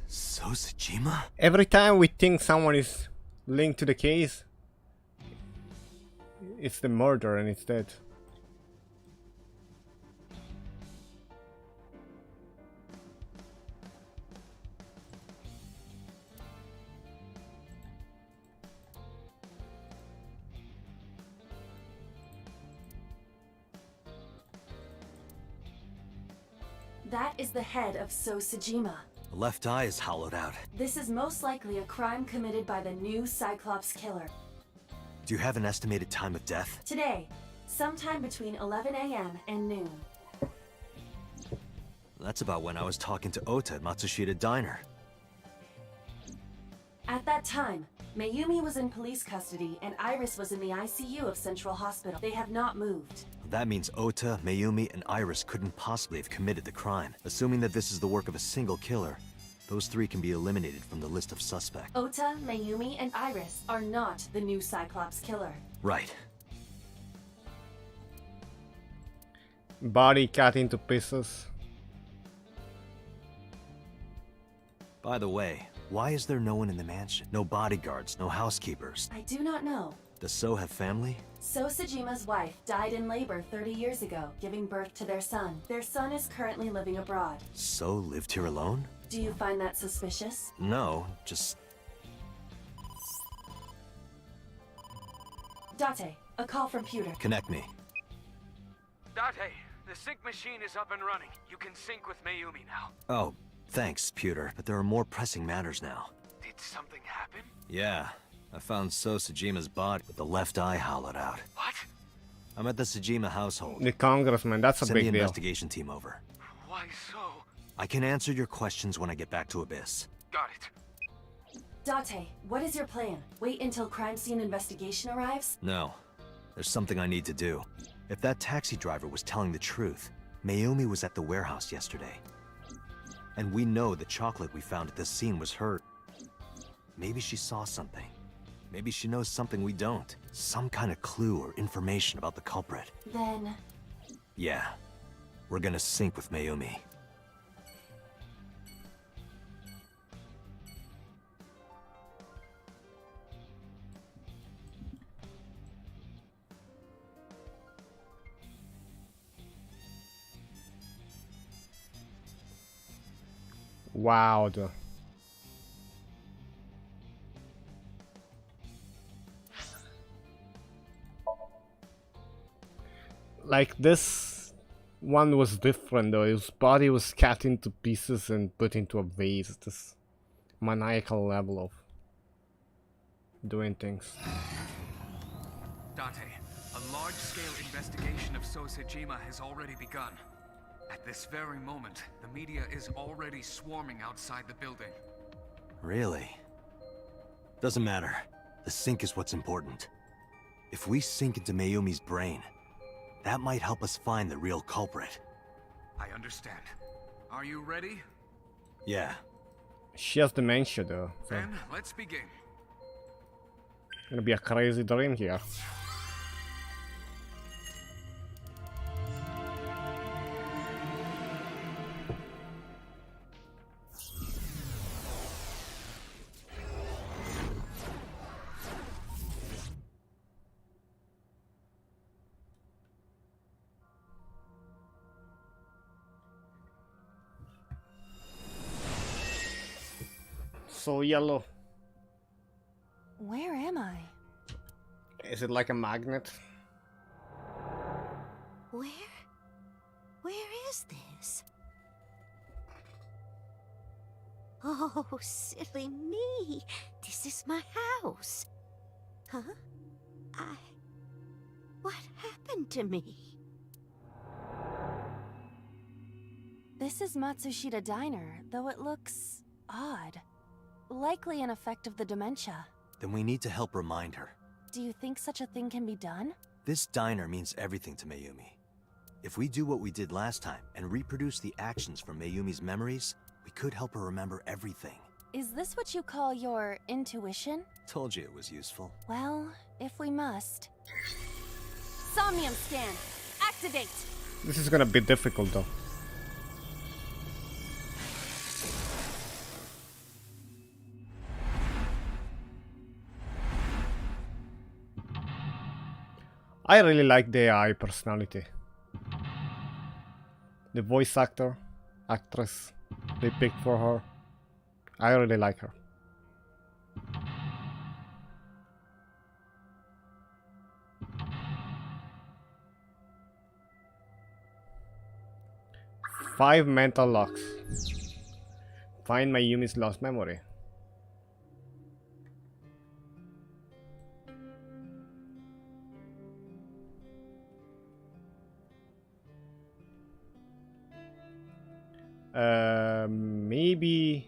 Sojima? Every time we think someone is linked to the case, it's the murderer instead. That is the head of Sojima. The left eye is hollowed out. This is most likely a crime committed by the new Cyclops killer. Do you have an estimated time of death? Today, sometime between 11 a.m. and noon. That's about when I was talking to Ota at Matsushita Diner. At that time, Mayumi was in police custody and Iris was in the ICU of Central Hospital. They have not moved. That means Ota, Mayumi, and Iris couldn't possibly have committed the crime. Assuming that this is the work of a single killer, those three can be eliminated from the list of suspects. Ota, Mayumi, and Iris are not the new Cyclops killer. Right. Body cut into pieces. By the way, why is there no one in the mansion? No bodyguards, no housekeepers. I do not know. Does So have family? Sosajima's wife died in labor 30 years ago, giving birth to their son. Their son is currently living abroad. So lived here alone? Do you find that suspicious? No, just... Date, a call from Pewter. Connect me. Date, the sync machine is up and running. You can sync with Mayumi now. Oh, thanks, Pewter, but there are more pressing matters now. Did something happen? Yeah, I found So Sajima's body with the left eye hollowed out. What? I'm at the Sajima household. The congressman, that's a Send big the deal. investigation team over. Why so? I can answer your questions when I get back to Abyss. Got it. Date, what is your plan? Wait until crime scene investigation arrives? No, there's something I need to do. If that taxi driver was telling the truth, Mayumi was at the warehouse yesterday. And we know the chocolate we found at the scene was her. Maybe she saw something. Maybe she knows something we don't. Some kind of clue or information about the culprit. Then... Yeah, we're gonna sync with Mayumi. Wow. Like this one was different though. His body was cut into pieces and put into a vase. This maniacal level of doing things. Date, a large-scale investigation of Sosejima has already begun. At this very moment, the media is already swarming outside the building. Really? Doesn't matter. The sync is what's important. If we sink into Mayumi's brain, that might help us find the real culprit. I understand. Are you ready? Yeah. She has dementia though. So Then, let's begin. gonna be a crazy dream here. So yellow. Where am I? Is it like a magnet? Where is this? Oh, silly me. This is my house. Huh? What happened to me? This is Matsushita Diner, though it looks odd. Likely an effect of the dementia. Then we need to help remind her. Do you think such a thing can be done? This diner means everything to Mayumi. If we do what we did last time and reproduce the actions from Mayumi's memories, we could help her remember everything. Is this what you call your intuition? Told you it was useful. Well, if we must. Somnium scan! Activate! This is gonna be difficult though. I really like the AI personality. The voice actress they picked for her. I really like her. Five mental locks. Find Mayumi's lost memory. Maybe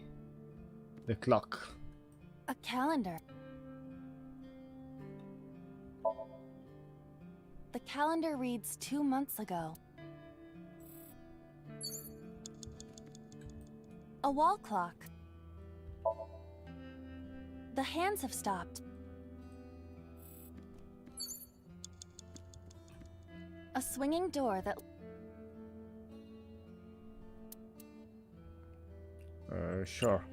the clock. A calendar. The calendar reads 2 months ago. A wall clock. The hands have stopped. A swinging door that... Sure.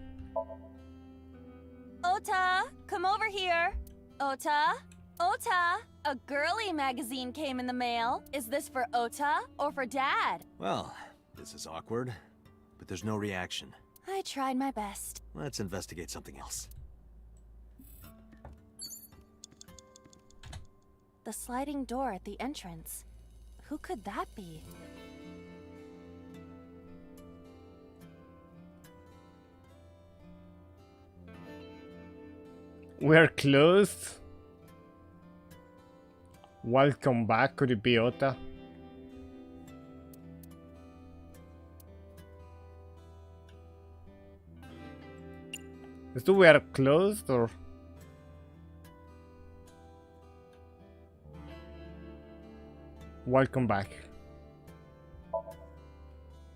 Ota, come over here. Ota? Ota! A girly magazine came in the mail. Is this for Ota or for Dad? Well, this is awkward, but there's no reaction. I tried my best. Let's investigate something else. The sliding door at the entrance. Who could that be? We're closed. Welcome back. Could it be Ota? Is we are closed or? Welcome back.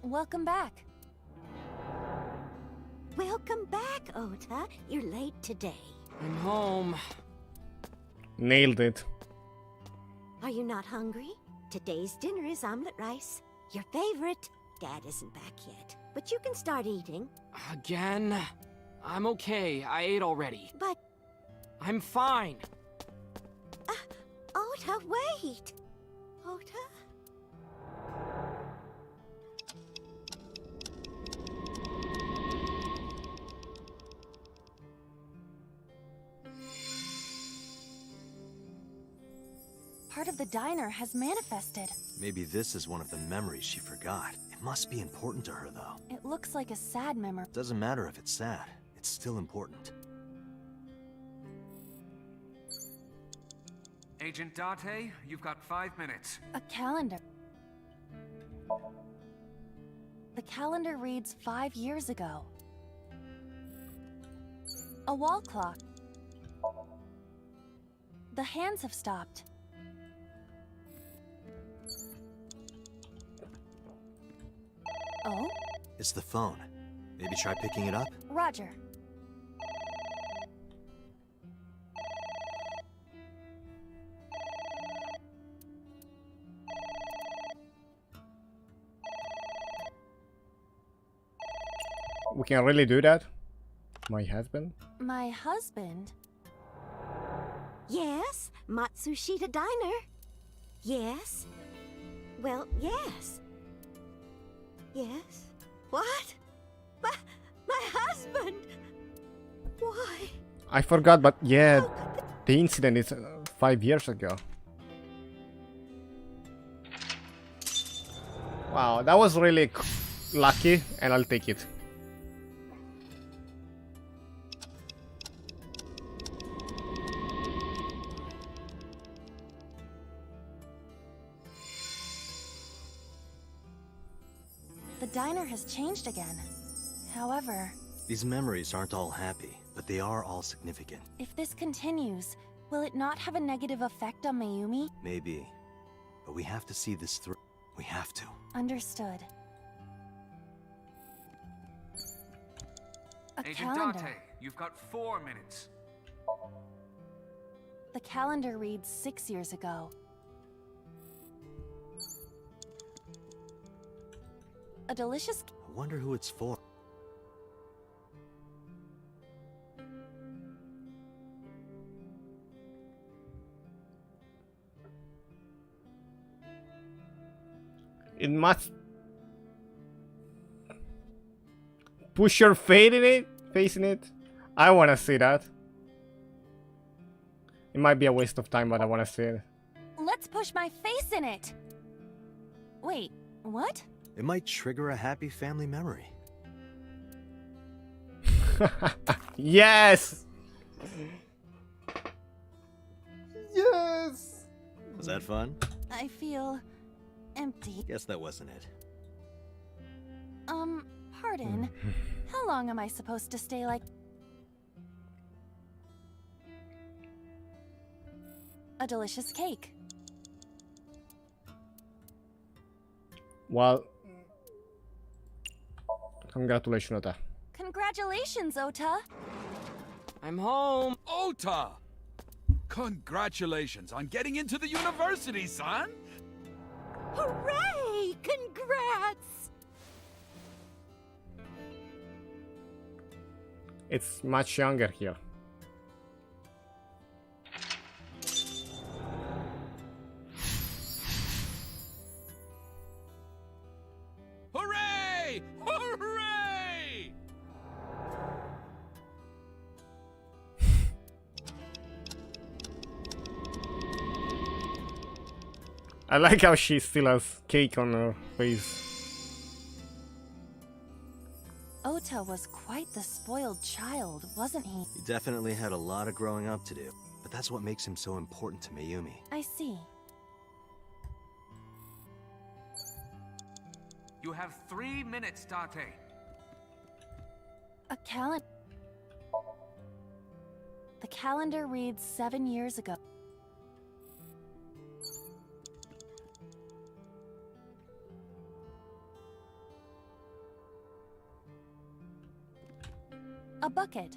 Welcome back. Welcome back, Ota. You're late today. I'm home. Nailed it. Are you not hungry? Today's dinner is omelet rice. Your favorite. Dad isn't back yet, but you can start eating. Again? I'm okay. I ate already. But... I'm fine. Ota, wait! Ota? Part of the diner has manifested. Maybe this is one of the memories she forgot. It must be important to her, though. It looks like a sad memory. Doesn't matter if it's sad. It's still important. Agent Date, you've got 5 minutes. A calendar. The calendar reads 5 years ago. A wall clock. The hands have stopped. Oh? It's the phone. Maybe try picking it up? Roger. We can really do that? My husband? My husband? Yes, Matsushita Diner. Yes. Well, yes. Yes. What? My husband! Why? I forgot, but yeah, the incident is 5 years ago. Wow, that was really lucky, and I'll take it. The diner has changed again. However, These memories aren't all happy, but they are all significant. If this continues, will it not have a negative effect on Mayumi? Maybe. But we have to see this through. We have to. Understood. A Agent calendar. Date, you've got 4 minutes. The calendar reads 6 years ago. A delicious... I wonder who it's for. It must push your face in it. I wanna see that. It might be a waste of time, but I wanna see it. Let's push my face in it! Wait, what? It might trigger a happy family memory. Yes! Yes! Was that fun? I feel... empty. Guess that wasn't it. Pardon. How long am I supposed to stay like... A delicious cake. Well... Congratulations, Ota. Congratulations, Ota! I'm home! Ota! Congratulations on getting into the university, son! Hooray! Congrats! It's much younger here. Hooray! Hooray! I like how she still has cake on her face. Ota was quite the spoiled child, wasn't he? He definitely had a lot of growing up to do. But that's what makes him so important to Mayumi. I see. You have 3 minutes, Date. A calendar... The calendar reads 7 years ago. A bucket.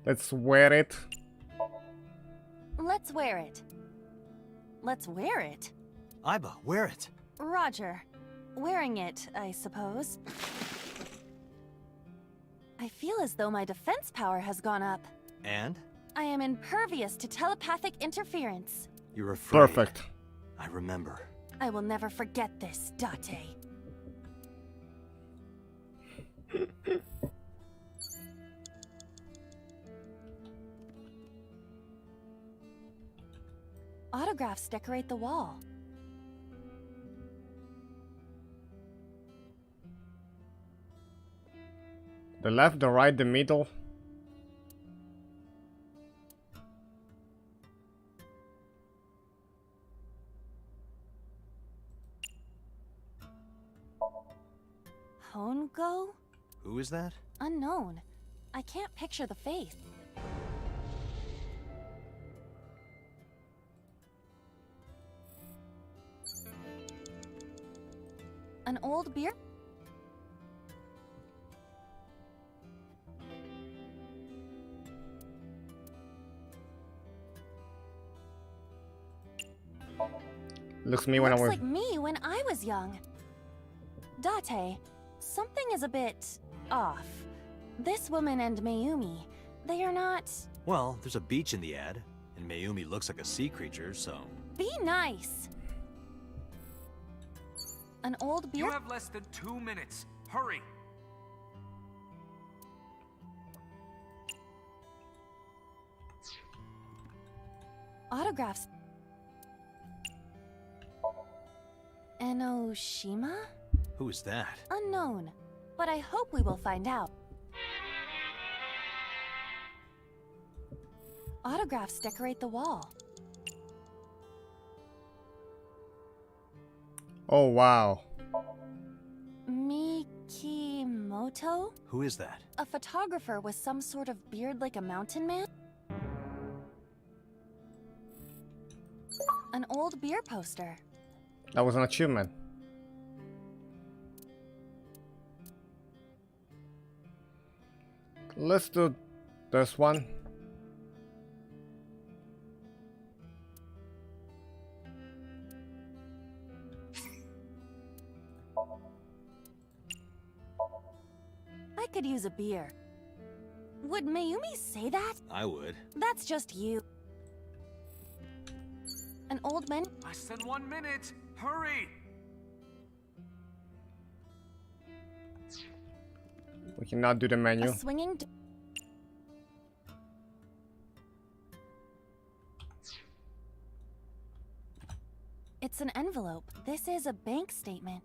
Let's wear it. Let's wear it. Let's wear it? Aiba, wear it. Roger. Wearing it, I suppose. I feel as though my defense power has gone up. And? I am impervious to telepathic interference. You're afraid. Perfect. I remember. I will never forget this, Date. Autographs decorate the wall. The left, the right, the middle. Hongo? Who is that? Unknown. I can't picture the face. An old beer? Looks me when I Looks was... like me when I was young. Date, something is a bit off. This woman and Mayumi, they are not... Well, there's a beach in the ad, and Mayumi looks like a sea creature, so... Be nice. An old beer? You have less than 2 minutes. Hurry! Autographs. Enoshima? Who is that? Unknown, but I hope we will find out. Autographs decorate the wall. Oh, wow. Mikimoto? Who is that? A photographer with some sort of beard like a mountain man? An old beer poster. That was an achievement. Let's do this one. I could use a beer. Would Mayumi say that? I would. That's just you. An old man? Less than 1 minute! Hurry! We cannot do the menu. A swinging It's an envelope. This is a bank statement.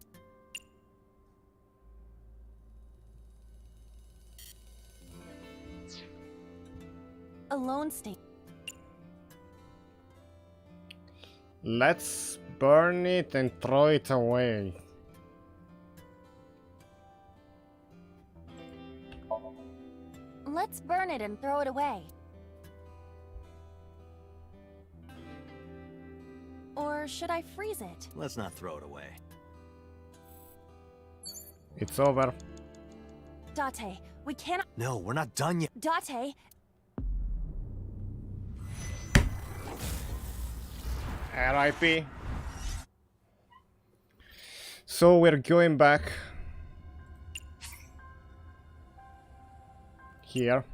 A loan statement. Let's burn it and throw it away. Let's burn it and throw it away. Or should I freeze it? Let's not throw it away. It's over. Date, we cannot. No, we're not done yet. Date, RIP. So we're going back here.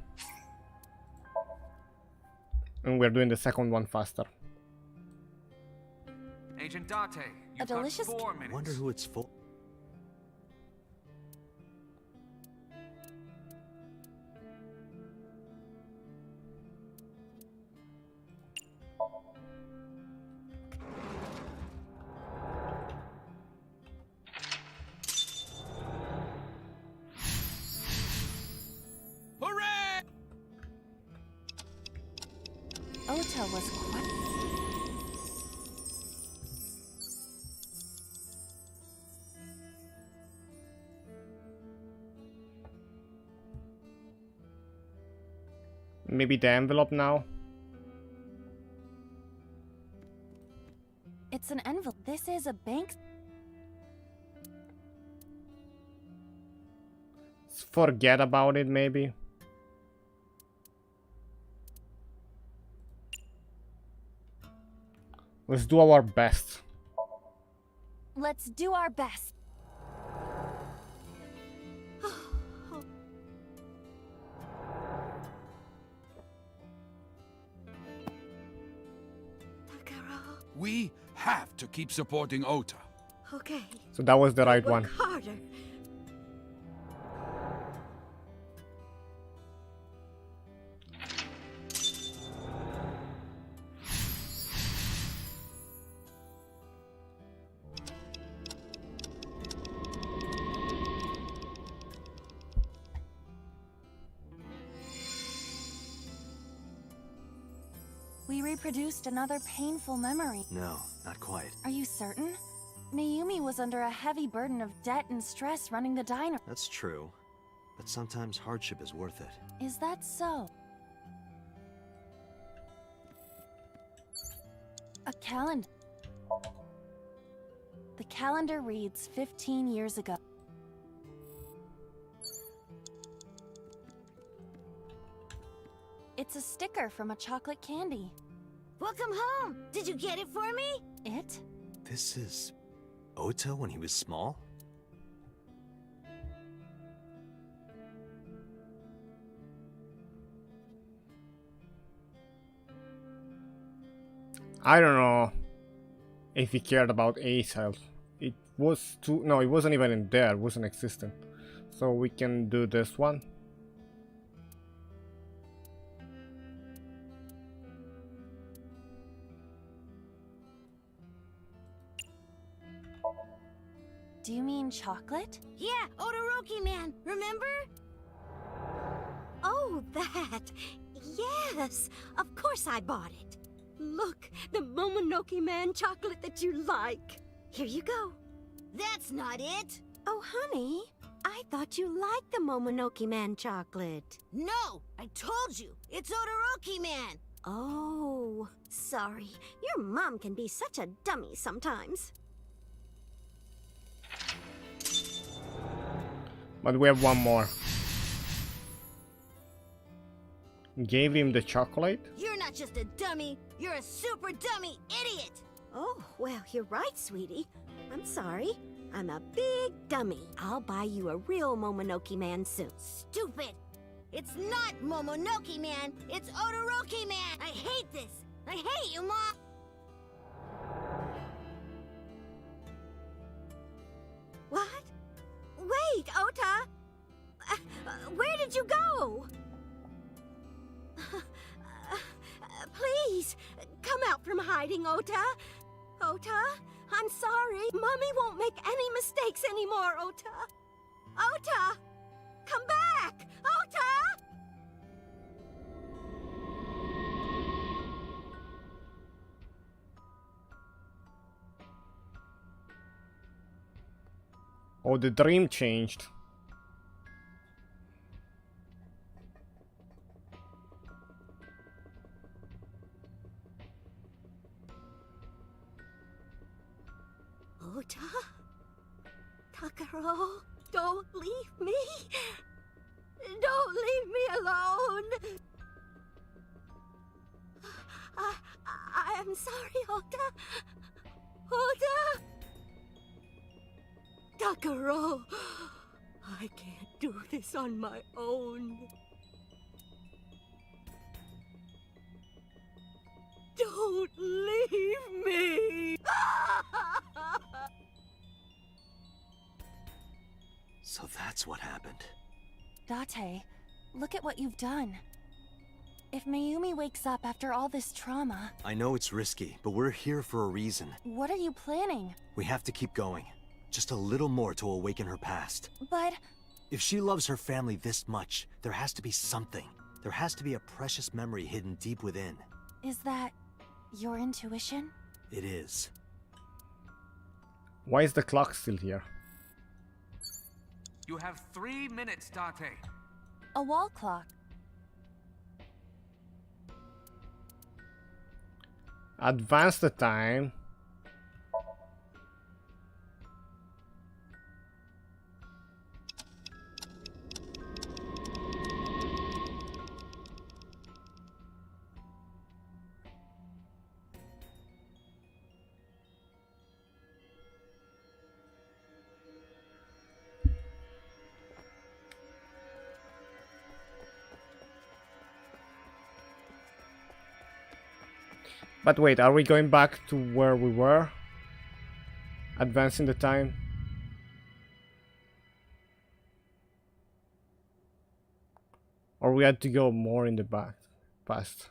And we're doing the second one faster. Agent Date, you've got delicious 4 minutes. Wonder who it's for. Hooray! Ota was quite. Maybe the envelope now. It's an envelope. This is a bank. Let's forget about it, maybe. Let's do our best. Let's do our best. We have to keep supporting Ota. Okay. So that was the right Work one. harder. We reproduced another painful memory. No, not quite. Are you certain? Mayumi was under a heavy burden of debt and stress running the diner. That's true. But sometimes hardship is worth it. Is that so? A calendar. The calendar reads 15 years ago. It's a sticker from a chocolate candy. Welcome home! Did you get it for me? It? This is Ota when he was small? I don't know if he cared about Ace health. It was too... No, it wasn't even in there. It wasn't existent. So we can do this one. Do you mean chocolate? Yeah, Odoroki man, remember? Oh, that. Yes, of course I bought it. Look, the Momonoke man chocolate that you like. Here you go. That's not it. Oh, honey, I thought you liked the Momonoke Man chocolate. No! I told you! It's Odoroki Man! Oh, sorry. Your mom can be such a dummy sometimes. But we have one more. Gave him the chocolate? You're not just a dummy, you're a super dummy idiot! Oh, well, you're right, sweetie. I'm sorry. I'm a big dummy. I'll buy you a real Momonoke Man soon. Stupid! It's not Momonoke Man, it's Odoroki Man! I hate this! I hate you, Mom! What? Wait, Ota! Where did you go? Please, come out from hiding, Ota. Ota, I'm sorry. Mommy won't make any mistakes anymore, Ota. Ota! Come back! Ota! Oh, the dream changed. Ota? Takaro, don't leave me. Don't leave me alone. I am sorry, Ota. Ota! Takaro, I can't do this on my own. Don't leave me! So that's what happened. Date, look at what you've done. If Mayumi wakes up after all this trauma... I know it's risky, but we're here for a reason. What are you planning? We have to keep going. Just a little more to awaken her past. But... If she loves her family this much, there has to be something. There has to be a precious memory hidden deep within. Is that your intuition? It is. Why is the clock still here? You have 3 minutes, Date. A wall clock. Advance the time. But wait, are we going back to where we were? Advancing the time? Or we had to go more in the back, past?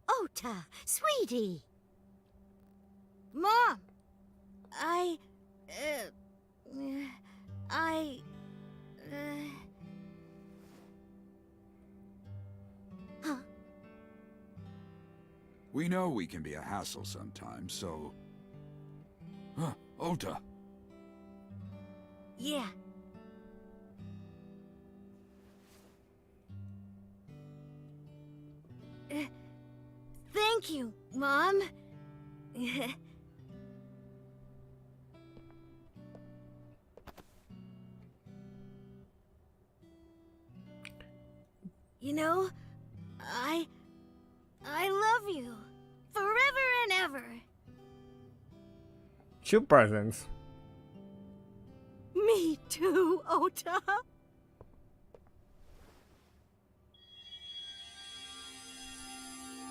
Ota, sweetie! Mom! Huh? We know we can be a hassle sometimes, so... Huh, Ota. Yeah. Thank you, Mom. You know, I love you. Forever and ever. 2 presents. Me too, Ota.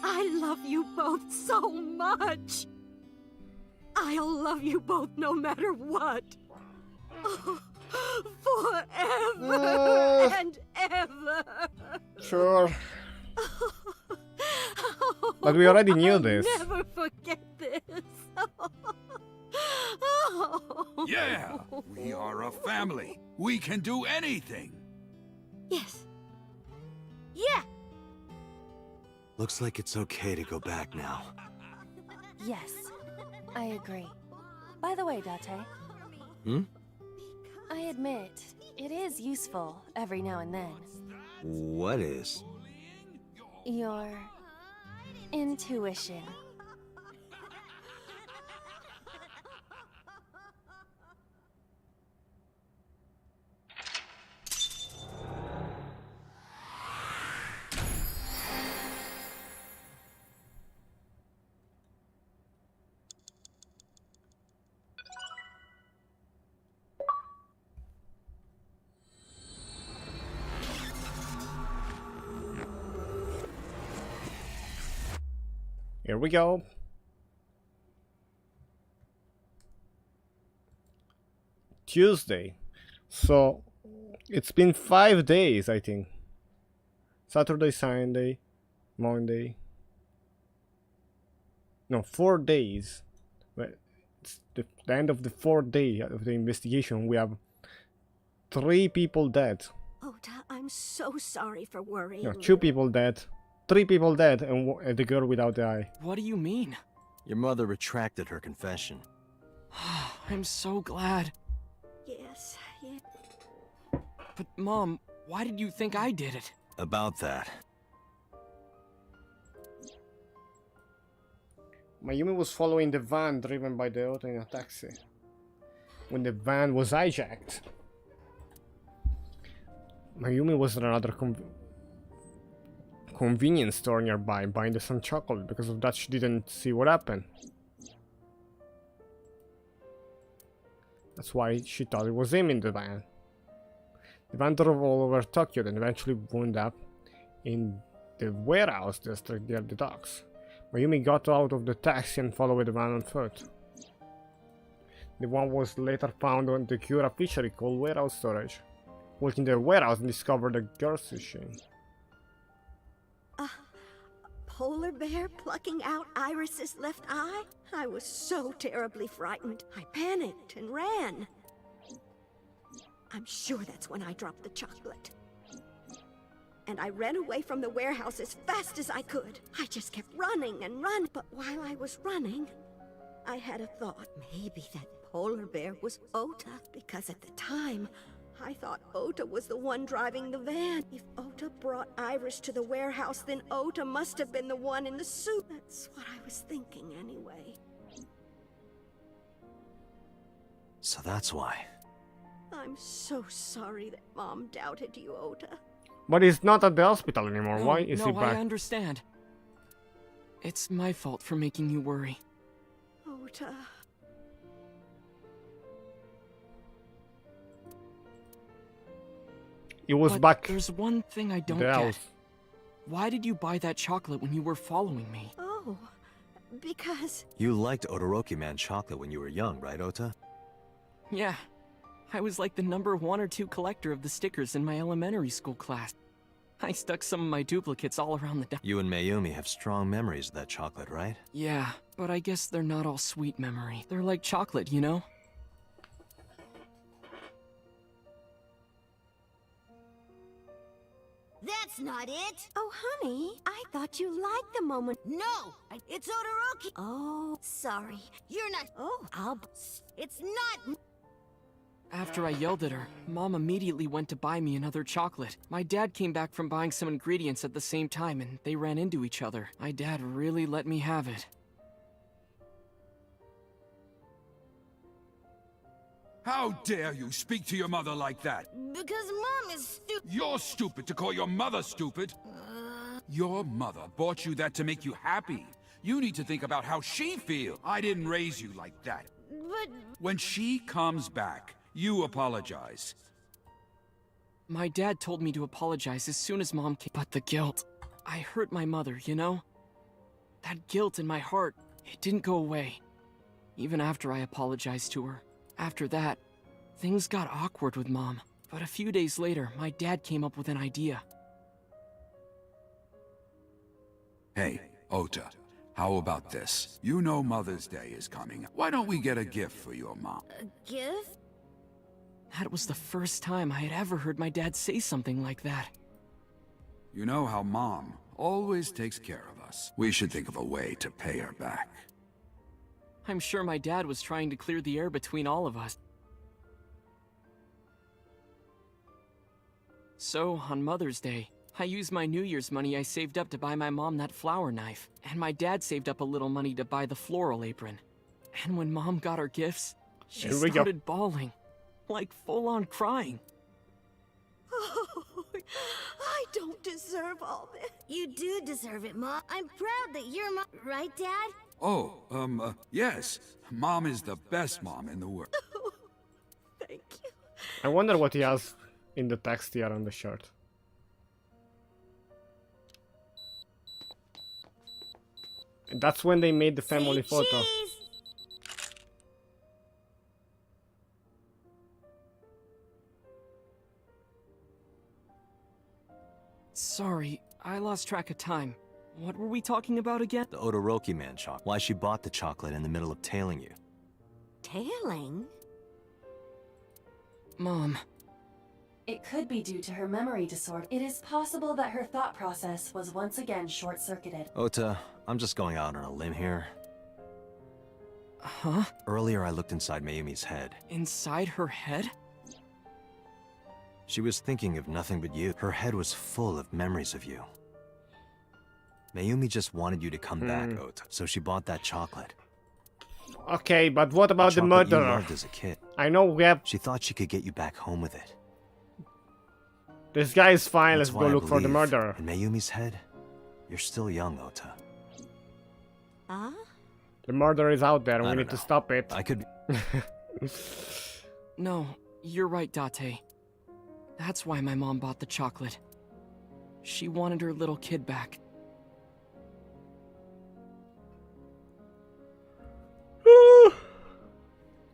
I love you both so much. I'll love you both no matter what. Forever and ever. Sure. But we already knew this. I'll never forget this. Yeah! We are a family. We can do anything. Yes. Yeah! Looks like it's okay to go back now. Yes, I agree. By the way, Date. Hmm? I admit, it is useful every now and then. What is? Your intuition. Here we go. Tuesday. So it's been 5 days, I think. Saturday, Sunday, Monday. No, 4 days. But it's the end of the 4th day of the investigation. We have 3 people dead. Ota, I'm so sorry for worrying. No, 2 people dead. 3 people dead, and the girl without the eye. What do you mean? Your mother retracted her confession. I'm so glad. Yes, yeah. But Mom, why did you think I did it? About that. Mayumi was following the van driven by the Ota in a taxi when the van was hijacked. Mayumi was at another convenience store nearby buying some chocolate. Because of that, she didn't see what happened. That's why she thought it was him in the van. The van drove all over Tokyo, then eventually wound up in the warehouse district near the docks. Mayumi got out of the taxi and followed the van on foot. The van was later found on the Cura fishery called warehouse storage. Walking the warehouse and discovered a girl's machine. Polar bear plucking out Iris's left eye? I was so terribly frightened. I panicked and ran. I'm sure that's when I dropped the chocolate. And I ran away from the warehouse as fast as I could. I just kept running and running. But while I was running, I had a thought. Maybe that polar bear was Ota, because at the time, I thought Ota was the one driving the van. If Ota brought Iris to the warehouse, then Ota must have been the one in the suit. That's what I was thinking anyway. So that's why. I'm so sorry that Mom doubted you, Ota. But he's not at the hospital anymore. No, Why is he No, back? I understand. It's my fault for making you worry. Ota. He was But back. There's one thing I don't the get. house. Why did you buy that chocolate when you were following me? Oh, because... You liked Odoroki Man chocolate when you were young, right, Ota? Yeah. I was like the number 1 or 2 collector of the stickers in my elementary school class. I stuck some of my duplicates all around the You and Mayumi have strong memories of that chocolate, right? Yeah, but I guess they're not all sweet memory. They're like chocolate, you know? That's not it! Oh, honey, I thought you liked the moment. No! It's Odoroki! Oh, sorry. You're not... Oh, It's not... After I yelled at her, Mom immediately went to buy me another chocolate. My dad came back from buying some ingredients at the same time, and they ran into each other. My dad really let me have it. How dare you speak to your mother like that? Because Mom is stupid. You're stupid to call your mother stupid. Your mother bought you that to make you happy. You need to think about how she feels. I didn't raise you like that. But... When she comes back, you apologize. My dad told me to apologize as soon as Mom came. But the guilt... I hurt my mother, you know? That guilt in my heart, it didn't go away. Even after I apologized to her. After that, things got awkward with Mom. But a few days later, my dad came up with an idea. Hey, Ota, how about this? You know Mother's Day is coming. Why don't we get a gift for your mom? A gift? That was the first time I had ever heard my dad say something like that. You know how Mom always takes care of us. We should think of a way to pay her back. I'm sure my dad was trying to clear the air between all of us. So, on Mother's Day, I used my New Year's money I saved up to buy my mom that flower knife, and my dad saved up a little money to buy the floral apron. And when Mom got her gifts, she Here we go. started bawling, like full-on crying. Oh, I don't deserve all this. You do deserve it, Mom. I'm proud that you're Mom. Right, Dad? Oh, yes. Mom is the best mom in the world. Thank you. I wonder what he has in the text here on the shirt. And that's when they made the family photo. Sorry, I lost track of time. What were we talking about again? The Odoroki man chocolate. Why she bought the chocolate in the middle of tailing you. Tailing? Mom. It could be due to her memory disorder. It is possible that her thought process was once again short-circuited. Ota, I'm just going out on a limb here. Huh? Earlier I looked inside Mayumi's head. Inside her head? She was thinking of nothing but you. Her head was full of memories of you. Mayumi just wanted you to come back, Ota, so she bought that chocolate. Okay, but what about the chocolate you murderer? loved as a kid. I know we have... She thought she could get you back home with it. This guy is fine, That's let's why go I look for the believe murderer. In Mayumi's head, you're still young, Ota. Huh? The murderer is out there, I we don't need to know. stop it. I could... No, you're right, Date. That's why my mom bought the chocolate. She wanted her little kid back.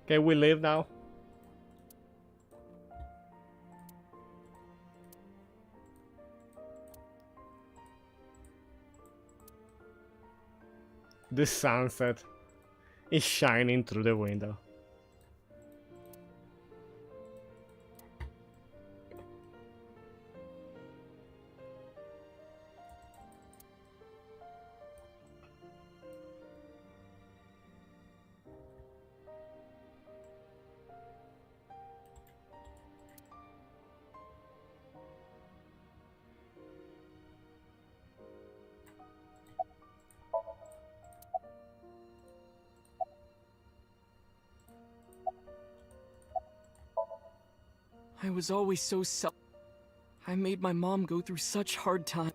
Okay, we leave now. The sunset is shining through the window. I was always so I made my mom go through such hard time.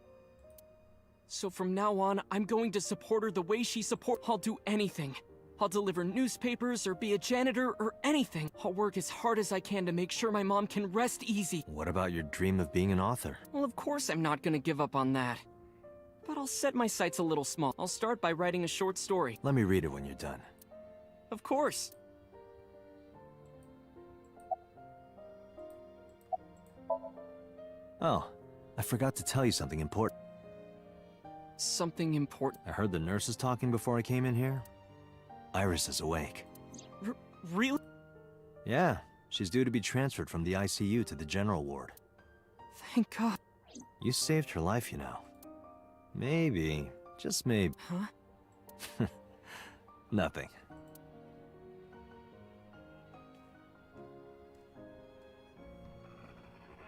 So from now on, I'm going to support her the way she I'll do anything. I'll deliver newspapers or be a janitor or anything. I'll work as hard as I can to make sure my mom can rest easy. What about your dream of being an author? Well, of course I'm not gonna give up on that. But I'll set my sights a little small. I'll start by writing a short story. Let me read it when you're done. Of course. Oh, I forgot to tell you something important. Something important? I heard the nurses talking before I came in here. Iris is awake. Really? Yeah, she's due to be transferred from the ICU to the general ward. Thank God. You saved her life, you know. Maybe, just maybe. Huh? Nothing.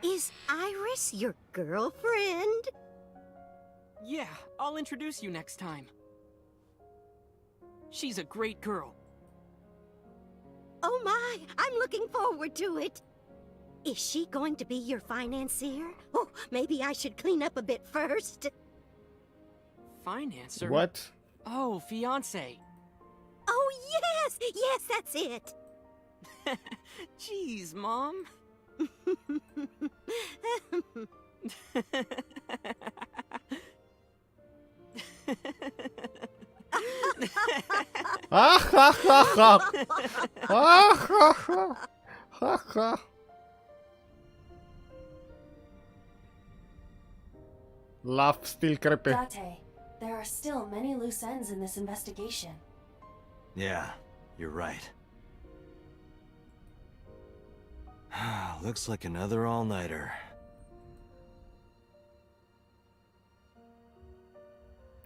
Is Iris your girlfriend? Yeah, I'll introduce you next time. She's a great girl. Oh my, I'm looking forward to it. Is she going to be your financier? Oh, maybe I should clean up a bit first. Financer? What? Oh, fiance. Oh yes, yes, that's it. Jeez, Mom. Ah ha ha ha! Ah ha ha! Ha ha! Laugh still creepy. Date, there are still many loose ends in this investigation. Yeah, you're right. Looks like another all-nighter.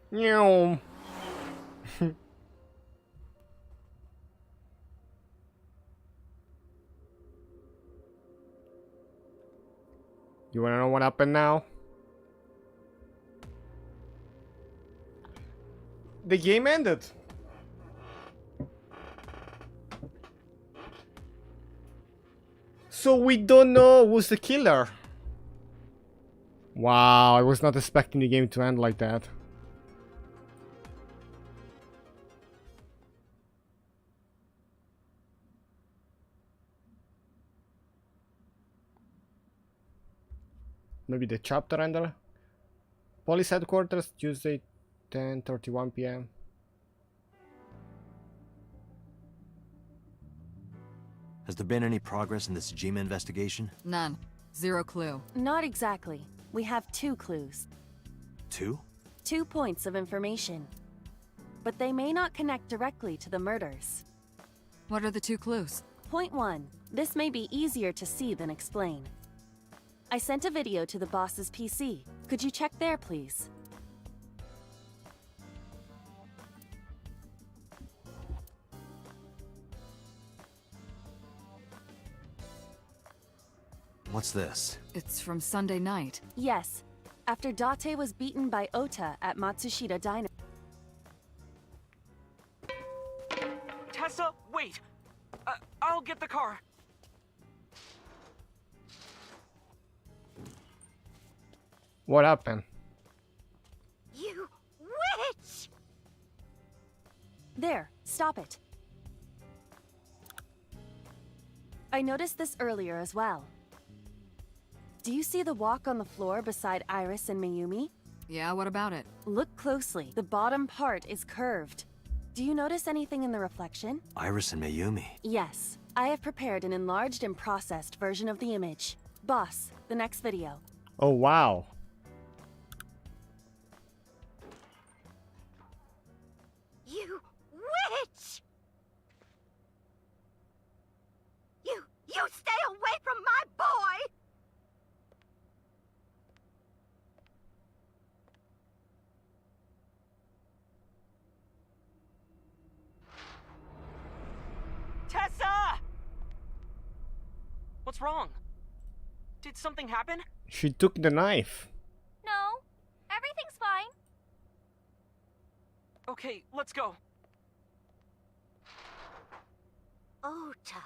Meow. You wanna know what happened now? The game ended. So we don't know who's the killer. Wow, I was not expecting the game to end like that. Maybe the chapter ended. Police headquarters, Tuesday, 10:31 p.m. Has there been any progress in the Tsujima investigation? None. Zero clue. Not exactly. We have 2 clues. 2? 2 points of information. But they may not connect directly to the murders. What are the 2 clues? Point 1. This may be easier to see than explain. I sent a video to the boss's PC. Could you check there, please? What's this? It's from Sunday night. Yes. After Date was beaten by Ota at Matsushita Diner. Tessa, wait! I'll get the car. What happened? You witch! There, stop it. I noticed this earlier as well. Do you see the walk on the floor beside Iris and Mayumi? Yeah, what about it? Look closely. The bottom part is curved. Do you notice anything in the reflection? Iris and Mayumi. Yes. I have prepared an enlarged and processed version of the image. Boss, the next video. Oh, wow. You witch! You stay away from my boy! Tessa! What's wrong? Did something happen? She took the knife. No, everything's fine. Okay, let's go. Ota.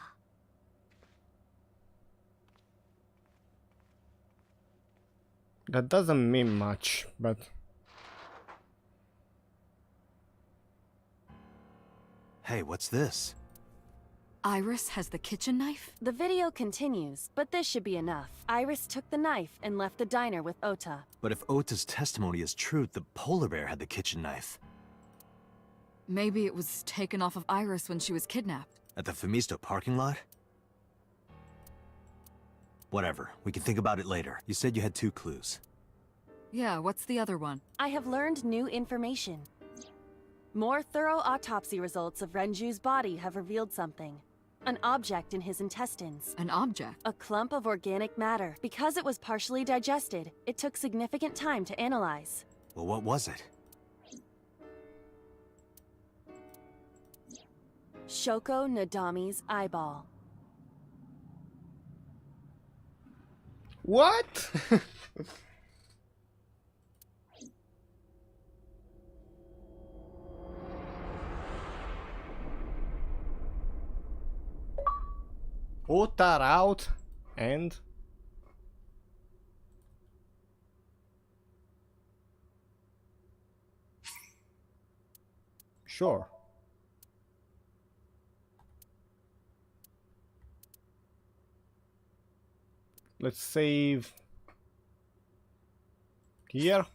That doesn't mean much, but... Hey, what's this? Iris has the kitchen knife? The video continues, but this should be enough. Iris took the knife and left the diner with Ota. But if Ota's testimony is true, the polar bear had the kitchen knife. Maybe it was taken off of Iris when she was kidnapped. At the Femisto parking lot? Whatever, we can think about it later. You said you had 2 clues. Yeah, what's the other one? I have learned new information. More thorough autopsy results of Renju's body have revealed something. An object in his intestines. An object? A clump of organic matter. Because it was partially digested, it took significant time to analyze. Well, what was it? Shoko Nadami's eyeball. What? Ota out and... Sure. Let's save here.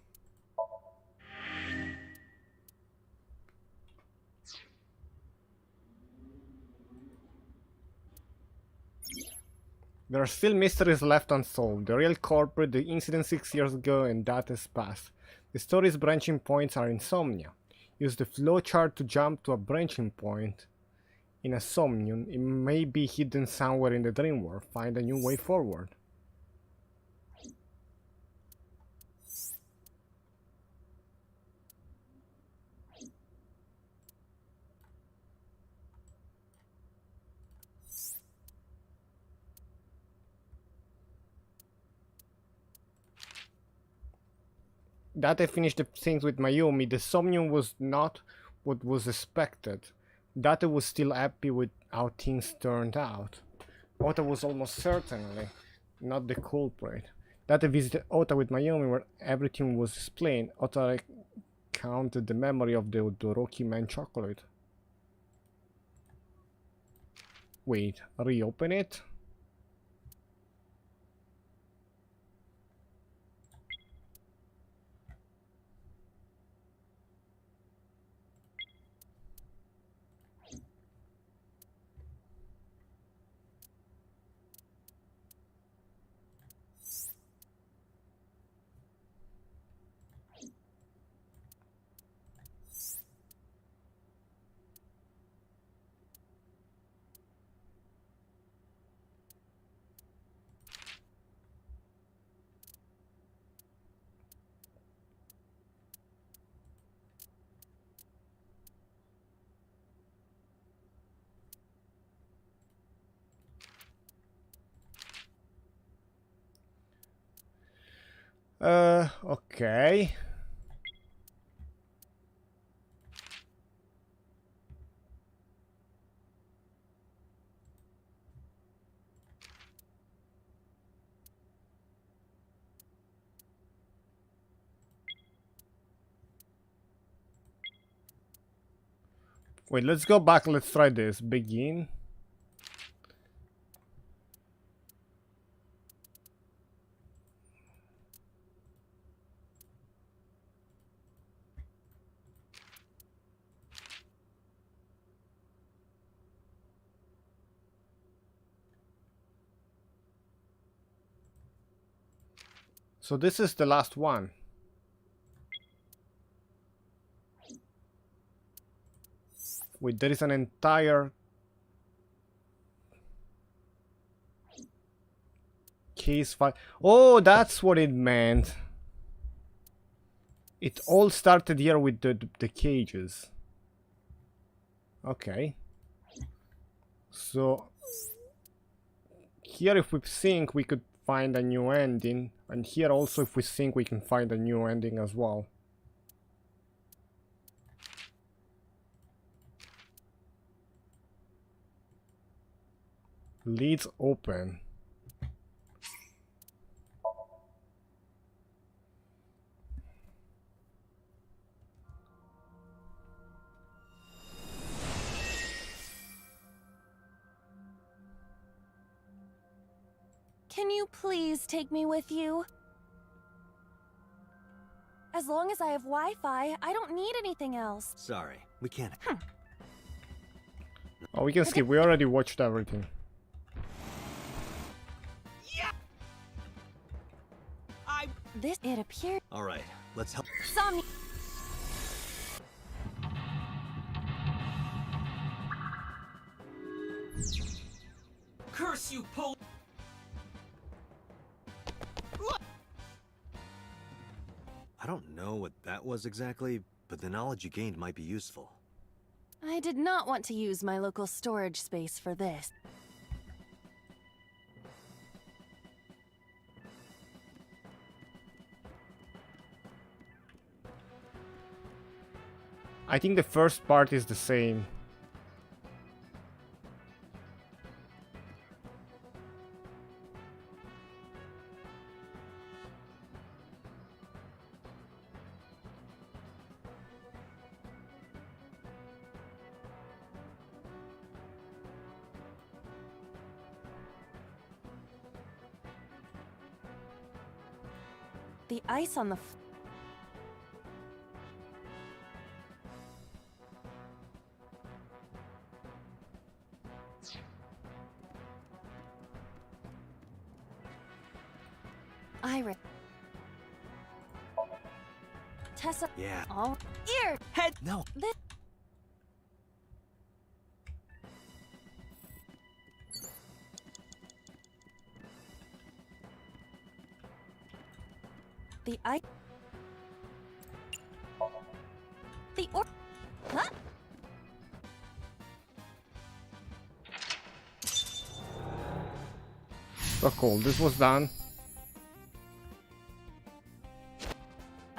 There are still mysteries left unsolved. The real culprit, the incident 6 years ago, and that has passed. The story's branching points are in Somnia. Use the flowchart to jump to a branching point. In a Somnium, it may be hidden somewhere in the dream world. Find a new way forward. that I finished the things with Mayumi, the Somnium was not what was expected. Data was still happy with how things turned out. Ota was almost certainly not the culprit. Data visited Ota with Mayumi where everything was explained. Ota recounted the memory of the Odoroki Man chocolate. Wait, reopen it? Okay. Wait, let's go back, let's try this. Begin. So this is the last one. Wait, there is an entire case file. Oh, that's what it meant. It all started here with the cages. Okay. So here if we think we could find a new ending, and here also if we think we can find a new ending as well. Leads open. Can you please take me with you? As long as I have Wi-Fi, I don't need anything else. Sorry, we can't. Oh, we can skip. We already watched everything. It appears. All right, let's help. Somnium. Curse you, Pol. I don't know what that was exactly, but the knowledge you gained might be useful. I did not want to use my local storage space for this. I think the first part is the same. The ice on the Iris. Tessa. Yeah. All ear. Head. No. This. The ice. The or. Huh? So cool. This was done.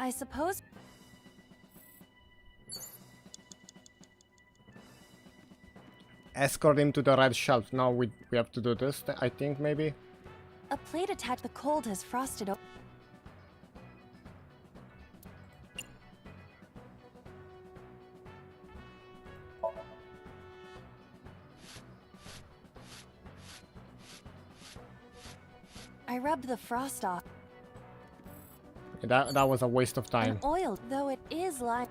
I suppose. Escort him to the red shelf. Now we have to do this, I think, maybe. A plate attached. The cold has frosted. I rubbed the frost off. That was a waste of time. And oil, though it is like.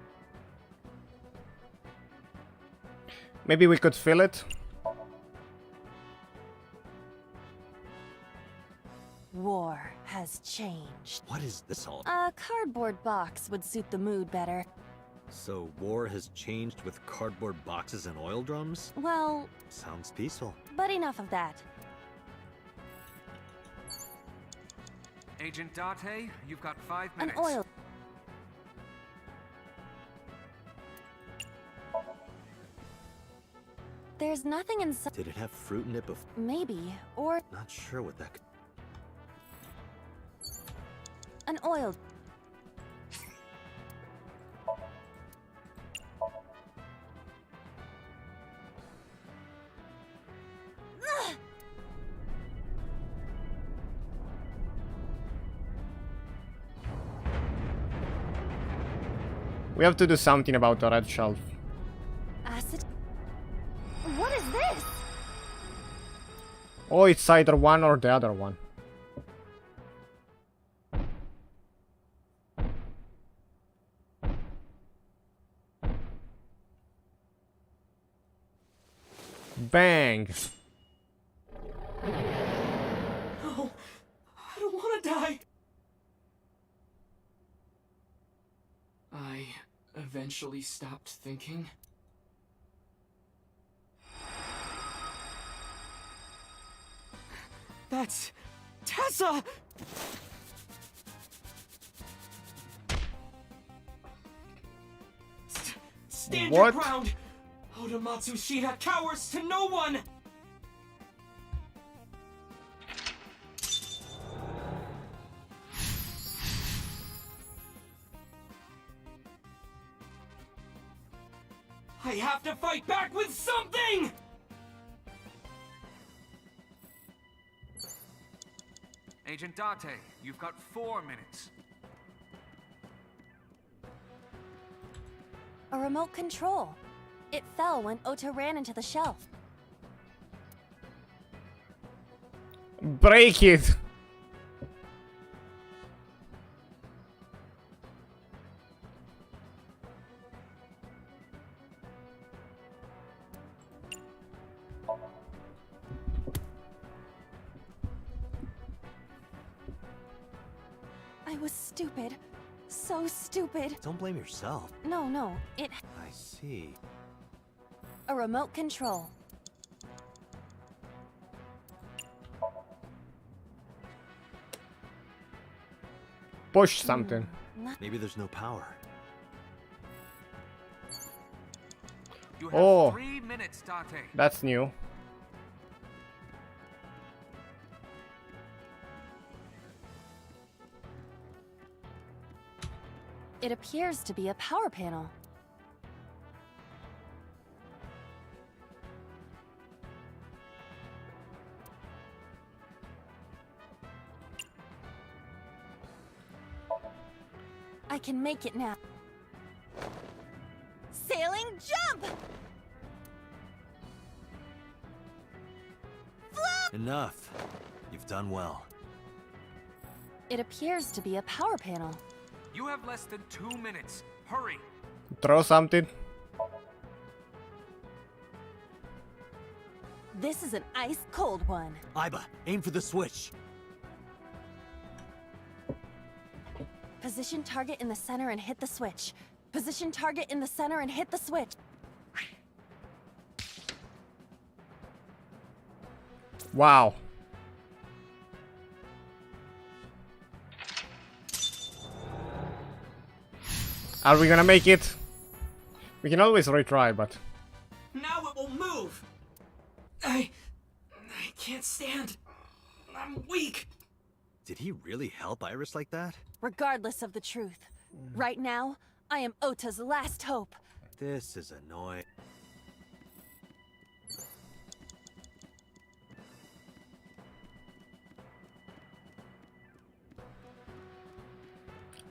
Maybe we could fill it. War has changed. What is this all? A cardboard box would suit the mood better. So war has changed with cardboard boxes and oil drums? Well, Sounds peaceful. but enough of that. Agent Date, you've got 5 An minutes. oil. There's nothing inside. Did it have fruit in it before? Maybe. Or Not sure what that could... an oil. We have to do something about the red shelf. Acid. What is this? Oh, it's either one or the other one. Bang! No, I don't want to die. I eventually stopped thinking. That's Tessa! Stand What? your ground! Oda Matsushita cowers to no one! I have to fight back with something! Agent Date, you've got 4 minutes. A remote control. It fell when Ota ran into the shelf. Break it! I was stupid. So stupid. Don't blame yourself. No, it. I see. A remote control. Push something. Maybe there's no power. You have Oh, 3 minutes, Date. that's new. It appears to be a power panel. I can make it now. Sailing jump! Enough. You've done well. It appears to be a power panel. You have less than 2 minutes. Hurry. Throw something. This is an ice cold one. Aiba, aim for the switch. Position target in the center and hit the switch. Position target in the center and hit the switch. Wow. Are we gonna make it? We can always retry, but... Now it will move! I can't stand. I'm weak. Did he really help Iris like that? Regardless of the truth, Right now, I am Ota's last hope. This is annoying.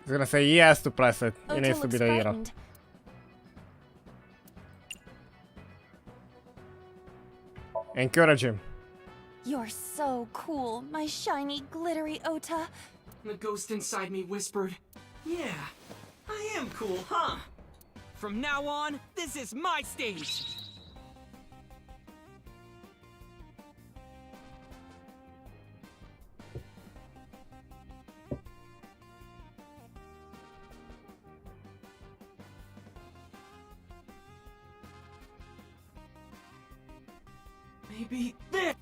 He's gonna say he has to press it. He Ota needs to be looks the hero. frightened. Encourage him. You're so cool, my shiny, glittery Ota. The ghost inside me whispered, "Yeah, I am cool, huh? From now on, this is my stage." Maybe this.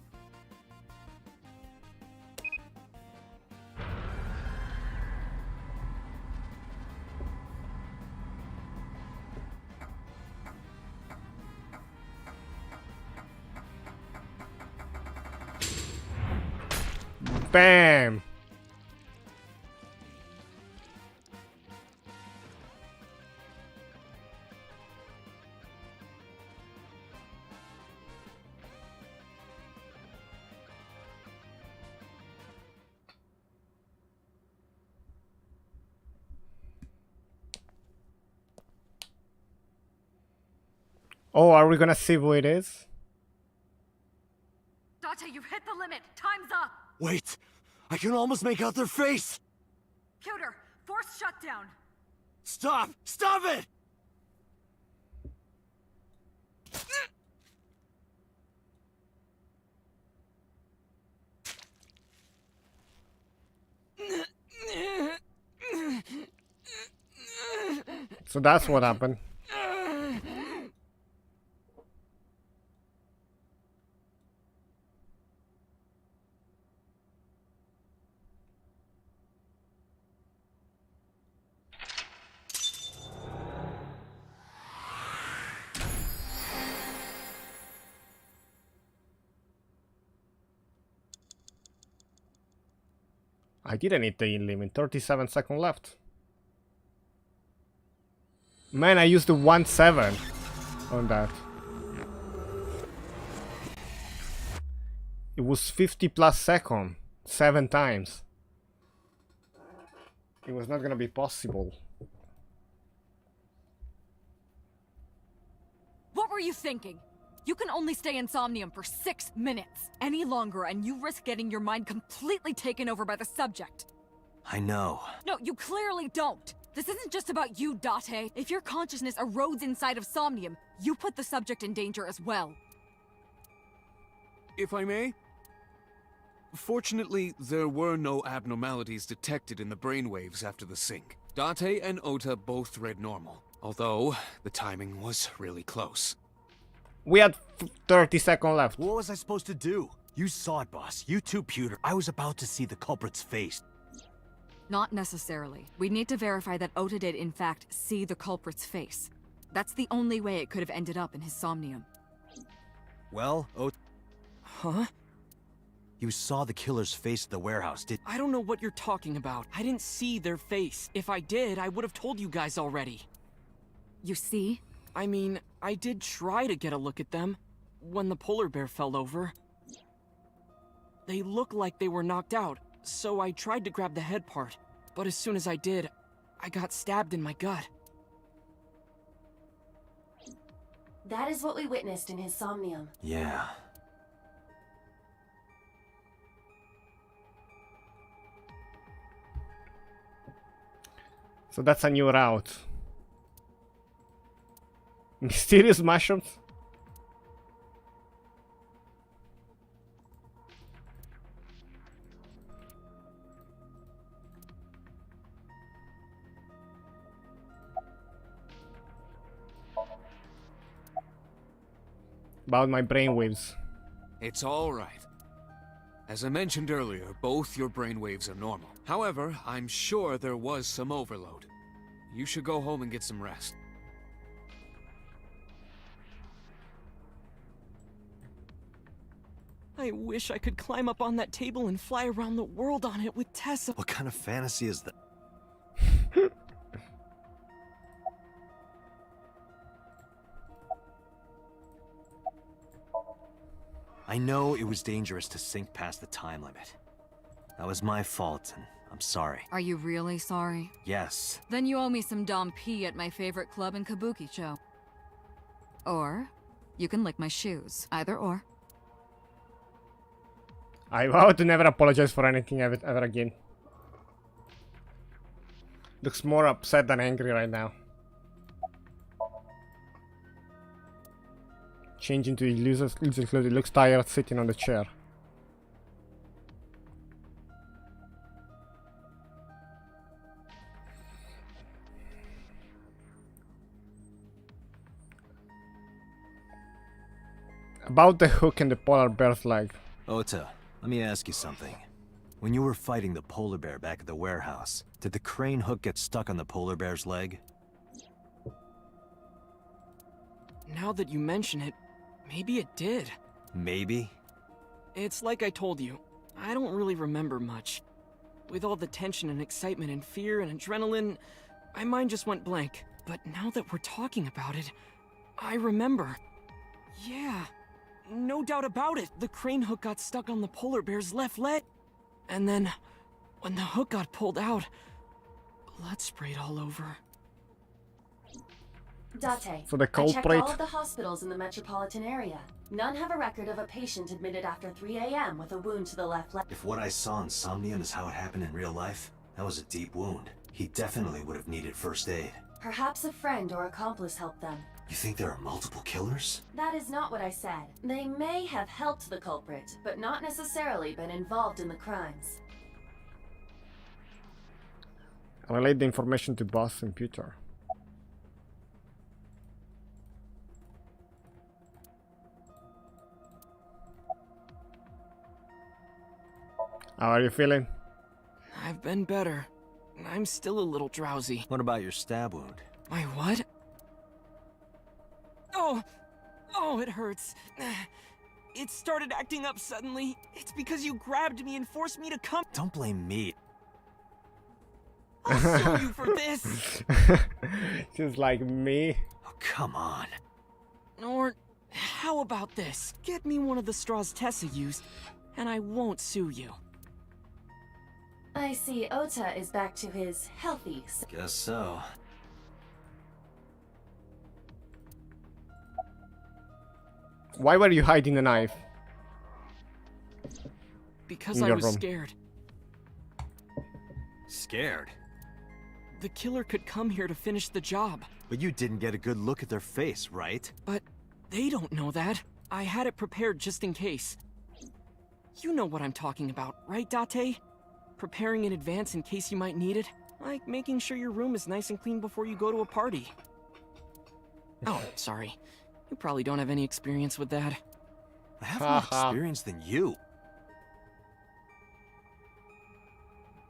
Bam! Oh, are we gonna see who it is? Date, you've hit the limit. Time's up. Wait! I can almost make out their face! Pewter, force shutdown. Stop! Stop it! So that's what happened. I didn't hit the limit. 37 seconds left. Man, I used the 1-7 on that. It was 50 plus second, 7 times. It was not gonna be possible. What were you thinking? You can only stay in Somnium for 6 minutes. Any longer and you risk getting your mind completely taken over by the subject. I know. No, you clearly don't. This isn't just about you, Date. If your consciousness erodes inside of Somnium, you put the subject in danger as well. If I may? Fortunately, there were no abnormalities detected in the brainwaves after the sync. Date and Ota both read normal, although the timing was really close. We had 30 seconds left. What was I supposed to do? You saw it, boss. You too, Pewter. I was about to see the culprit's face. Not necessarily. We need to verify that Ota did in fact see the culprit's face. That's the only way it could have ended up in his Somnium. Well, Huh? You saw the killer's face at the warehouse, did— I don't know what you're talking about. I didn't see their face. If I did, I would have told you guys already. You see? I mean, I did try to get a look at them when the polar bear fell over. They looked like they were knocked out, so I tried to grab the head part. But as soon as I did, I got stabbed in my gut. That is what we witnessed in his Somnium. Yeah. So that's a new route. Mysterious mushrooms? About my brainwaves. It's all right. As I mentioned earlier, both your brainwaves are normal. However, I'm sure there was some overload. You should go home and get some rest. I wish I could climb up on that table and fly around the world on it with Tessa. What kind of fantasy is that? I know it was dangerous to sink past the time limit. That was my fault, and I'm sorry. Are you really sorry? Yes. Then you owe me some Dom P at my favorite club in Kabukicho. Or, you can lick my shoes. Either or. I vow to never apologize for anything ever again. Looks more upset than angry right now. Changing to Illusion's clothes, it looks tired sitting on the chair. About the hook and the polar bear's leg. Ota, let me ask you something. When you were fighting the polar bear back at the warehouse, did the crane hook get stuck on the polar bear's leg? Now that you mention it, maybe it did. Maybe? It's like I told you, I don't really remember much. With all the tension and excitement and fear and adrenaline, my mind just went blank. But now that we're talking about it, I remember. Yeah, no doubt about it. The crane hook got stuck on the polar bear's left leg. And then, when the hook got pulled out, blood sprayed all over. Date, So the I checked culprit. all of the hospitals in the metropolitan area. None have a record of a patient admitted after 3 a.m. with a wound to the left leg. If what I saw in Somnium is how it happened in real life, that was a deep wound. He definitely would have needed first aid. Perhaps a friend or accomplice helped them. You think there are multiple killers? That is not what I said. They may have helped the culprit, but not necessarily been involved in the crimes. Relay the information to boss computer. How are you feeling? I've been better. I'm still a little drowsy. What about your stab wound? My what? Oh, it hurts. It started acting up suddenly. It's because you grabbed me and forced me to come. Don't blame me. I'll sue you for this. Just like me. Oh, come on. Or how about this? Get me one of the straws Tessa used, and I won't sue you. I see Ota is back to his healthy. Guess so. Why were you hiding the knife? Because In I your was room. scared. Scared? The killer could come here to finish the job. But you didn't get a good look at their face, right? But they don't know that. I had it prepared just in case. You know what I'm talking about, right, Date? Preparing in advance in case you might need it. Like making sure your room is nice and clean before you go to a party. Oh, sorry. You probably don't have any experience with that. I have more experience than you.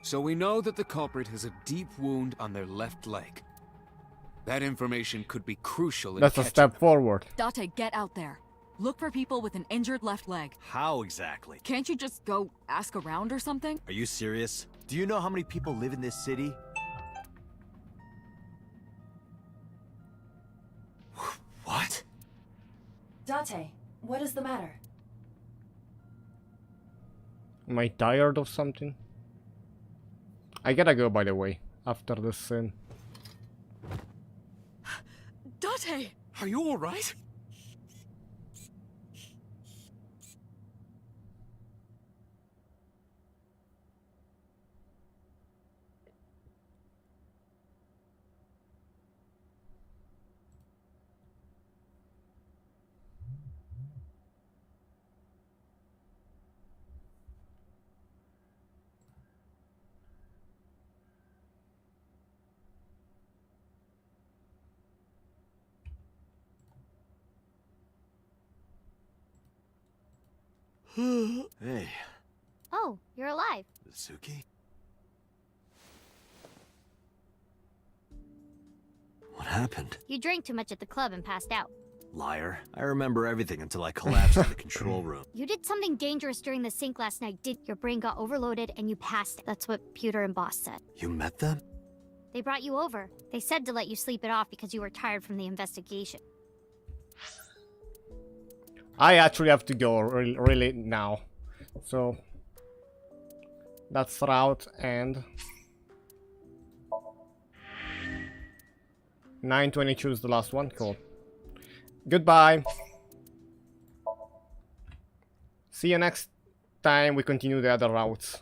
So we know that the culprit has a deep wound on their left leg. That information could be crucial in That's a step forward. Date, get out there. Look for people with an injured left leg. How exactly? Can't you just go ask around or something? Are you serious? Do you know how many people live in this city? What? Date, what is the matter? Am I tired of something? I gotta go, by the way, after this scene. Date! Are you alright? Hey, Oh, you're alive. Suki? What happened? You drank too much at the club and passed out. Liar. I remember everything until I collapsed in the control room. You did something dangerous during the sink last night. Your brain got overloaded and you passed. That's what Pewter and Boss said. You met them? They brought you over. They said to let you sleep it off because you were tired from the investigation. I actually have to go really now. So that's route and 922 is the last one. Cool. Goodbye. See you next time we continue the other routes.